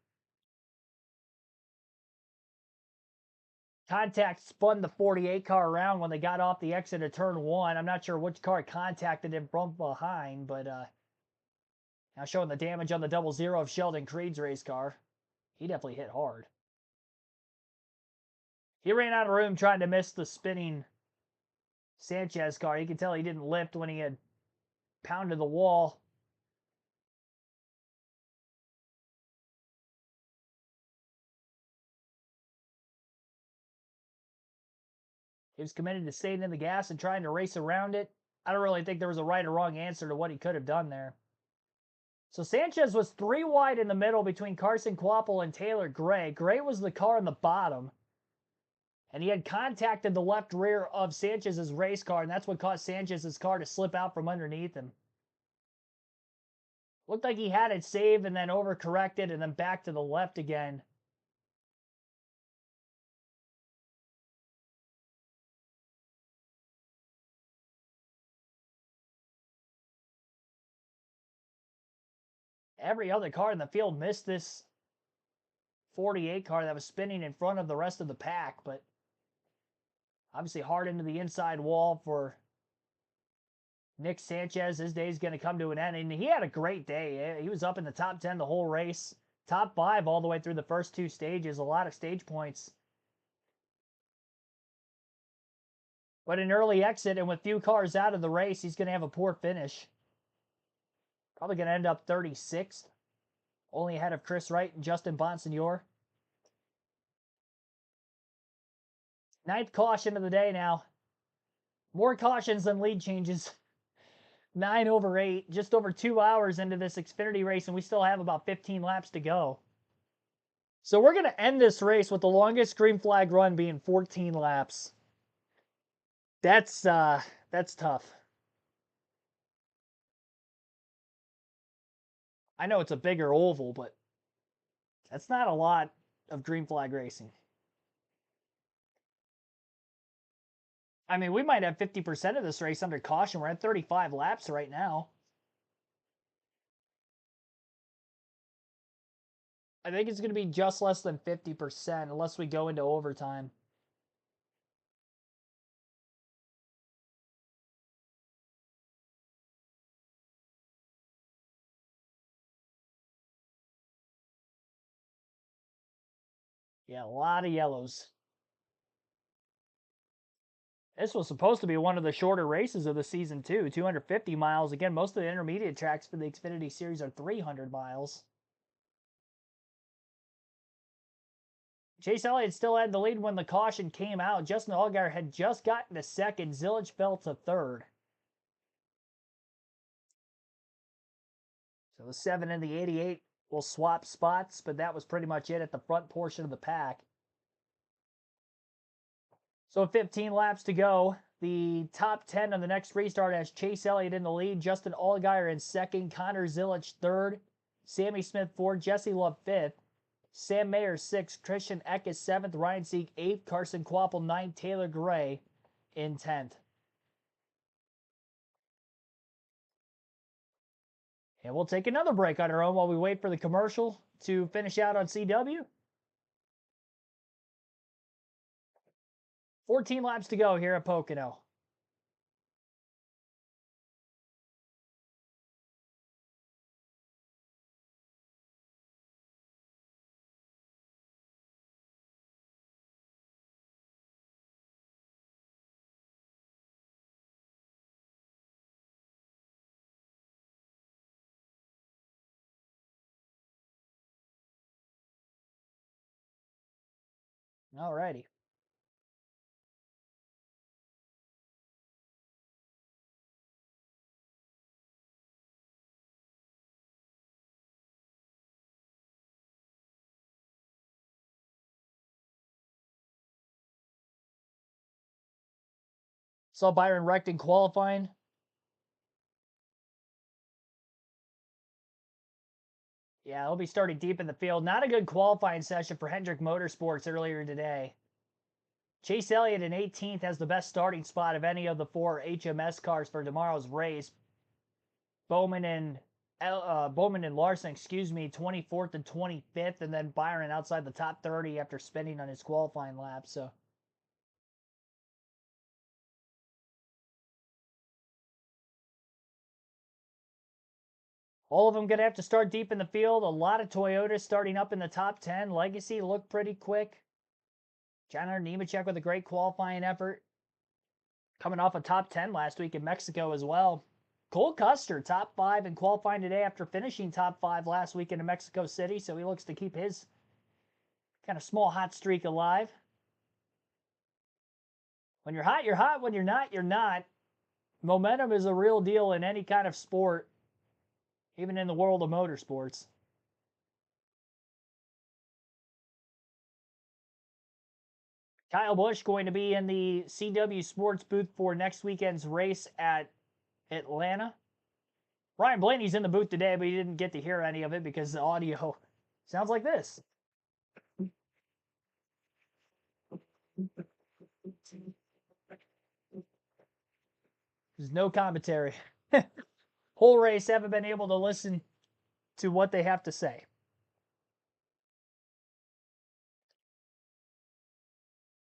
Contact spun the 48 car around when they got off the exit of turn 1. I'm not sure which car contacted him from behind, but now showing the damage on the 00 of Sheldon Creed's race car. He definitely hit hard. He ran out of room trying to miss the spinning Sanchez car. You can tell he didn't lift when he had pounded the wall. He was committed to staying in the gas and trying to race around it. I don't really think there was a right or wrong answer to what he could have done there. So Sanchez was 3 wide in the middle between Carson Kvapil and Taylor Gray. Gray was the car on the bottom. And he had contacted the left rear of Sanchez's race car, and that's what caused Sanchez's car to slip out from underneath him. Looked like he had it saved and then overcorrected and then back to the left again. Every other car in the field missed this 48 car that was spinning in front of the rest of the pack, but obviously hard into the inside wall for Nick Sanchez. His day is going to come to an end, and he had a great day. He was up in the top 10 the whole race, top 5 all the way through the first 2 stages, a lot of stage points. But an early exit, and with few cars out of the race, he's going to have a poor finish. Probably going to end up 36th, only ahead of Chris Wright and Justin Bonsignor. 9th caution of the day now. More cautions than lead changes. 9 over 8, just over 2 hours into this Xfinity race, and we still have about 15 laps to go. So we're going to end this race with the longest green flag run being 14 laps. That's tough. I know it's a bigger oval, but that's not a lot of green flag racing. I mean, we might have 50% of this race under caution. We're at 35 laps right now. I think it's going to be just less than 50% unless we go into overtime. Yeah, a lot of yellows. This was supposed to be one of the shorter races of the season, too. 250 miles. Again, most of the intermediate tracks for the Xfinity Series are 300 miles. Chase Elliott still had the lead when the caution came out. Justin Allgaier had just gotten to second. Zilic fell to third. So the 7 and the 88 will swap spots, but that was pretty much it at the front portion of the pack. So 15 laps to go. The top 10 on the next restart has Chase Elliott in the lead, Justin Allgaier in second, Connor Zilic third, Sammy Smith fourth, Jesse Love fifth, Sam Mayer sixth, Christian Eckes seventh, Ryan Sieg eighth, Carson Kvapil ninth, Taylor Gray in 10th. And we'll take another break on our own while we wait for the commercial to finish out on CW. 14 laps to go here at Pocono. Alrighty. Saw Byron Recht qualifying. Yeah, he'll be starting deep in the field. Not a good qualifying session for Hendrick Motorsports earlier today. Chase Elliott in 18th has the best starting spot of any of the 4 HMS cars for tomorrow's race. Bowman and Larson, 24th and 25th, and then Byron outside the top 30 after spinning on his qualifying lap. So all of them going to have to start deep in the field. A lot of Toyotas starting up in the top 10. Legacy looked pretty quick. Jonathan Nemechek with a great qualifying effort. Coming off a top 10 last week in Mexico as well. Cole Custer, top 5 in qualifying today after finishing top 5 last week in Mexico City. So he looks to keep his kind of small hot streak alive. When you're hot, you're hot. When you're not, you're not. Momentum is a real deal in any kind of sport, even in the world of motorsports. Kyle Busch going to be in the CW Sports booth for next weekend's race at Atlanta. Ryan Blaney's in the booth today, but he didn't get to hear any of it because the audio sounds like this. There's no commentary. Whole race, haven't been able to listen to what they have to say.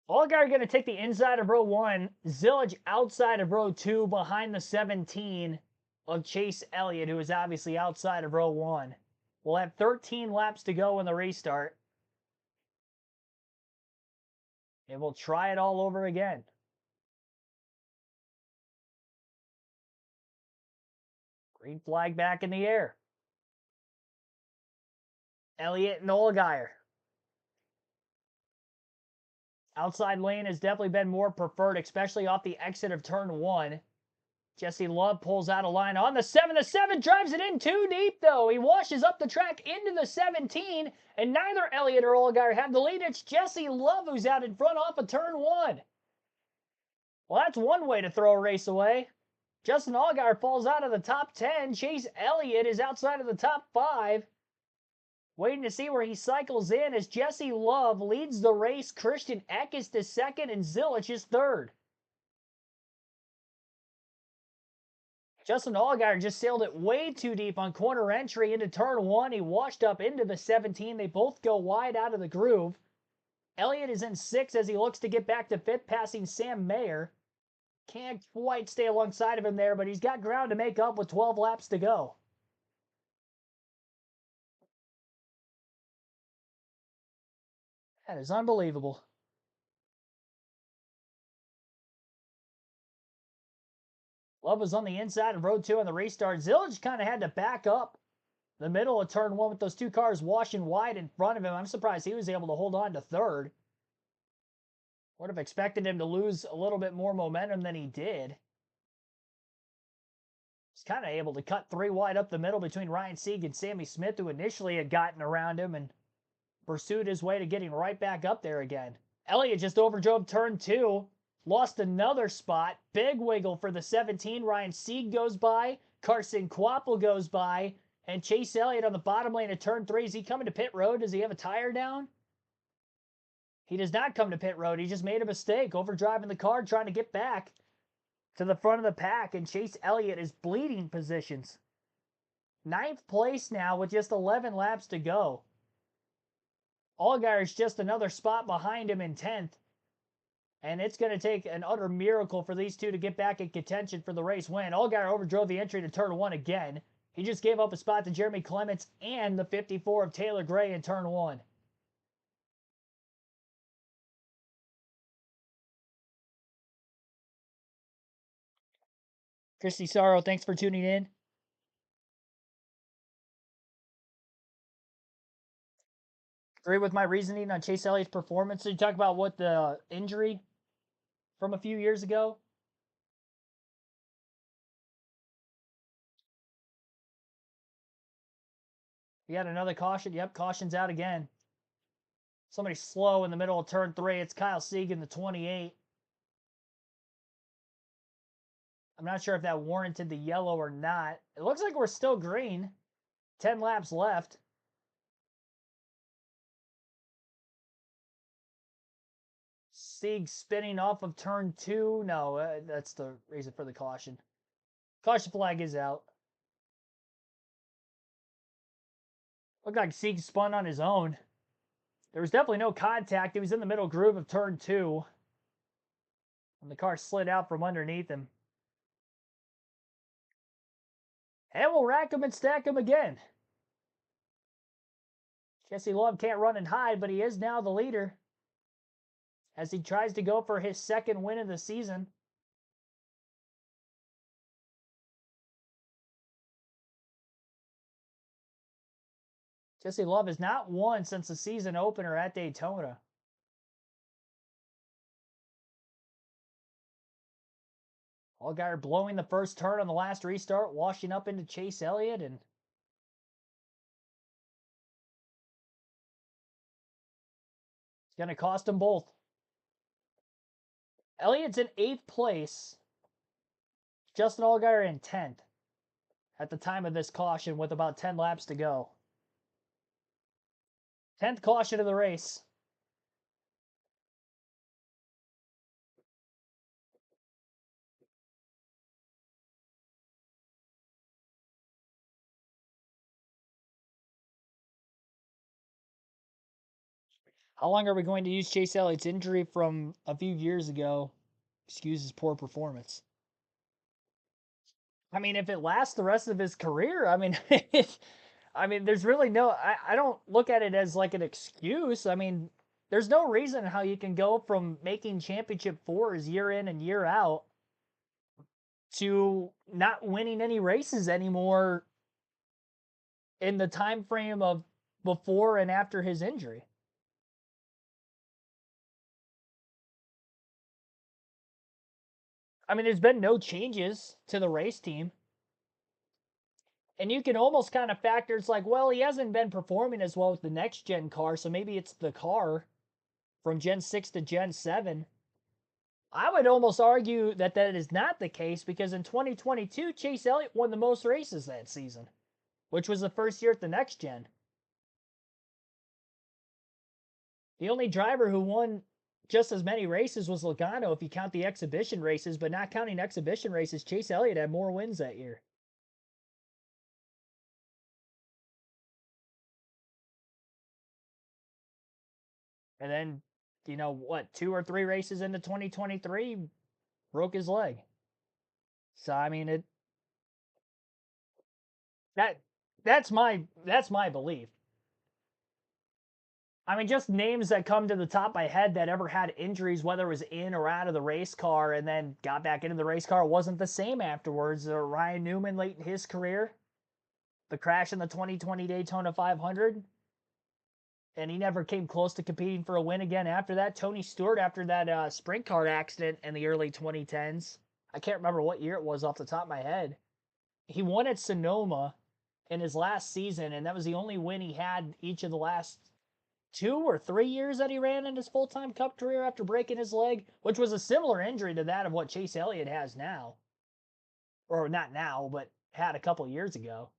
Allgaier going to take the inside of row 1. Zilic outside of row 2 behind the 17 of Chase Elliott, who is obviously outside of row 1. We'll have 13 laps to go in the restart. And we'll try it all over again. Green flag back in the air. Elliott and Allgaier. Outside lane has definitely been more preferred, especially off the exit of turn 1. Jesse Love pulls out a line on the 7. The 7 drives it in too deep, though. He washes up the track into the 17, and neither Elliott or Allgaier have the lead. It's Jesse Love who's out in front off of turn 1. Well, that's one way to throw a race away. Justin Allgaier falls out of the top 10. Chase Elliott is outside of the top 5. Waiting to see where he cycles in as Jesse Love leads the race. Christian Eckes to second and Zilic is third. Justin Allgaier just sailed it way too deep on corner entry into turn 1. He washed up into the 17. They both go wide out of the groove. Elliott is in 6th as he looks to get back to 5th, passing Sam Mayer. Can't quite stay alongside of him there, but he's got ground to make up with 12 laps to go. That is unbelievable. Love was on the inside of row 2 on the restart. Zilic kind of had to back up the middle of turn one with those two cars washing wide in front of him. I'm surprised he was able to hold on to third. Would have expected him to lose a little bit more momentum than he did. He's kind of able to cut three wide up the middle between Ryan Sieg and Sammy Smith, who initially had gotten around him and pursued his way to getting right back up there again. Elliott just overdrove turn two, lost another spot. Big wiggle for the 17. Ryan Sieg goes by, Carson Kvapil goes by, and Chase Elliott on the bottom lane of turn three. Is he coming to pit road? Does he have a tire down? He does not come to pit road. He just made a mistake, overdriving the car, trying to get back to the front of the pack, and Chase Elliott is bleeding positions. 9th place now with just 11 laps to go. Allgaier's just another spot behind him in 10th. And it's going to take an utter miracle for these two to get back in contention for the race win. Allgaier overdrove the entry to turn one again. He just gave up a spot to Jeremy Clements and the 54 of Taylor Gray in turn one. Christy Sorrow, thanks for tuning in. Agree with my reasoning on Chase Elliott's performance. So you talk about what the injury from a few years ago? He had another caution. Yep, caution's out again. Somebody slow in the middle of turn three. It's Kyle Sieg in the 28. I'm not sure if that warranted the yellow or not. It looks like we're still green. 10 laps left. Sieg spinning off of turn two. No, that's the reason for the caution. Caution flag is out. Looked like Sieg spun on his own. There was definitely no contact. He was in the middle groove of turn two. And the car slid out from underneath him. And we'll rack him and stack him again. Jesse Love can't run and hide, but he is now the leader as he tries to go for his second win of the season. Jesse Love has not won since the season opener at Daytona. Allgaier blowing the first turn on the last restart, washing up into Chase Elliott, and it's going to cost them both. Elliott's in 8th place. Justin Allgaier in 10th at the time of this caution with about 10 laps to go. 10th caution of the race. How long are we going to use Chase Elliott's injury from a few years ago? Excuse his poor performance. I mean, if it lasts the rest of his career, I mean, there's really no. I don't look at it as like an excuse. I mean, there's no reason how you can go from making championship fours year in and year out to not winning any races anymore in the time frame of before and after his injury. I mean, there's been no changes to the race team. And you can almost kind of factor, it's like, well, he hasn't been performing as well with the next gen car, so maybe it's the car from Gen 6 to Gen 7. I would almost argue that that is not the case because in 2022, Chase Elliott won the most races that season, which was the first year at the next gen. The only driver who won just as many races was Logano if you count the exhibition races, but not counting exhibition races, Chase Elliott had more wins that year. And then, 2 or 3 races into 2023, broke his leg. So I mean, that's my belief. I mean, just names that come to the top of my head that ever had injuries, whether it was in or out of the race car, and then got back into the race car, wasn't the same afterwards. Ryan Newman late in his career. the crash in the 2020 Daytona 500, and he never came close to competing for a win again after that. Tony Stewart, after that sprint car accident in the early 2010s, I can't remember what year it was off the top of my head. He won at Sonoma in his last season, and that was the only win he had each of the last 2 or 3 years that he ran in his full-time Cup career after breaking his leg, which was a similar injury to that of what Chase Elliott has now. Or not now, but had a couple years ago.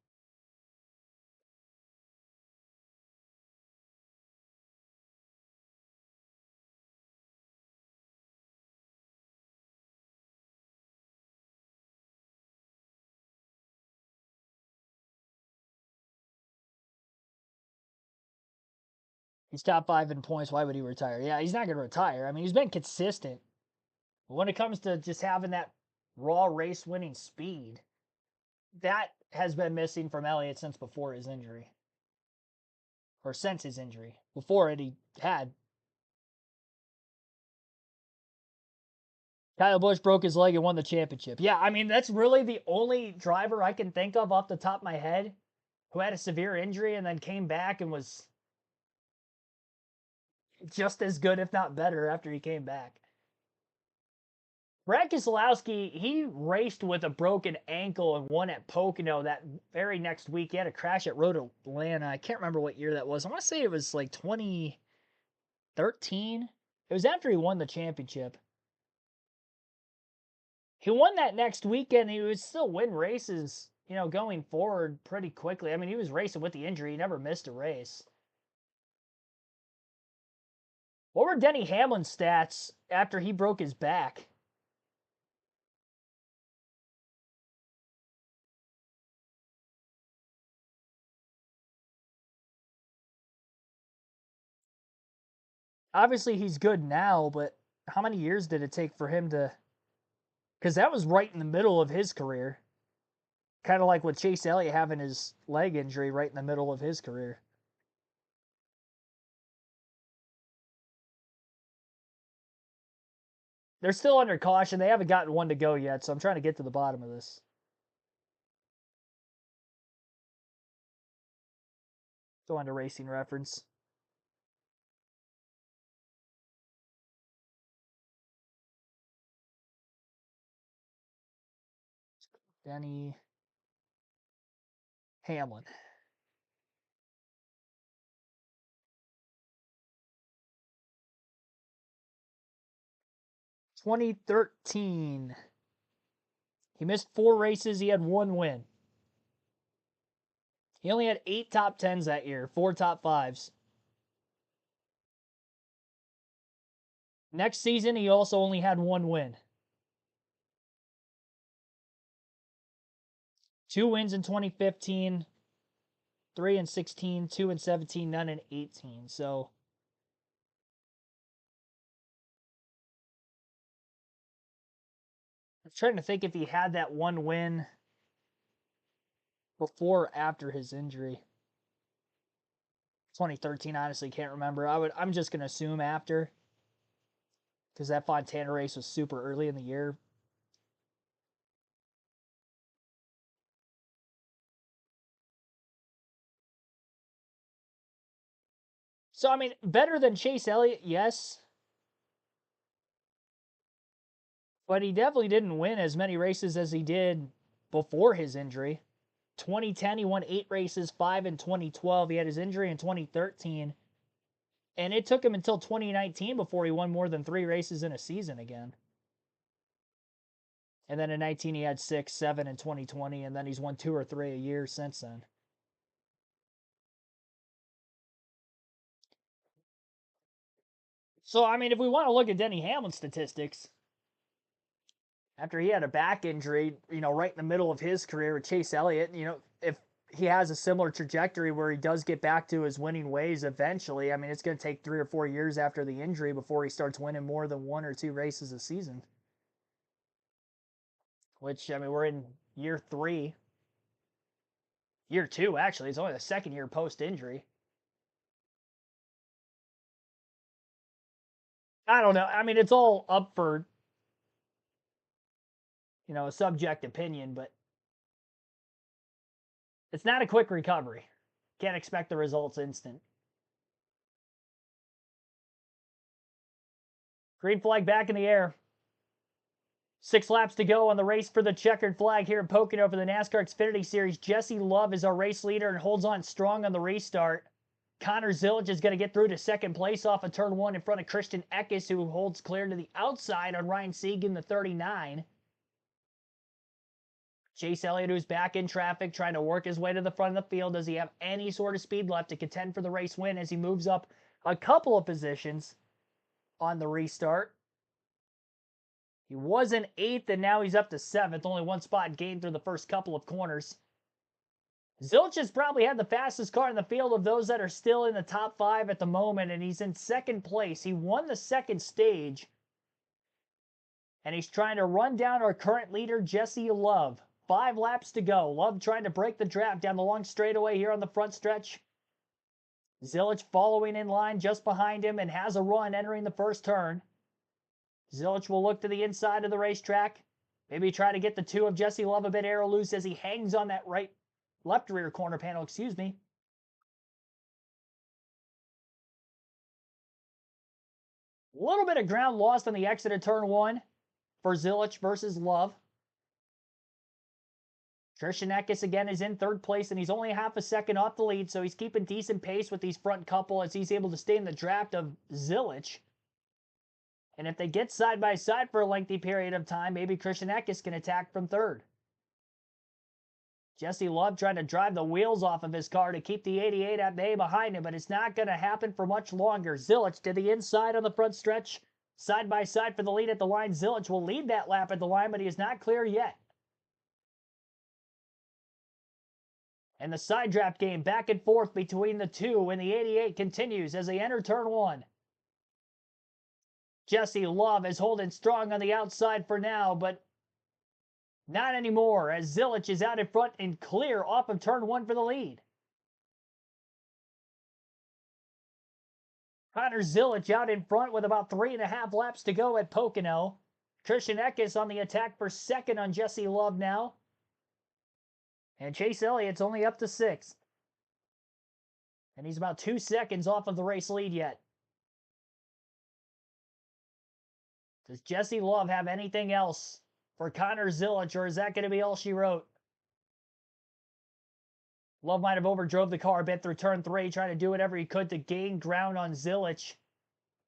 He's top 5 in points. Why would he retire? Yeah, he's not going to retire. I mean, he's been consistent. But when it comes to just having that raw race winning speed, that has been missing from Elliott since before his injury. Or since his injury. Before it, he had. Kyle Busch broke his leg and won the championship. Yeah, I mean, that's really the only driver I can think of off the top of my head who had a severe injury and then came back and was just as good, if not better, after he came back. Brad Keselowski, he raced with a broken ankle and won at Pocono that very next week. He had a crash at Road Atlanta. I can't remember what year that was. I want to say it was like 2013. It was after he won the championship. He won that next weekend. He would still win races, going forward pretty quickly. I mean, he was racing with the injury. He never missed a race. What were Denny Hamlin's stats after he broke his back? Obviously, he's good now, but how many years did it take for him to? Because that was right in the middle of his career. Kind of like with Chase Elliott having his leg injury right in the middle of his career. They're still under caution. They haven't gotten one to go yet, so I'm trying to get to the bottom of this. Go on to Racing Reference. Denny Hamlin. 2013. He missed 4 races. He had 1 win. He only had 8 top 10s that year, 4 top 5s. Next season, he also only had 1 win. 2 wins in 2015, 3 in 16, 2 in 17, none in 18. So I'm trying to think if he had that 1 win before or after his injury. 2013, honestly, can't remember. I'm just gonna assume after, because that Fontana race was super early in the year. So I mean, better than Chase Elliott, yes, but he definitely didn't win as many races as he did before his injury. 2010, he won 8 races, 5 in 2012. He had his injury in 2013. And it took him until 2019 before he won more than 3 races in a season again. And then in 19, he had 6, 7 in 2020, and then he's won 2 or 3 a year since then. So, I mean, if we want to look at Denny Hamlin's statistics, after he had a back injury, right in the middle of his career with Chase Elliott, if he has a similar trajectory where he does get back to his winning ways eventually, I mean, it's going to take 3 or 4 years after the injury before he starts winning more than 1 or 2 races a season. Which, I mean, we're in year 3. Year 2, actually. It's only the second year post injury. I don't know. I mean, it's all up for, a subject opinion, but It's not a quick recovery. Can't expect the results instant. Green flag back in the air. 6 laps to go on the race for the checkered flag here in Pocono for the NASCAR Xfinity Series. Jesse Love is our race leader and holds on strong on the restart. Connor Zilic is going to get through to second place off of turn 1 in front of Christian Eckes, who holds clear to the outside on Ryan Sieg the 39. Chase Elliott, who's back in traffic, trying to work his way to the front of the field. Does he have any sort of speed left to contend for the race win as he moves up a couple of positions on the restart? He was in 8th, and now he's up to 7th. Only one spot gained through the first couple of corners. Zilic has probably had the fastest car in the field of those that are still in the top 5 at the moment, and he's in second place. He won the second stage, and he's trying to run down our current leader, Jesse Love. 5 laps to go. Love trying to break the draft down the long straightaway here on the front stretch. Zilic following in line just behind him and has a run entering the first turn. Zilic will look to the inside of the racetrack. Maybe try to get the 2 of Jesse Love a bit arrow loose as he hangs on that left rear corner panel, excuse me. A little bit of ground lost on the exit of turn 1 for Zilic versus Love. Christian Eckes again is in 3rd place, and he's only half a second off the lead, so he's keeping decent pace with these front couple as he's able to stay in the draft of Zilic. And if they get side by side for a lengthy period of time, maybe Christian Eckes can attack from 3rd. Jesse Love trying to drive the wheels off of his car to keep the 88 at bay behind him, but it's not going to happen for much longer. Zilic to the inside on the front stretch. Side by side for the lead at the line. Zilic will lead that lap at the line, but he is not clear yet. And the side draft game back and forth between the 2 and the 88 continues as they enter turn 1. Jesse Love is holding strong on the outside for now, but not anymore as Zilic is out in front and clear off of turn 1 for the lead. Connor Zilic out in front with about 3.5 laps to go at Pocono. Christian Eckes on the attack for 2nd on Jesse Love now. And Chase Elliott's only up to 6th. And he's about 2 seconds off of the race lead yet. Does Jesse Love have anything else for Connor Zilic, or is that going to be all she wrote? Love might have overdrove the car a bit through turn 3, trying to do whatever he could to gain ground on Zilic.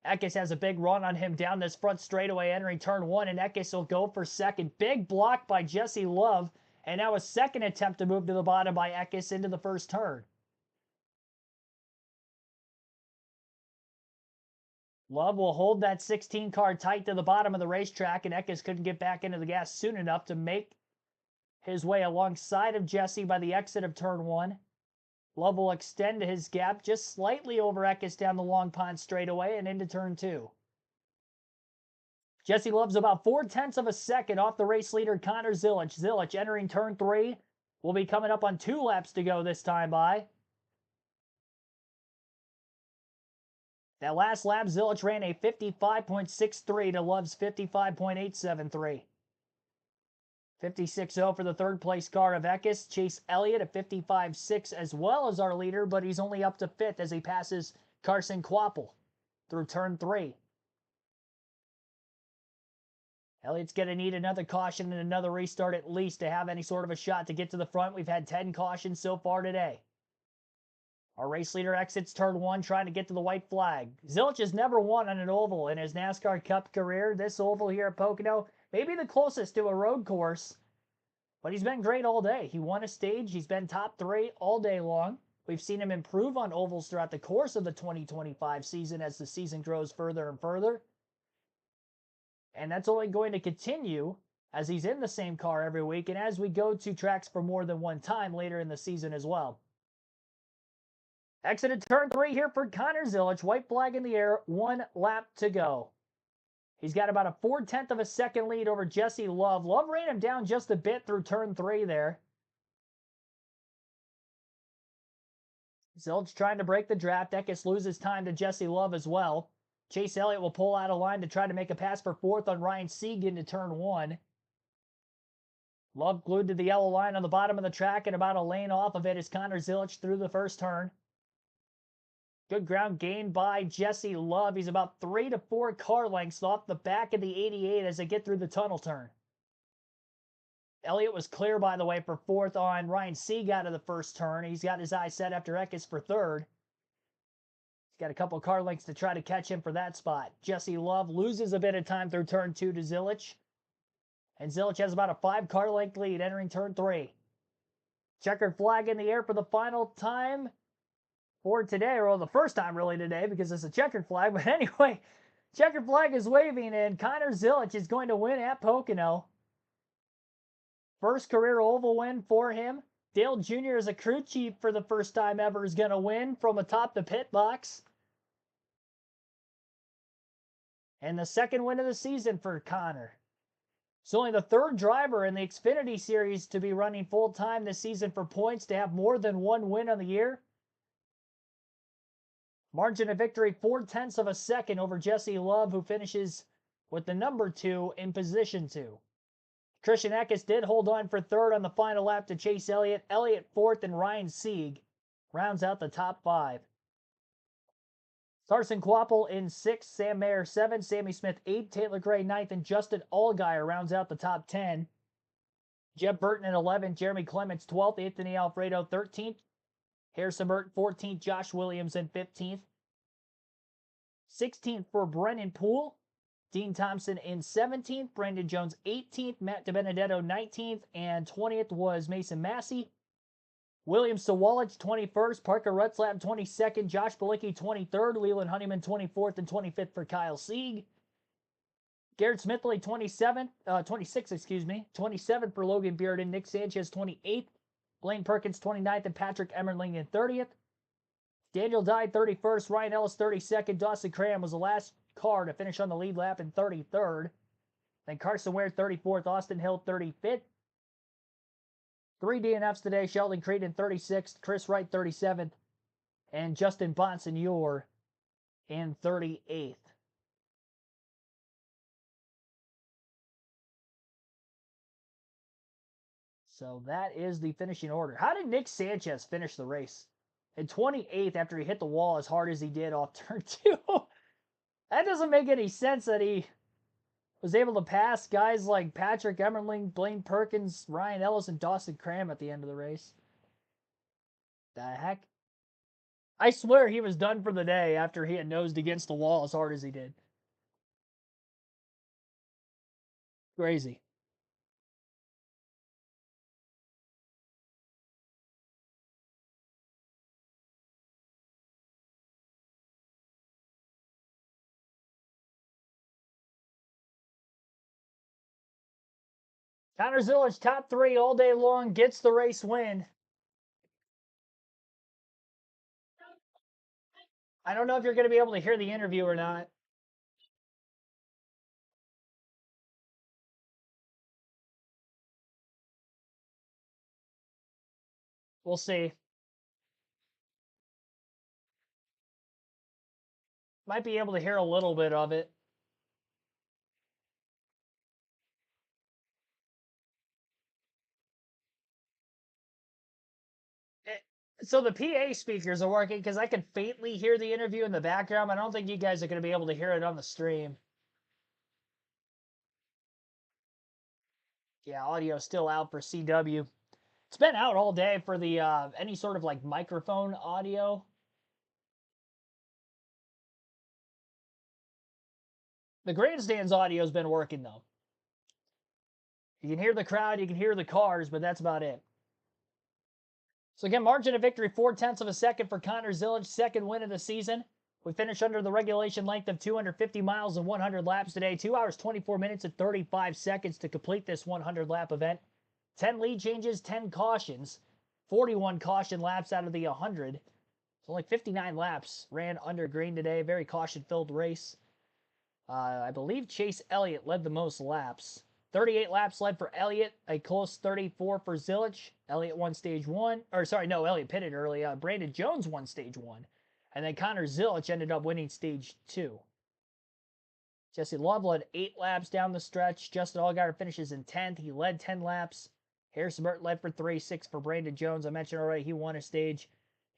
Eckes has a big run on him down this front straightaway entering turn 1, and Eckes will go for 2nd. Big block by Jesse Love, and now a 2nd attempt to move to the bottom by Eckes into the first turn. Love will hold that 16 car tight to the bottom of the racetrack, and Eckes couldn't get back into the gas soon enough to make his way alongside of Jesse by the exit of turn 1. Love will extend his gap just slightly over Eckes down the long pond straightaway and into turn 2. Jesse Love's about 0.4 of a second off the race leader Connor Zilic. Zilic entering turn 3 will be coming up on 2 laps to go this time by. That last lap, Zilic ran a 55.63 to Love's 55.873. 56.0 for the 3rd place car of Eckes. Chase Elliott at 55.6 as well as our leader, but he's only up to 5th as he passes Carson Kvapil through turn 3. Elliott's going to need another caution and another restart at least to have any sort of a shot to get to the front. We've had 10 cautions so far today. Our race leader exits turn 1 trying to get to the white flag. Zilic has never won on an oval in his NASCAR Cup career. This oval here at Pocono may be the closest to a road course, but he's been great all day. He won a stage. He's been top 3 all day long. We've seen him improve on ovals throughout the course of the 2025 season as the season grows further and further. And that's only going to continue as he's in the same car every week and as we go to tracks for more than one time later in the season as well. Exited turn 3 here for Connor Zilic. White flag in the air, 1 lap to go. He's got about a 0.4 of a second lead over Jesse Love. Love ran him down just a bit through turn 3 there. Zilic trying to break the draft. Eckes loses time to Jesse Love as well. Chase Elliott will pull out of line to try to make a pass for 4th on Ryan Sieg into turn 1. Love glued to the yellow line on the bottom of the track and about a lane off of it is Connor Zilisch through the first turn. Good ground gain by Jesse Love. He's about 3 to 4 car lengths off the back of the 88 as they get through the tunnel turn. Elliott was clear, by the way, for fourth on Ryan Sieg out of the first turn. He's got his eyes set after Eckes for third. He's got a couple car lengths to try to catch him for that spot. Jesse Love loses a bit of time through turn 2 to Zilisch. And Zilisch has about a 5 car length lead entering turn 3. Checkered flag in the air for the final time for today, or the first time really today because it's a checkered flag. But anyway, checkered flag is waving and Connor Zilisch is going to win at Pocono. First career oval win for him. Dale Jr. as a crew chief for the first time ever is going to win from atop the pit box. And the second win of the season for Connor. He's only the third driver in the Xfinity Series to be running full-time this season for points to have more than one win on the year. Margin of victory 0.4 of a second over Jesse Love, who finishes with the number 2 in position 2. Christian Eckes did hold on for third on the final lap to Chase Elliott. Elliott fourth and Ryan Sieg rounds out the top 5. Carson Kvapil in 6th, Sam Mayer 7th, Sammy Smith 8th, Taylor Gray 9th, and Justin Allgaier rounds out the top 10. Jeb Burton in 11th, Jeremy Clements 12th, Anthony Alfredo 13th, Harrison Burton 14th, Josh Williams in 15th. 16th for Brennan Poole, Dean Thompson in 17th, Brandon Jones 18th, Matt DiBenedetto 19th, and 20th was Mason Massey. William Sawalich 21st, Parker Rutzlab 22nd, Josh Balicki 23rd, Leland Honeyman 24th and 25th for Kyle Sieg. Garrett Smithley 26th, 27th for Logan Bearden, Nick Sanchez 28th, Blaine Perkins 29th, and Patrick Emmerling in 30th. Daniel Dye 31st, Ryan Ellis 32nd, Dawson Cram was the last car to finish on the lead lap in 33rd. Then Carson Ware 34th, Austin Hill 35th. 3 DNFs today, Sheldon Creed in 36th, Chris Wright 37th, and Justin Bonsignor in 38th. So that is the finishing order. How did Nick Sanchez finish the race? In 28th after he hit the wall as hard as he did off turn 2. That doesn't make any sense that he was able to pass guys like Patrick Emmerling, Blaine Perkins, Ryan Ellis, and Dawson Cram at the end of the race. The heck? I swear he was done for the day after he had nosed against the wall as hard as he did. Crazy. Connor Zilisch, top 3 all day long, gets the race win. I don't know if you're going to be able to hear the interview or not. We'll see. Might be able to hear a little bit of it. So the PA speakers are working because I can faintly hear the interview in the background. I don't think you guys are going to be able to hear it on the stream. Yeah, audio still out for CW. It's been out all day for the any sort of like microphone audio. The grandstand's audio's been working though. You can hear the crowd, you can hear the cars, but that's about it. So again, margin of victory 0.4 of a second for Connor Zilisch, second win of the season. We finished under the regulation length of 250 miles and 100 laps today. 2 hours, 24 minutes, and 35 seconds to complete this 100-lap event. 10 lead changes, 10 cautions, 41 caution laps out of the 100. So only 59 laps ran under green today. Very caution-filled race. I believe Chase Elliott led the most laps. 38 laps led for Elliott, a close 34 for Zilisch. Elliott won stage 1. Elliott pitted early. Brandon Jones won stage 1. And then Connor Zilisch ended up winning stage 2. Jesse Love led 8 laps down the stretch. Justin Allgaier finishes in 10th. He led 10 laps. Harrison Burton led for 3, 6 for Brandon Jones. I mentioned already he won a stage.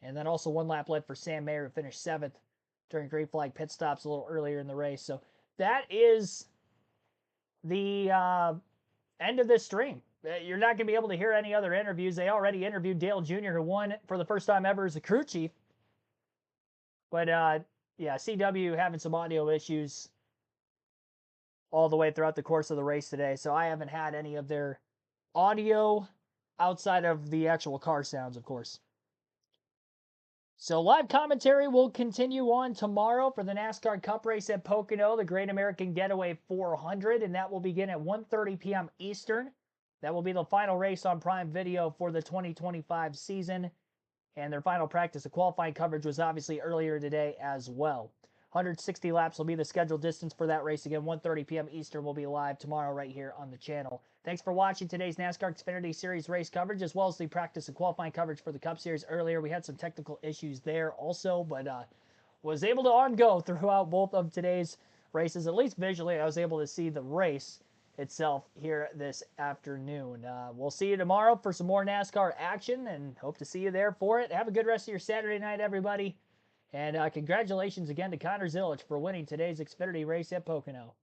And then also 1 lap led for Sam Mayer, who finished 7th during green flag pit stops a little earlier in the race. So that is the end of this stream. You're not going to be able to hear any other interviews. They already interviewed Dale Jr., who won for the first time ever as a crew chief. But yeah, CW having some audio issues all the way throughout the course of the race today. So I haven't had any of their audio outside of the actual car sounds, of course. So live commentary will continue on tomorrow for the NASCAR Cup race at Pocono, the Great American Getaway 400, and that will begin at 1:30 p.m. Eastern. That will be the final race on Prime Video for the 2025 season, and their final practice of qualifying coverage was obviously earlier today as well. 160 laps will be the scheduled distance for that race. Again, 1:30 p.m. Eastern will be live tomorrow right here on the channel. Thanks for watching today's NASCAR Xfinity Series race coverage, as well as the practice and qualifying coverage for the Cup Series earlier. We had some technical issues there also, but was able to on-go throughout both of today's races. At least visually, I was able to see the race itself here this afternoon. We'll see you tomorrow for some more NASCAR action, and hope to see you there for it. Have a good rest of your Saturday night, everybody. And congratulations again to Connor Zilic for winning today's Xfinity race at Pocono.